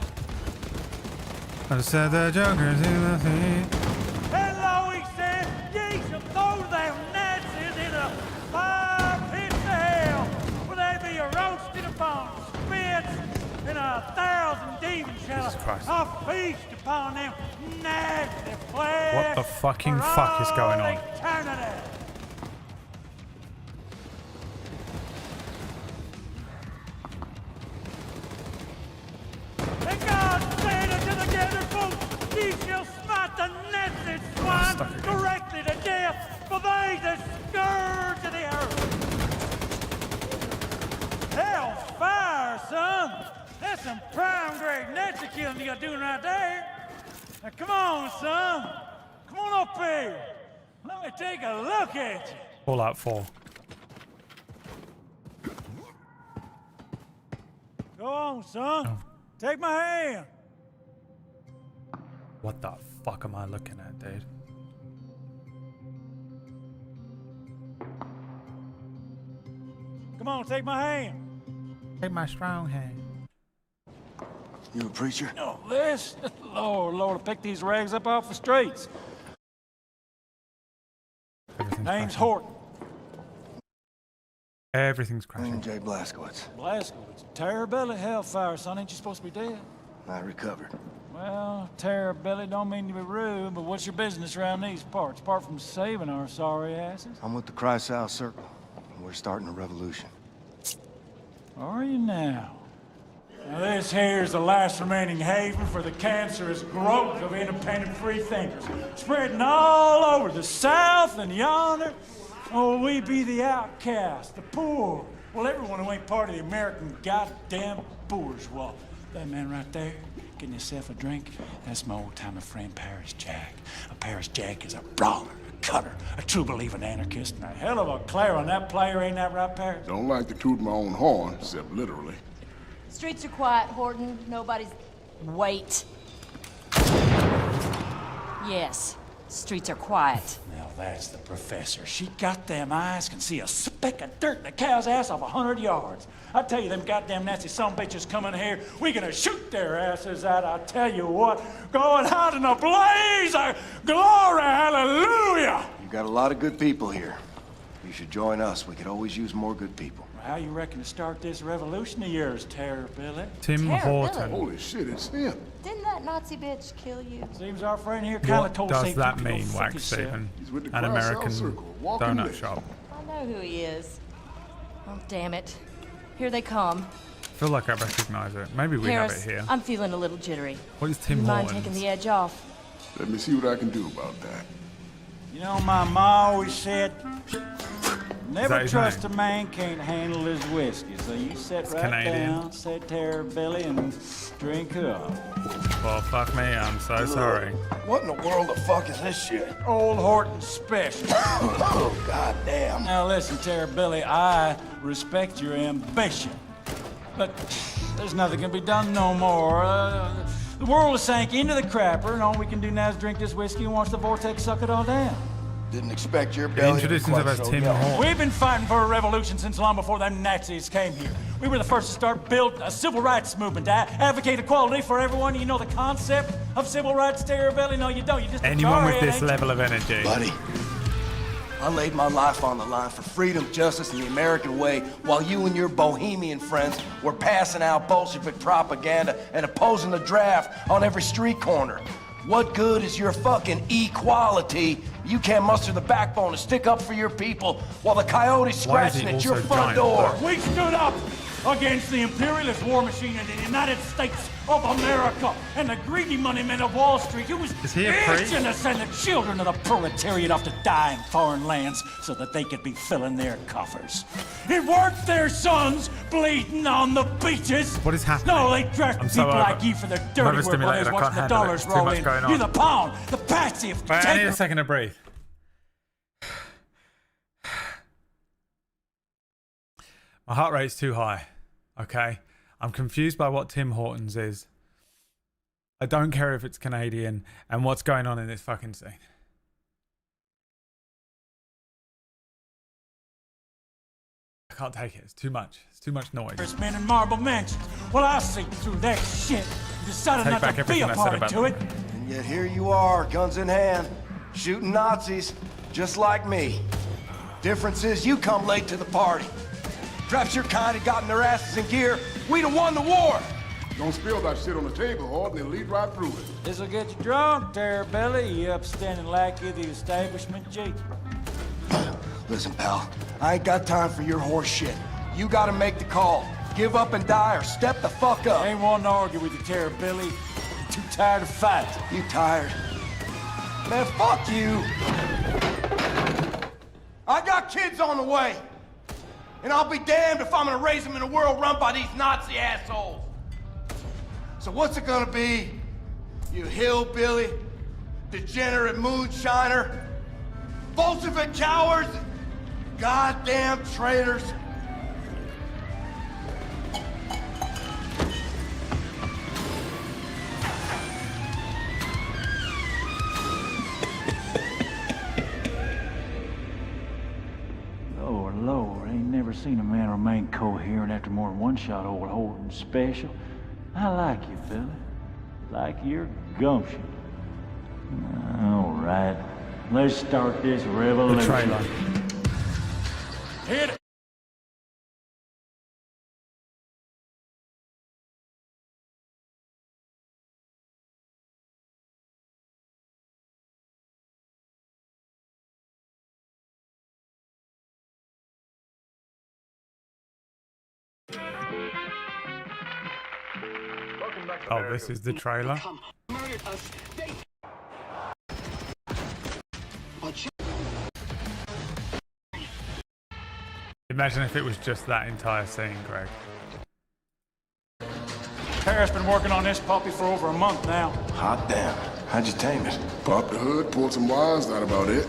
I said the Joker's in the thing. Hello, he said. Ye shall throw them Nazis in a fire pit of hell, where they be roasted upon spits, and 1,000 demons shall feast upon them nasty flesh. What the fucking fuck is going on? Eternity. And God said unto the gathered folk, ye shall smite the Nazi swine directly to death, for they the scourge of the earth. Hellfire, son! That's some prime grade Nazi killing you're doing right there. Now come on, son. Come on up here. Let me take a look at you. Fallout 4. Go on, son. Take my hand. What the fuck am I looking at, dude? Come on, take my hand. Take my strong hand. You a preacher? No, this? Lord, I picked these rags up off the streets. Name's Horton. Everything's crashing. Jay Blazkowicz. Blazkowicz. Terror-belly hellfire, son. Ain't you supposed to be dead? I recovered. Well, terror-belly don't mean to be rude, but what's your business around these parts, apart from saving our sorry asses? I'm with the Cry-South Circle. We're starting a revolution. Are you now? Now this here's the last remaining haven for the cancerous growth of independent free thinkers, spreading all over the South and yonder. Oh, we be the outcast, the poor. Well, everyone who ain't part of the American goddamn bourgeois. That man right there, getting himself a drink, that's my old-timer friend Paris Jack. Paris Jack is a brawler, a cutter, a true believing anarchist, and a hell of a clarinet player, ain't that right, Paris? Don't like to toot my own horn, except literally. Streets are quiet, Horton. Nobody's... Wait. Yes, streets are quiet. Now that's the professor. She got them eyes, can see a speck of dirt in a cow's ass off 100 yards. I tell you, them goddamn Nazi sumbitches coming here, we gonna shoot their asses out, I tell you what. Going out in a blaze of glory, hallelujah! You got a lot of good people here. You should join us. We could always use more good people. How you reckon to start this revolution of yours, Terror Billy? Tim Horton. Holy shit, it's him. Didn't that Nazi bitch kill you? Seems our friend here kind of What told does Satan that to go mean, fuck Wax himself. Stephen? with the An Cry-South American Circle, walking donut list. shop. I know who he is. Oh, damn it. Here they come. I feel like I recognize it. Maybe we Harris, have it here. I'm feeling a little jittery. What is Tim You mind Hortons? taking the edge off? Let me see what I can do about that. You know, my ma always said, never his trust name? a man can't handle his whiskey. So you sit right Canadian. down, say Terror Billy, and drink up. Well, fuck me. I'm so sorry. What in the world the fuck is this shit? Old Horton special. Oh, goddamn. Now listen, Terror Billy, I respect your ambition, but there's nothing can be done no more. The world has sank into the crapper, and all we can do now is drink this whiskey and watch the vortex suck it all down. Didn't expect your belly to be Introducing quite us as so Tim young. Horton. We've been fighting for a revolution since long before them Nazis came here. We were the first to start building a civil rights movement to advocate equality for everyone. You know the concept of civil rights, Terror Billy? No, you don't. You just Anyone with jarhead, this ain't you? level of energy. Buddy, I laid my life on the line for freedom, justice, and the American way while you and your bohemian friends were passing out Bolshevik propaganda and opposing the draft on every street corner. What good is your fucking equality? You can't muster the backbone to stick up for your people while the coyotes Why is he scratching at your also front giant? door. We stood up against the imperialist war machine in the United States of America and the greedy money men of Wall Street who was Is he a priest? itching to send the children of the proletariat off to die in foreign lands so that they could be filling their coffers. It weren't their sons bleeding on the beaches. What is happening? No, they drafted I'm so people like over- you for their I'm dirty work overstimulated. brothers I can't watching the handle it. dollars Too roll much in. going on. You're the pawn, the passive. Wait, I need a second to breathe. My heart rate's too high. Okay? I'm confused by what Tim Hortons is. I don't care if it's Canadian and what's going on in this fucking scene. I can't take it. It's too much. It's too much noise. First man in Marble Mansions. Well, I see through that shit. Decided Take not back to be a everything I said party about to it. And yet here you are, guns in hand, shooting Nazis, just like me. Difference is you come late to the party. Perhaps your kind had gotten their asses in gear, we'd have won the war. Don't spill that shit on the table, Horde, and then lead right through it. This'll get you drunk, Terrabelly, you upstanding lackey of the establishment, G. Listen, pal, I ain't got time for your horse shit. You gotta make the call. Give up and die or step the fuck up. I ain't wanting to argue with you, Terrabelly. I'm too tired to fight. You tired? Man, fuck you. I got kids on the way. And I'll be damned if I'm gonna raise them in a world run by these Nazi assholes. So what's it gonna be? You hillbilly, degenerate moonshiner, Bolshevik cowards, goddamn traitors. Lord, I ain't never seen a man remain coherent after more than one shot of old Horton's special. I like you, fella. Like your gumption. All right, let's start this revolution. The trailer. Hit it! Oh, this is the trailer. Imagine if it was just that entire scene, Greg. Paris been working on this puppy for over a month now. Hot damn. How'd you tame it? Pop the hood, pulled some wires, not about it.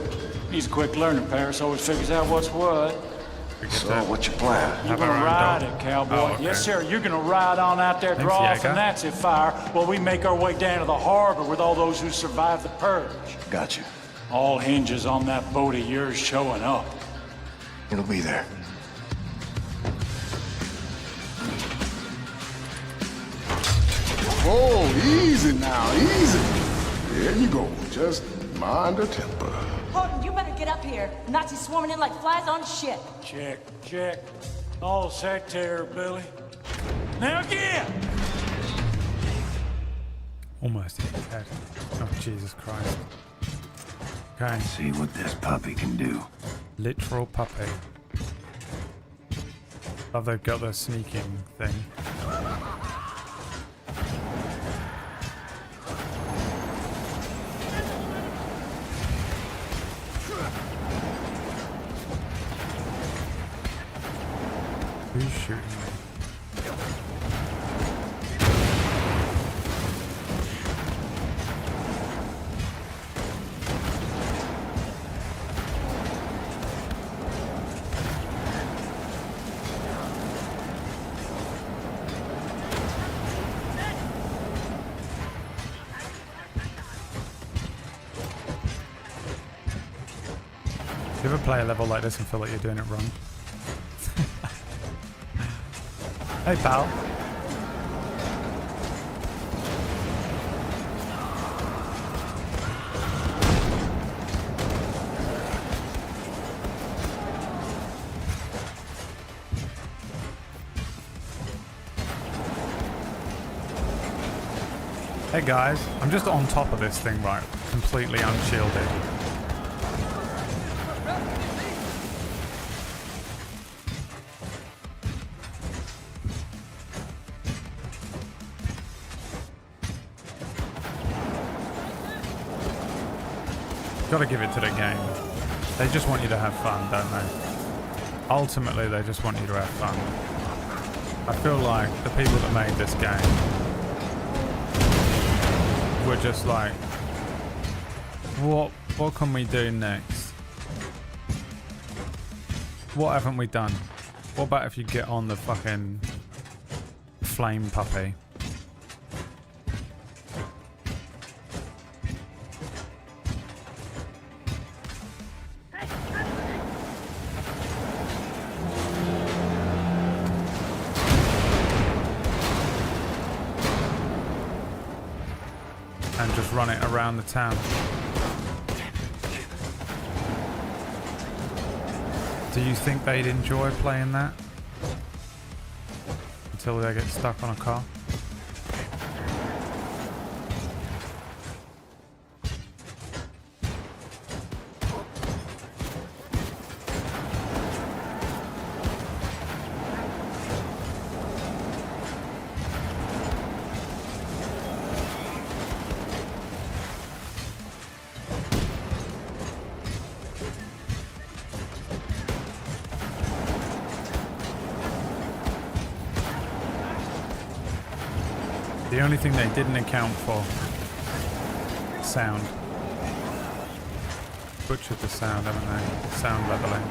He's a quick learner, Paris. Always figures out what's what. So, what's your plan? You're gonna ride it, cowboy. Oh, okay. Yes, sir. You're gonna ride on out there, Thanks, draw off the Jaeger. Nazi fire, while we make our way down to the harbor with all those who survived the purge. Gotcha. All hinges on that boat of yours showing up. It'll be there. Oh, easy now, easy. There you go. Just mind the temper. Horton, you better get up here. Nazis swarming in like flies on shit. Check, check. All set there, Billy. Now again! Almost hit his head. Oh, Jesus Christ. Okay. See what this puppy can do. Literal puppy. Oh, they've got the sneaking thing. Who's shooting me? Do you ever play a level like this and feel like you're doing it wrong? Hey, pal. Hey guys, I'm just on top of this thing, right? Completely unshielded. Gotta give it to the game. They just want you to have fun, don't they? Ultimately, they just want you to have fun. I feel like the people that made this game were just like, what can we do next? What haven't we done? What about if you get on the fucking flame puppy? and just run it around the town. Do you think they'd enjoy playing that? Until they get stuck on a car? The only thing they didn't account for, sound. Butchered the sound, haven't they? Sound leveling.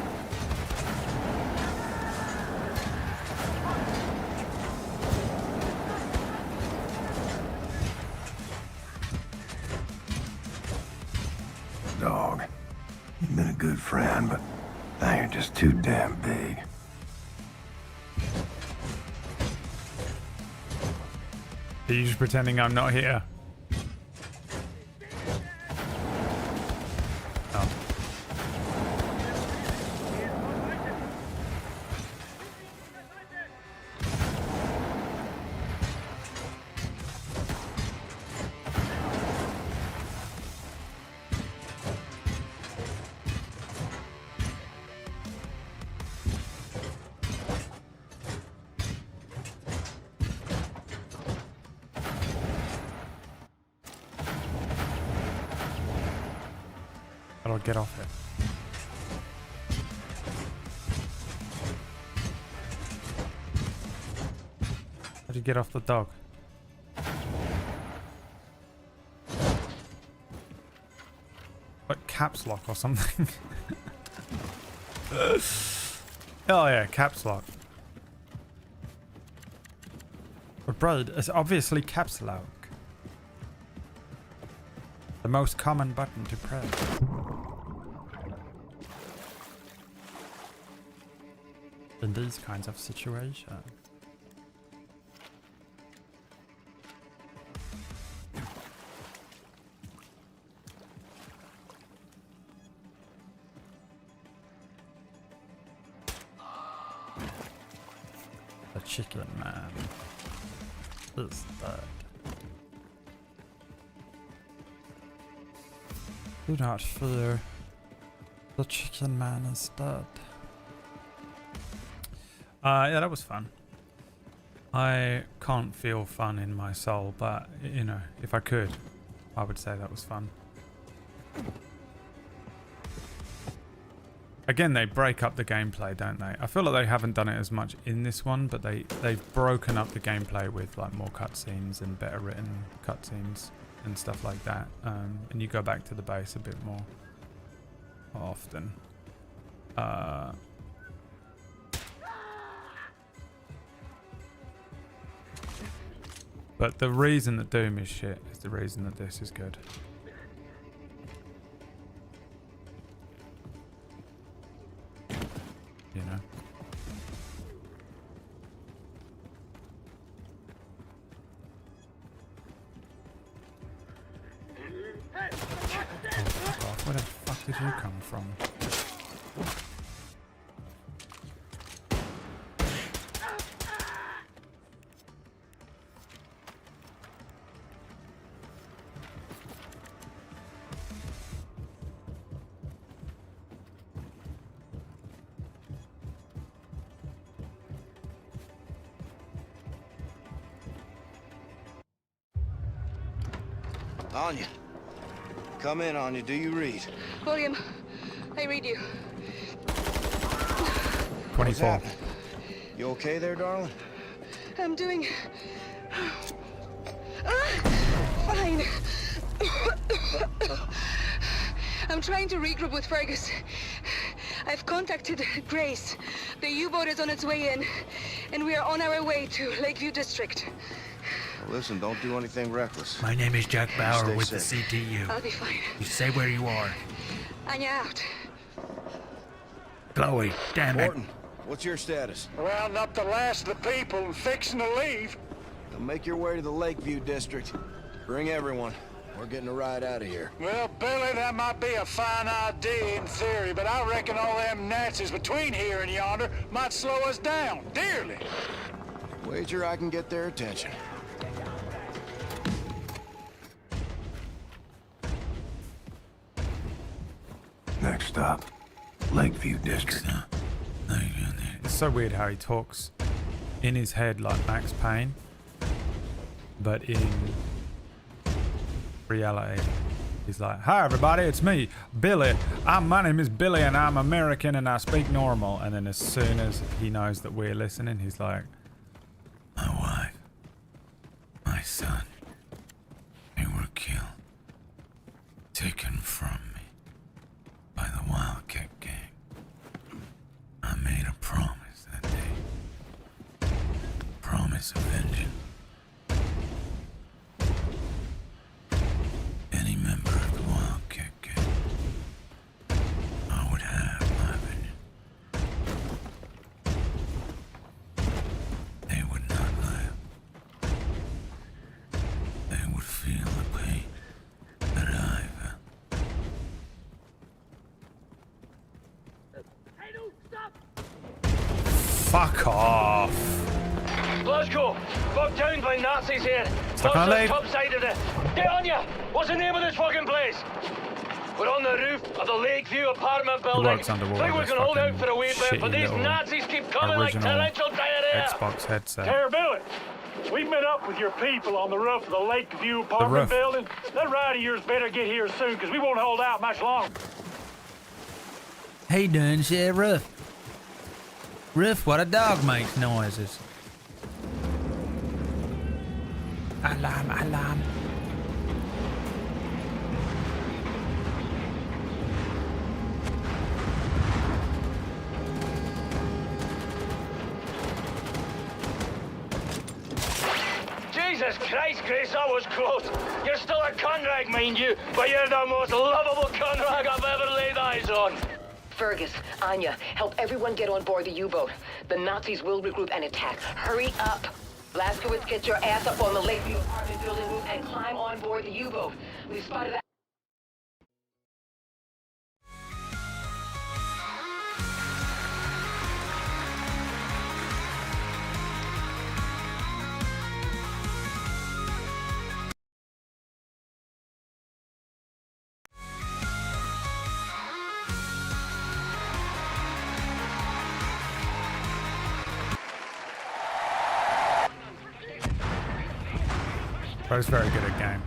Dog, you've been a good friend, but now you're just too damn big. Are you just pretending I'm not here? Oh. I'll get off it. How do you get off the dog? Like caps lock or something? Oh yeah, caps lock. But Brad, it's obviously caps lock. The most common button to press. In these kinds of situations. The chicken man is dead. Do not fear. The chicken man is dead. Yeah, that was fun. I can't feel fun in my soul, but, you know, if I could, I would say that was fun. Again, they break up the gameplay, don't they? I feel like they haven't done it as much in this one, but they've broken up the gameplay with like more cutscenes and better written cutscenes and stuff like that. And you go back to the base a bit more often. But the reason that Doom is shit is the reason that this is good. You know? Oh, fuck off. Where the fuck did you come from? Anya. Come in, Anya. Do you read? William, I read you. 24. You okay there, darling? I'm doing... fine. I'm trying to regroup with Fergus. I've contacted Grace. The U-boat is on its way in, and we are on our way to Lakeview District. Listen, don't do anything reckless. My name is Jack Bauer Stay with the safe. CTU. I'll be fine. You say where you are. Anya out. Chloe, damn it. Morton, what's your status? Rounding up the last of the people and fixing to leave. Now make your way to the Lakeview District. Bring everyone. We're getting a ride out of here. Well, Billy, that might be a fine idea in theory, but I reckon all them Nazis between here and yonder might slow us down, dearly. Wager I can get their attention. Next stop, Lakeview District. It's so weird how he talks in his head like Max Payne, but in reality, he's like, "Hi everybody, it's me, Billy. My name is Billy and I'm American and I speak normal." And then as soon as he knows that we're listening, he's like, My wife, my son, they were killed, taken from me by the Wildcat gang. I made a promise that day. Promise of vengeance. Any member of the Wildcat gang, I would have my vengeance. They would not live. They would feel the pain that I felt. "Fuck off." Glasgow, fucked down by Nazis here. Stuck on a leg. Top side of the... Get on ya! What's the name of this fucking place? We're on the roof of the Lakeview apartment building. works underwater, Think we this can hold out fucking for a wee bit, shitty but these little Nazis keep coming like original torrential diarrhea. Xbox headset. Here, Billy. We've met up with your people on the roof of the Lakeview apartment roof. building. That ride of yours better get here soon, because we won't hold out much longer. Hey, doing Sheriff. Ruff, what a dog makes noises. Alarm, alarm. Jesus Christ, Grace, that was close. You're still a conrag, mind you, but you're the most lovable conrag I've ever laid eyes on. Fergus, Anya, help everyone get on board the U-boat. The Nazis will regroup and attack. Hurry up! Blazkowicz, get your ass up on the Lakeview apartment building roof and climb on board the U-boat. We've spotted a... Bro's very good at game.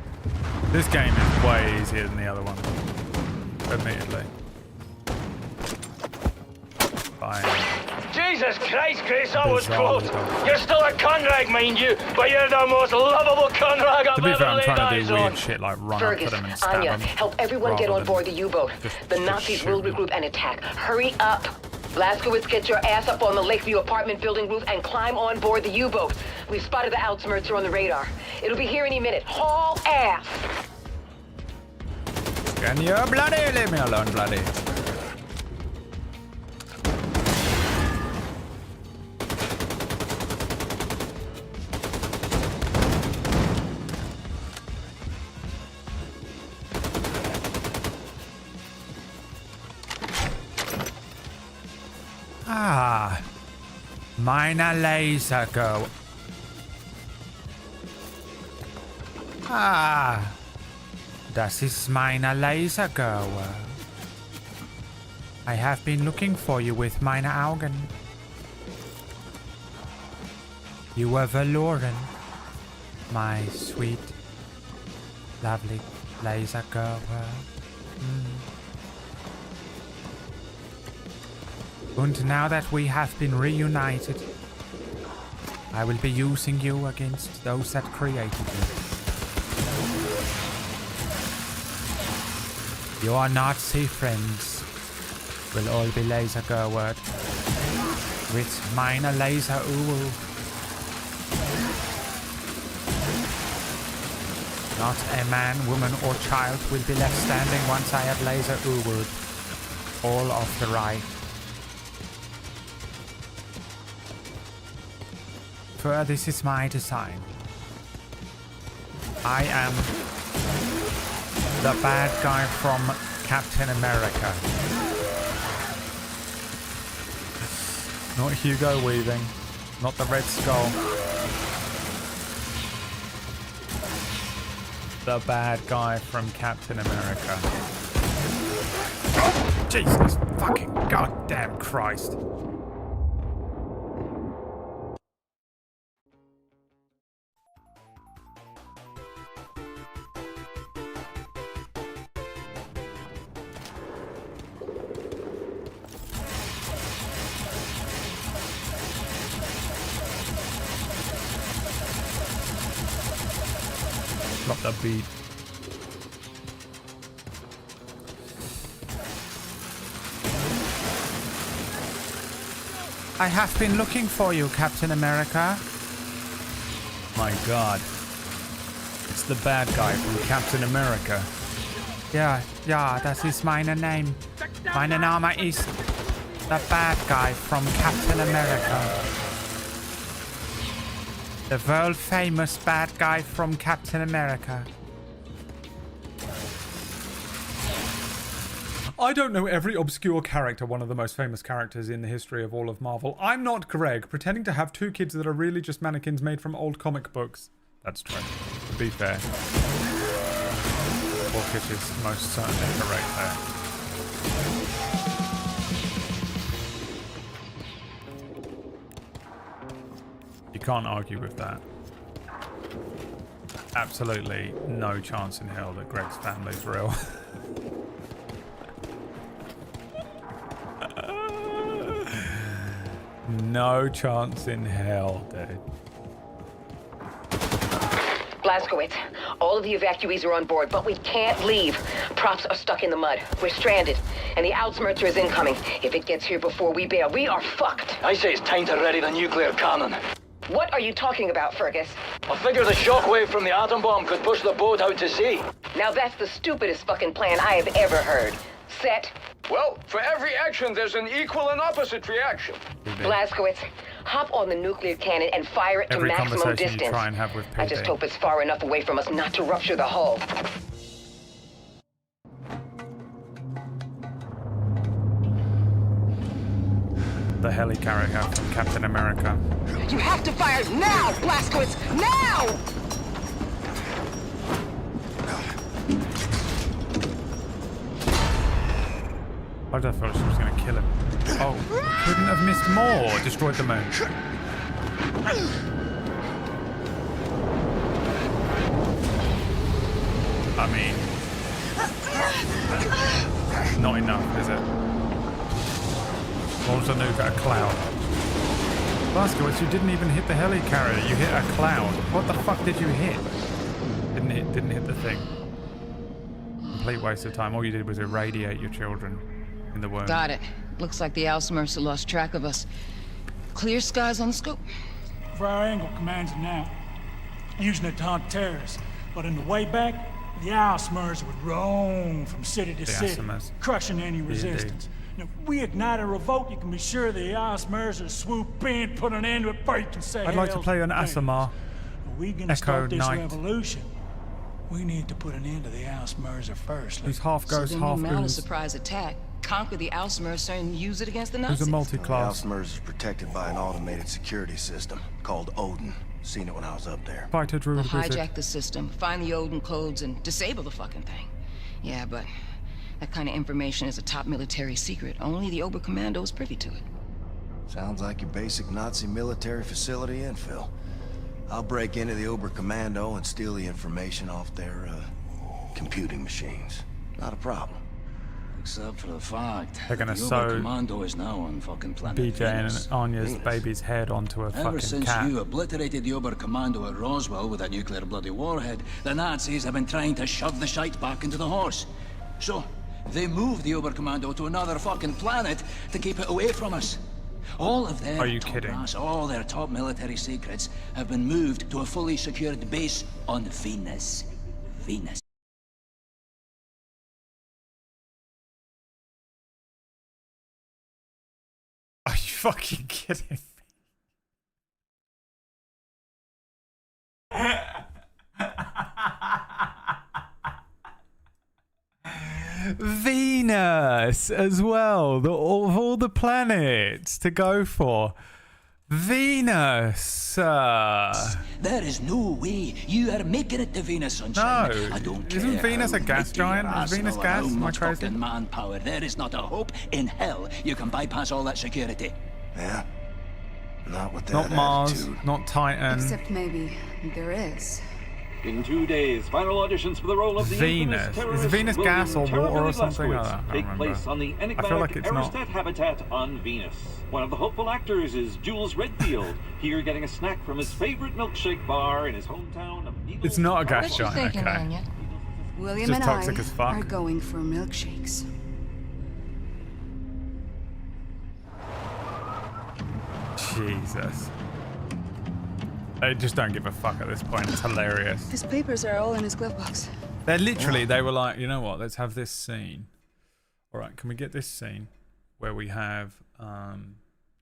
This game is way easier than the other one, admittedly. Fine. Jesus Christ, Grace, that was Bizarre close. dog. You're still a conrag, mind you, but you're the most lovable conrag To I've be fair, ever I'm laid trying to eyes do on. weird shit like run up to Fergus, them and stab Anya, them. help everyone get rather on board the U-boat. The Nazis will regroup and attack. Hurry up! Blazkowicz, get your ass up on the Lakeview apartment building roof and climb on board the U-boat. We've spotted the Outsmerzer on the radar. It'll be here any minute. Haul ass! Can you bloody leave me alone, bloody? Ah, meine Laser go. Ah, das ist meine Laser go. I have been looking for you with meine Augen. You were verloren, my sweet, lovely laser girl. And now that we have been reunited, I will be using you against those that created you. Your Nazi friends will all be laser girled with meine laser Uhl. Not a man, woman, or child will be left standing once I have laser Uhled all of the right. For this is my design. I am The bad guy from Captain America. Not Hugo Weaving. Not the Red Skull. The bad guy from Captain America. Jesus fucking goddamn Christ. Drop that beat. I have been looking for you, Captain America. My God. It's the bad guy from Captain America. Ja, das ist mein Name. Mein Name ist the bad guy from Captain America. The world famous bad guy from Captain America. I don't know every obscure character, one of the most famous characters in the history of all of Marvel. I'm not Greg, pretending to have two kids that are really just mannequins made from old comic books. That's true, to be fair. Orkish is most certainly correct there. You can't argue with that. Absolutely no chance in hell that Greg's family's real. No chance in hell, dude. Blazkowicz, all of the evacuees are on board, but we can't leave. Props are stuck in the mud. We're stranded, and the Outsmerzer is incoming. If it gets here before we bail, we are fucked. I say it's time to ready the nuclear cannon. What are you talking about, Fergus? I figure the shockwave from the atom bomb could push the boat out to sea. Now that's the stupidest fucking plan I have ever heard. Set. Well, for every action, there's an equal and opposite reaction. Blazkowicz, hop on the nuclear cannon and fire it to maximum distance. You try and have with I just hope it's far enough away from us not to rupture the hull. The helicarrier from Captain America. You have to fire now, Blazkowicz! Now! I thought she was going to kill him. Oh, couldn't have missed more. Destroyed the moon. I mean, not enough, is it? Launch a nuke at a cloud. Blazkowicz, you didn't even hit the helicarrier. You hit a cloud. What the fuck did you hit? Didn't hit the thing. Complete waste of time. All you did was irradiate your children in the womb. Got it. Looks like the Outsmerzer lost track of us. Clear skies on the scope. For our angle commands it now. Using it to hunt terrorists. But in the way back, the Outsmerzer would roam from city to city, crushing any resistance. Now, if we ignite a revolt, you can be sure the Outsmerzer swoop in, put an end to it before you can say I'd like to play an Asimar. We're gonna start this revolution. We need to put an end to the Outsmerzer first. Who's half ghost, so half mount a ooze. Surprise attack, conquer the Outsmerzer, and use it against the Nazis. Who's a multi-class? The Outsmerzer is protected by an automated security system called Odin. Seen it when I was up there. Fighter We'll druid wizard. hijack the system, find the Odin codes, and disable the fucking thing. Yeah, but that kind of information is a top military secret. Only the Oberkommando is privy to it. Sounds like your basic Nazi military facility infill. I'll break into the Oberkommando and steal the information off their, computing machines. Not a problem. Except for the fact They're gonna the sew Oberkommando is now on fucking planet BJ Venus. and Anya's baby's head onto a Ever fucking since cat. you obliterated the Oberkommando at Roswell with that nuclear bloody warhead, the Nazis have been trying to shove the shite back into the horse. So, they moved the Oberkommando to another fucking planet to keep it away from us. All of their all their top military secrets have been moved to a fully secured base on Venus. Venus. Are you fucking kidding me? Venus as well. Of all the planets to go for. Venus. There is no way you are making it to Venus, sunshine. No. I don't Isn't care Venus how a gas big your giant? Is arsenal Venus or gas? how Am I much crazy? fucking manpower. There is not a hope in hell you can bypass all that security. Yeah. Not with that Not Mars, attitude. not Titan. Except maybe there is. In 2 days, final auditions for the role of the Venus. infamous terrorist Is Venus William gas or water Terribly or something? I Blazkowicz don't take remember. place on the I feel enigmatic like it's not. Aristat habitat on Venus. One of the hopeful actors is Jules Redfield, here getting a snack from his favorite milkshake bar in his hometown of Needles. It's not a gas What you giant, thinking, okay. Anya? William Just and toxic I as fuck. are going for milkshakes. Jesus. They just don't give a fuck at this point. It's hilarious. His papers are all in his glove box. They're literally, they were like, you know what, let's have this scene. All right, can we get this scene where we have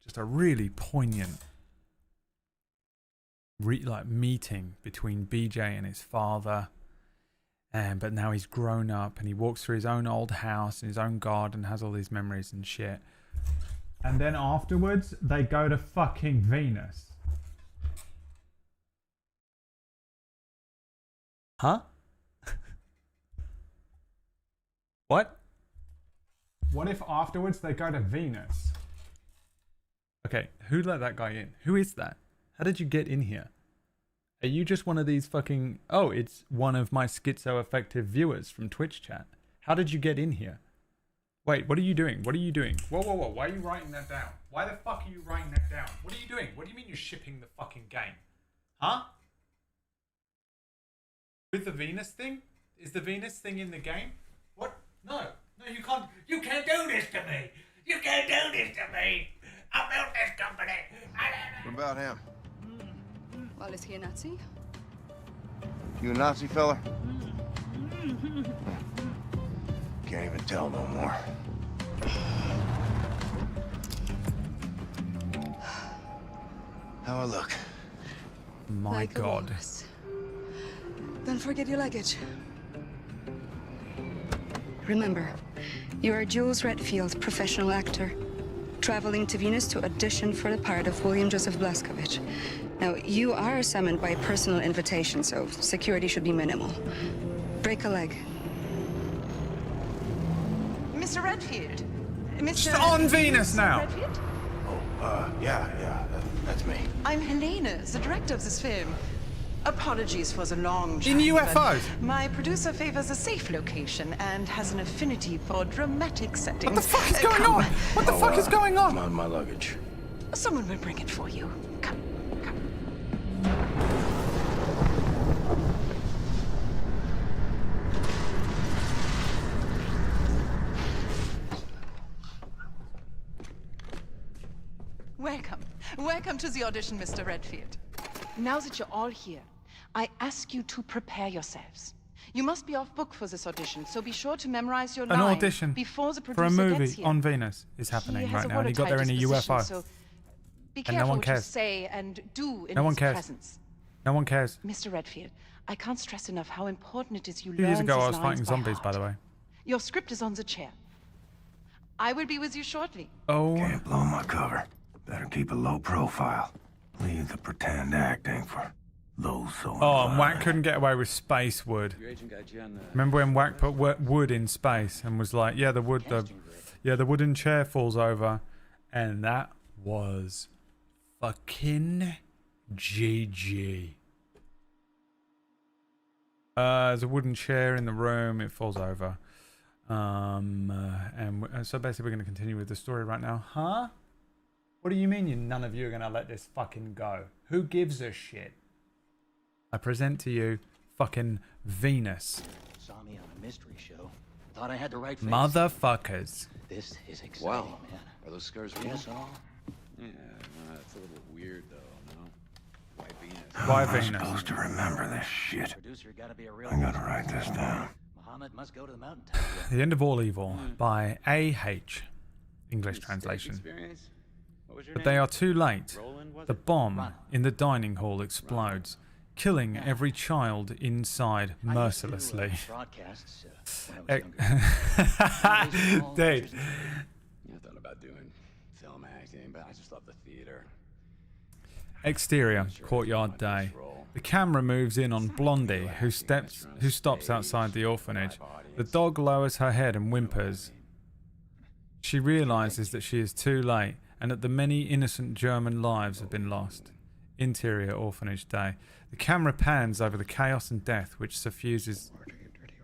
just a really poignant meeting between BJ and his father. But now he's grown up and he walks through his own old house and his own garden, has all these memories and shit. And then afterwards, they go to fucking Venus. Huh? What? What if afterwards they go to Venus? Okay, who let that guy in? Who is that? How did you get in here? Are you just one of these fucking... Oh, it's one of my schizo-affective viewers from Twitch chat. How did you get in here? Wait, what are you doing? What are you doing? Whoa, whoa, whoa. Why are you writing that down? Why the fuck are you writing that down? What are you doing? What do you mean you're shipping the fucking game? Huh? With the Venus thing? Is the Venus thing in the game? What? No. No, you can't. You can't do this to me. You can't do this to me. I built this company. What about him? Well, is he a Nazi? You a Nazi fella? Can't even tell no more. How I look? My Like a God. walrus. Don't forget your luggage. Remember, you are Jules Redfield, professional actor, traveling to Venus to audition for the part of William Joseph Blazkowicz. Now, you are summoned by personal invitation, so security should be minimal. Break a leg. Mr. Redfield. She's on Venus now. Redfield? Yeah, that's me. I'm Helena, the director of this film. Apologies for the long In journey, but UFOs. My producer favors a safe location and has an affinity for dramatic settings. What the fuck is going on? What the fuck is going on? I'm on my luggage. Someone will bring it for you. Come. Welcome. Welcome to the audition, Mr. Redfield. Now that you're all here, I ask you to prepare yourselves. You must be off book for this audition, so be sure to memorize your An line audition before the for a producer gets movie here. on Venus is happening He has right a now, and he got there in a watertight UFO. disposition, so be And no careful one what you cares. say and do in No one his cares. presence. No one cares. Mr. Redfield, I can't stress enough how important it is you 2 learn years ago, these I was lines fighting by zombies, heart. by the way. Your script is on the chair. I will be with you shortly. Oh. Can't blow my cover. Better keep a low profile. Leave the pretend acting for those so Oh, and Wack couldn't get away with space wood. Remember when Wack put wood in space and was like, "Yeah, the wooden chair falls over," and that was fucking GG. There's a wooden chair in the room. It falls over. So basically, we're going to continue with the story right now, huh? What do you mean none of you are going to let this fucking go? Who gives a shit? I present to you fucking Venus. Saw me on a mystery show. Thought I had the right face. Motherfuckers. This is exciting, Wow. man. Are those scars real? Yes, all. Yeah, it's a little weird though, no? Why Venus? Why How am I Venus? supposed to remember this shit? Producer gotta be a real I gotta write this down. Muhammad must go to the mountaintop. The End of All Evil by A.H. English translation. But they are too late. The bomb in the dining hall explodes. killing every child inside mercilessly. Dude. I thought about doing film acting, but I just love the theater. Exterior, courtyard day. The camera moves in on Blondie, who stops outside the orphanage. The dog lowers her head and whimpers. She realizes that she is too late and that the many innocent German lives have been lost. Interior orphanage day. The camera pans over the chaos and death which suffuses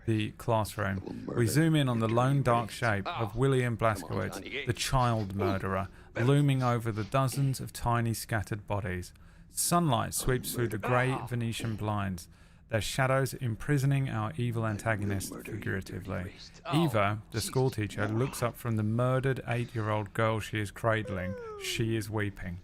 the classroom. We zoom in on the lone dark shape of William Blazkowicz, the child murderer, looming over the dozens of tiny scattered bodies. Sunlight sweeps through the grey Venetian blinds, their shadows imprisoning our evil antagonist figuratively. Eva, the schoolteacher, looks up from the murdered 8-year-old girl she is cradling. She is weeping.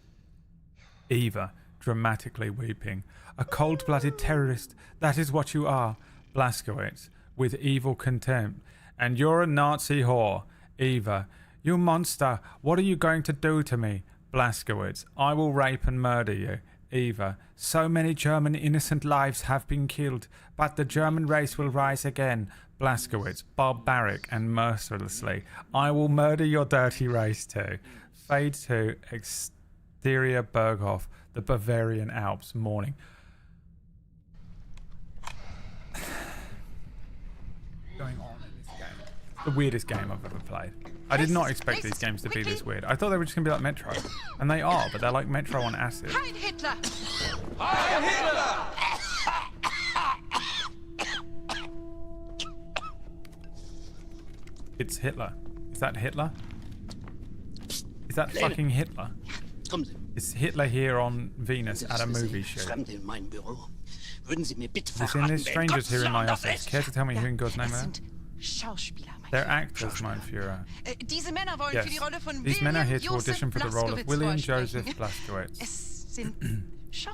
Eva, dramatically weeping. A cold-blooded terrorist, that is what you are. Blazkowicz, with evil contempt. And you're a Nazi whore. Eva, you monster, what are you going to do to me? Blazkowicz, I will rape and murder you. Eva, so many German innocent lives have been killed, but the German race will rise again. Blazkowicz, barbaric and mercilessly, I will murder your dirty race too. Fade to exterior Berghof, the Bavarian Alps, morning. Going on in this game. The weirdest game I've ever played. I did not expect these games to be this weird. I thought they were just going to be like Metro. And they are, but they're like Metro on acid. Heil Hitler! Heil Hitler! It's Hitler. Is that Hitler? Is that fucking Hitler? Is Hitler here on Venus at a movie shoot? This in this strangers here in my office. Care to tell me who in God's name they are? They're actors, mein Führer. Yes, these men are here to audition for the role of William Joseph Blazkowicz.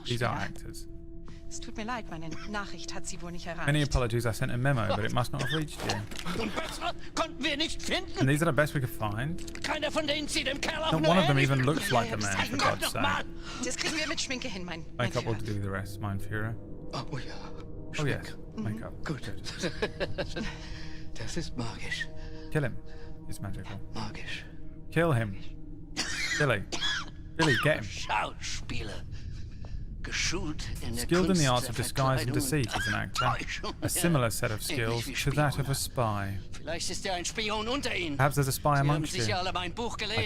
These are actors. Many apologies, I sent a memo, but it must not have reached you. And these are the best we could find. Not one of them even looks like the man, for God's sake. Makeup will do the rest, mein Führer. Oh yes, makeup. Good. Das ist magisch. Kill him. It's magical. Magisch. Kill him. Billy. Billy, get him. Schauspieler. Skilled in the arts of disguise and deceit as an actor. A similar set of skills to that of a spy. Perhaps there's a spy amongst you. I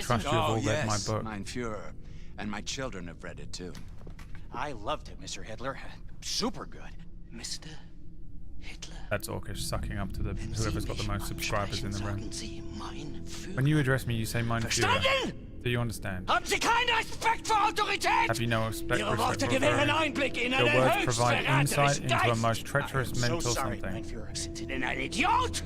trust you have all read my book. Mein Führer. And my children have read it too. I loved it, Mr. Hitler. Super good. Mr. Hitler. That's Orcish sucking up to the whoever's got the most subscribers in the room. When you address me, you say mein Führer. Do you understand? Haben Sie keinen Respekt vor Autorität? Have you no respect Ihre for Worte gewähren einen Einblick in Your einen words höchst provide insight verräterischen into a Geist. most treacherous mental something. Sind Sie denn ein Idiot?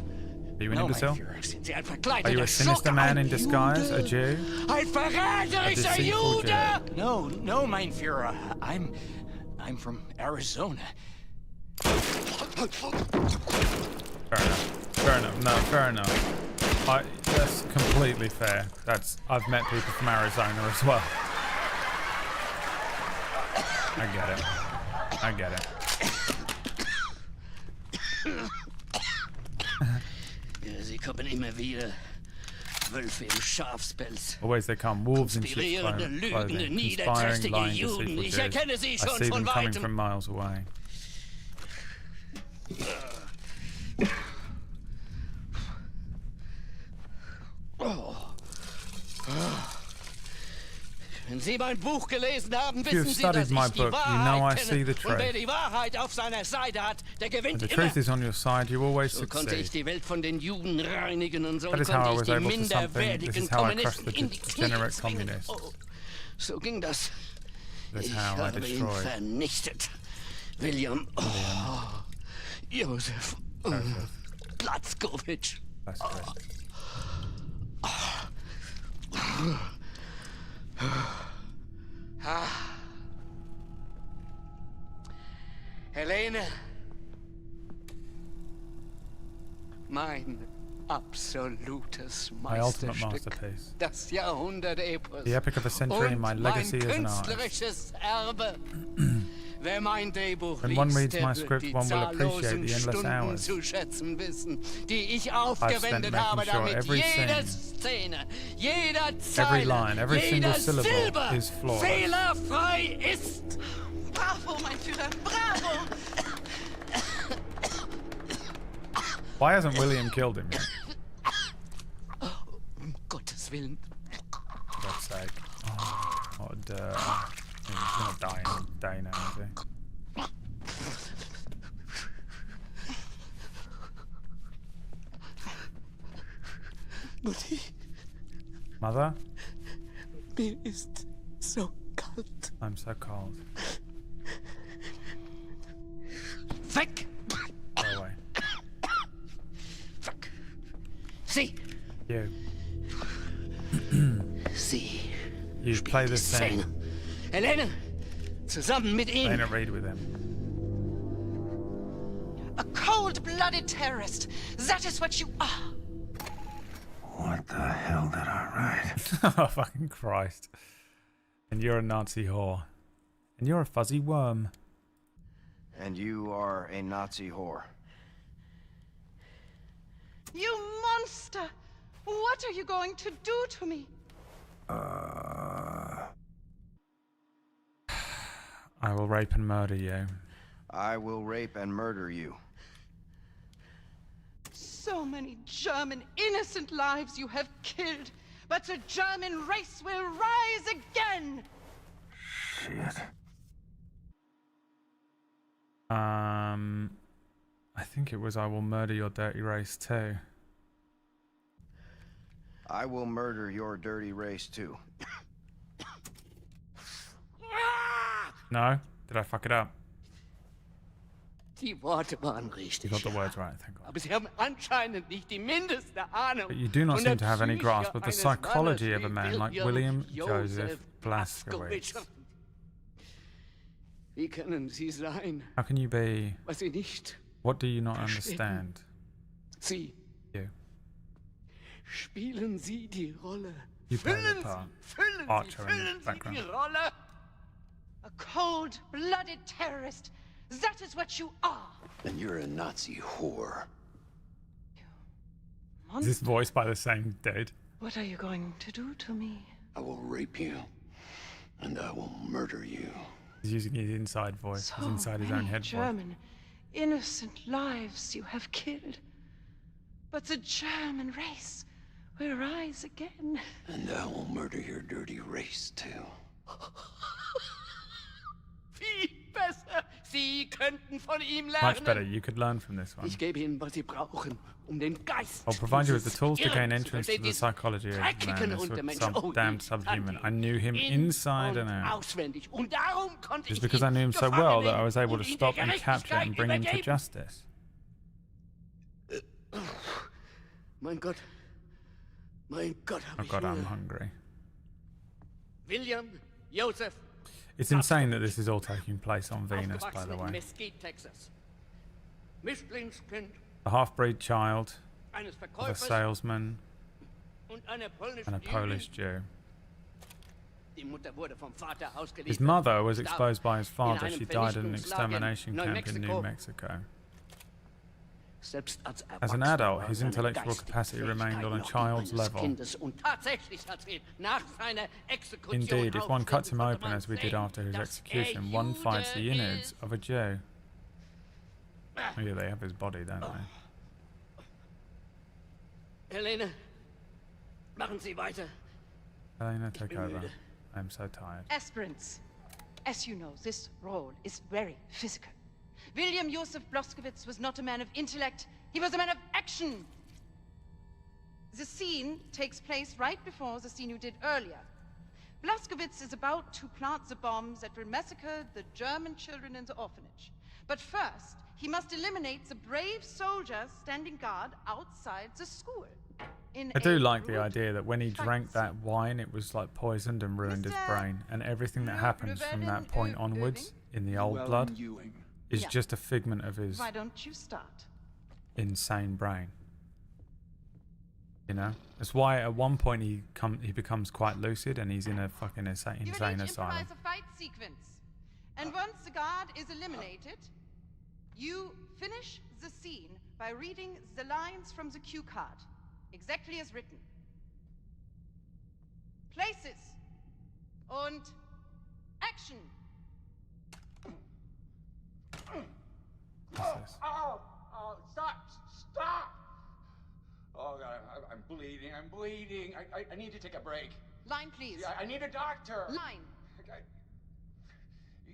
Are you an imbecile? Sind Sie ein Are you verkleideter a sinister man in disguise? A Jew? Ein verräterischer deceitful Jude? No, no, mein Führer. I'm from Arizona. Fair enough. Fair enough. No, fair enough. That's completely fair. I've met people from Arizona as well. I get it. I get it. Sie kommen immer wieder. Wölfe im Schafspelz. Always they come, wolves in sheep's clothing, conspiring, lying, deceitful Jews. I see them coming from miles away. Wenn Sie mein Buch gelesen haben, If you've wissen Sie, studied dass my ich die book, you know I Wahrheit see the kenne. Und wer truth. die Wahrheit auf seiner Seite hat, der gewinnt When the immer. truth is on your side, you always So konnte ich succeed. die Welt von den Juden reinigen und so That is how I konnte ich was die able to something. This minderwertigen is how I crushed Kommunisten the in die Knie degenerate zwingen. communists. Oh, so ging das. That's Ich how I habe ihn destroyed. vernichtet. William. Oh, Josef. Blazkowicz. Helene. Mein absolutes My ultimate Meisterstück. masterpiece. Das Jahrhundert-Epos. The epic of a century and my legacy mein as an artist. künstlerisches Erbe. Wer mein Drehbuch When one liest, reads der my wird script, die one will appreciate zahllosen the endless Stunden hours zu schätzen wissen, die ich I've aufgewendet spent habe, making sure damit every jede scene, Szene, jeder every Zeile, line, every single jeder syllable Silbe is flawless. fehlerfrei ist. Bravo, mein Führer, bravo! Why hasn't William killed him yet? Um Gottes Willen. For God's sake. Oh, what a dirt. He's gonna die in a day now, is he? Mutti, Mother? mir ist so kalt. I'm so cold. Weg! Go away. Weg! Sie! You. Sie! You play the scene. Helene! Zusammen mit ihm! Elena, read with him. A cold-blooded terrorist. That is what you are. What the hell did I write? Oh, fucking Christ. And you're a Nazi whore. And you're a fuzzy worm. And you are a Nazi whore. You monster! What are you going to do to me? I will rape and murder you. I will rape and murder you. So many German innocent lives you have killed, but the German race will rise again! Shit. I think it was I will murder your dirty race too. I will murder your dirty race too. No? Did I fuck it up? Die Worte waren You richtig. got the words right, thank God. Aber Sie haben anscheinend nicht die mindeste Ahnung. But you do not von der seem to have any Psyche grasp of the eines psychology of a Mannes man like wie William Joseph Joseph Blaskowitz. Wie können Sie sein, How can you be... was Sie nicht What do you not verstehen? understand? Sie You. spielen Sie die Rolle. You play the Füllen part. Sie, füllen Sie, Archer in füllen the Sie background. die Rolle. A cold-blooded terrorist. That is what you are. And you're a Nazi whore. Is this voiced by the same dude? What are you going to do to me? I will rape you, and I will murder you. He's using his inside voice. He's inside his own head voice. German innocent lives you have killed, but the German race will rise again. And I will murder your dirty race, too. Viel besser. Sie könnten von ihm Much better. lernen. You could learn from this one. Ich gebe Ihnen, was Sie brauchen, den Geist. I'll provide you with the dieses tools to gain Irren entrance zu to the psychology of man. dreckigen This was Untermensch. some Oh, damned ich subhuman. kannte I knew him ihn inside and und out. auswendig. Und darum konnte Just ich because I ihn knew him so gefangen well that I was nehmen able to und ihn stop der and capture and bring him to Gerechtigkeit justice. Mein Gott, hab Oh ich God, I'm Hunger. hungry. William Joseph, It's insane that this is all taking place on Venus, by aufgewachsen the in way. Mesquite, Texas. Mischlingskind A half-breed child eines of a Verkäufers salesman und einer polnischen and a Polish Jüdin. Jew. Die Mutter wurde vom Vater ausgeliefert. His mother was Starb exposed by his father. in einem She died in an Vernichtungslager in extermination camp in New Neumexico. Mexico. Selbst als As an Erwachsener adult, war his seine intellectual geistige capacity remained on a Fähigkeit noch die child's eines level. Kindes. Und tatsächlich hat sie nach seiner Exekution Indeed, if one cuts him aufgefunden, open as we did sehen, after his dass execution, one Jude finds the innards ist. of a Jew. Oh yeah, they have his body, don't they? Helene, machen Sie weiter. Elena, take bin over. müde. I'm so tired. Aspirants, as you know, this role is very physical. William Joseph Blaskowitz was not a man of intellect, he was a man of action. The scene takes place right before the scene you did earlier. Blaskowitz is about to plant the bombs that will massacre the German children in the orphanage. But first, he must eliminate the brave soldiers standing guard outside the school. I do like the idea that when he drank that wine, it was like poisoned and ruined his brain, and everything that happens from that point onwards in the old blood is Yeah. just a figment of his Why don't you start? insane brain. You know, that's why at one point he becomes quite lucid and he's in a fucking insane asylum. Improvise a fight sequence. And once the guard is eliminated, you finish the scene by reading the lines from the cue card, exactly as written. Places und action. Oh, stop! Oh God, I'm bleeding. I need to take a break. Line, please. I need a doctor. Line.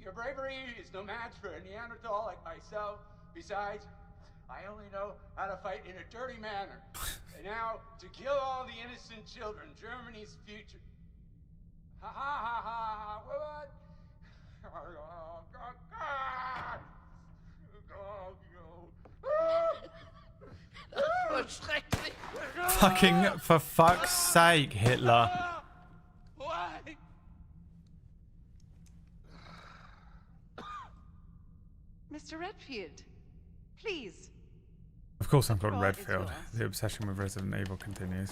Your bravery is no match for a Neanderthal like myself. Besides, I only know how to fight in a dirty manner. And now, to kill all the innocent children, Germany's future. Ha ha ha ha! What? Oh God! Fucking, for fuck's sake, Hitler. Why? Mr. Redfield, please. Of course I'm called Redfield. The obsession with Resident Evil continues.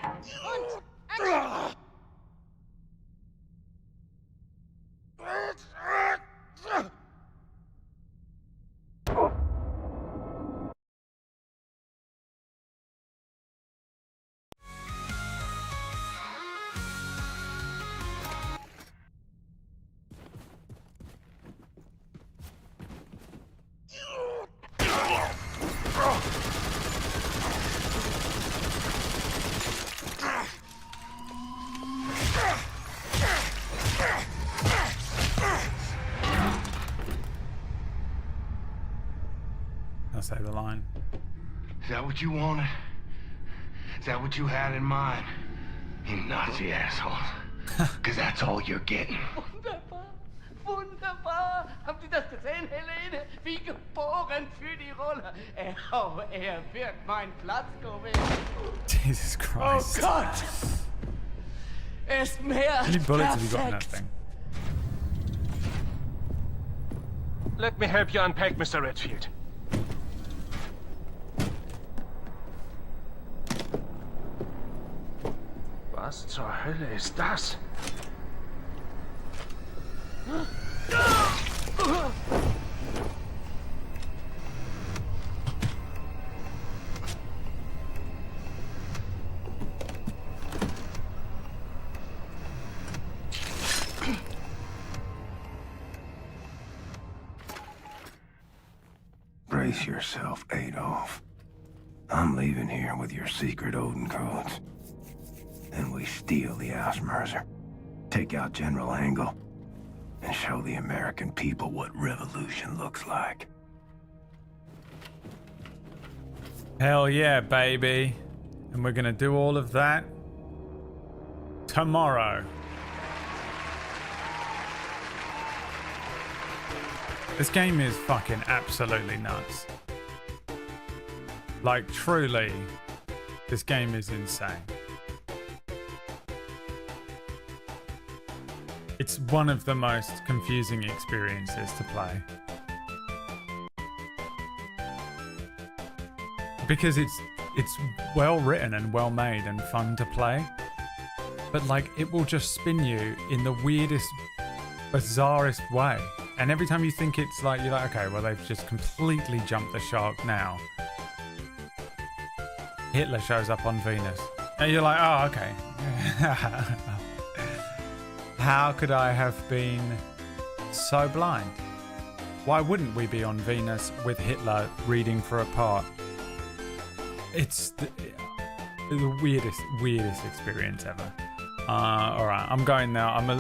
Und action. I'll say the line. Is that what you wanted? Is that what you had in mind? You Nazi assholes. Because that's all you're getting. Wunderbar! Haben Sie das gesehen, Helene? Wie geboren für die Rolle. Er wird mein Platz gewinnen. Jesus Christ. Oh Gott! Er ist mehr How many bullets have you got in that perfekt. thing? Let me help you unpack, Mr. Redfield. Was zur Hölle ist das? Brace yourself, Adolf. I'm leaving here with your secret Odin codes. Then we steal the Ausmerzer, take out General Angle, and show the American people what revolution looks like. Hell yeah, baby. And we're gonna do all of that tomorrow. This game is fucking absolutely nuts. Like, truly, this game is insane. It's one of the most confusing experiences to play. Because it's well written and well made and fun to play. But like, it will just spin you in the weirdest, bizarrest way. And every time you think it's like, you're like, okay, well, they've just completely jumped the shark now. Hitler shows up on Venus. And you're like, oh, okay. How could I have been so blind? Why wouldn't we be on Venus with Hitler reading for a part? It's the weirdest experience ever. All right, I'm going now. I'm a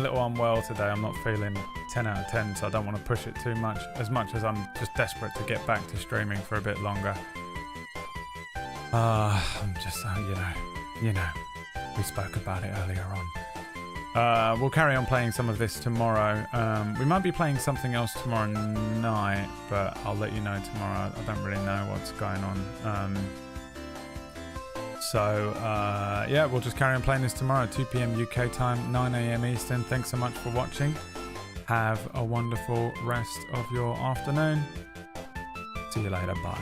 little unwell today. I'm not feeling 10 out of 10, so I don't want to push it too much. As much as I'm just desperate to get back to streaming for a bit longer. I'm just, you know, we spoke about it earlier on. We'll carry on playing some of this tomorrow. We might be playing something else tomorrow night, but I'll let you know tomorrow. I don't really know what's going on. Yeah, we'll just carry on playing this tomorrow, 2 p.m. UK time, 9 a.m. Eastern. Thanks so much for watching. Have a wonderful rest of your afternoon. See you later. Bye.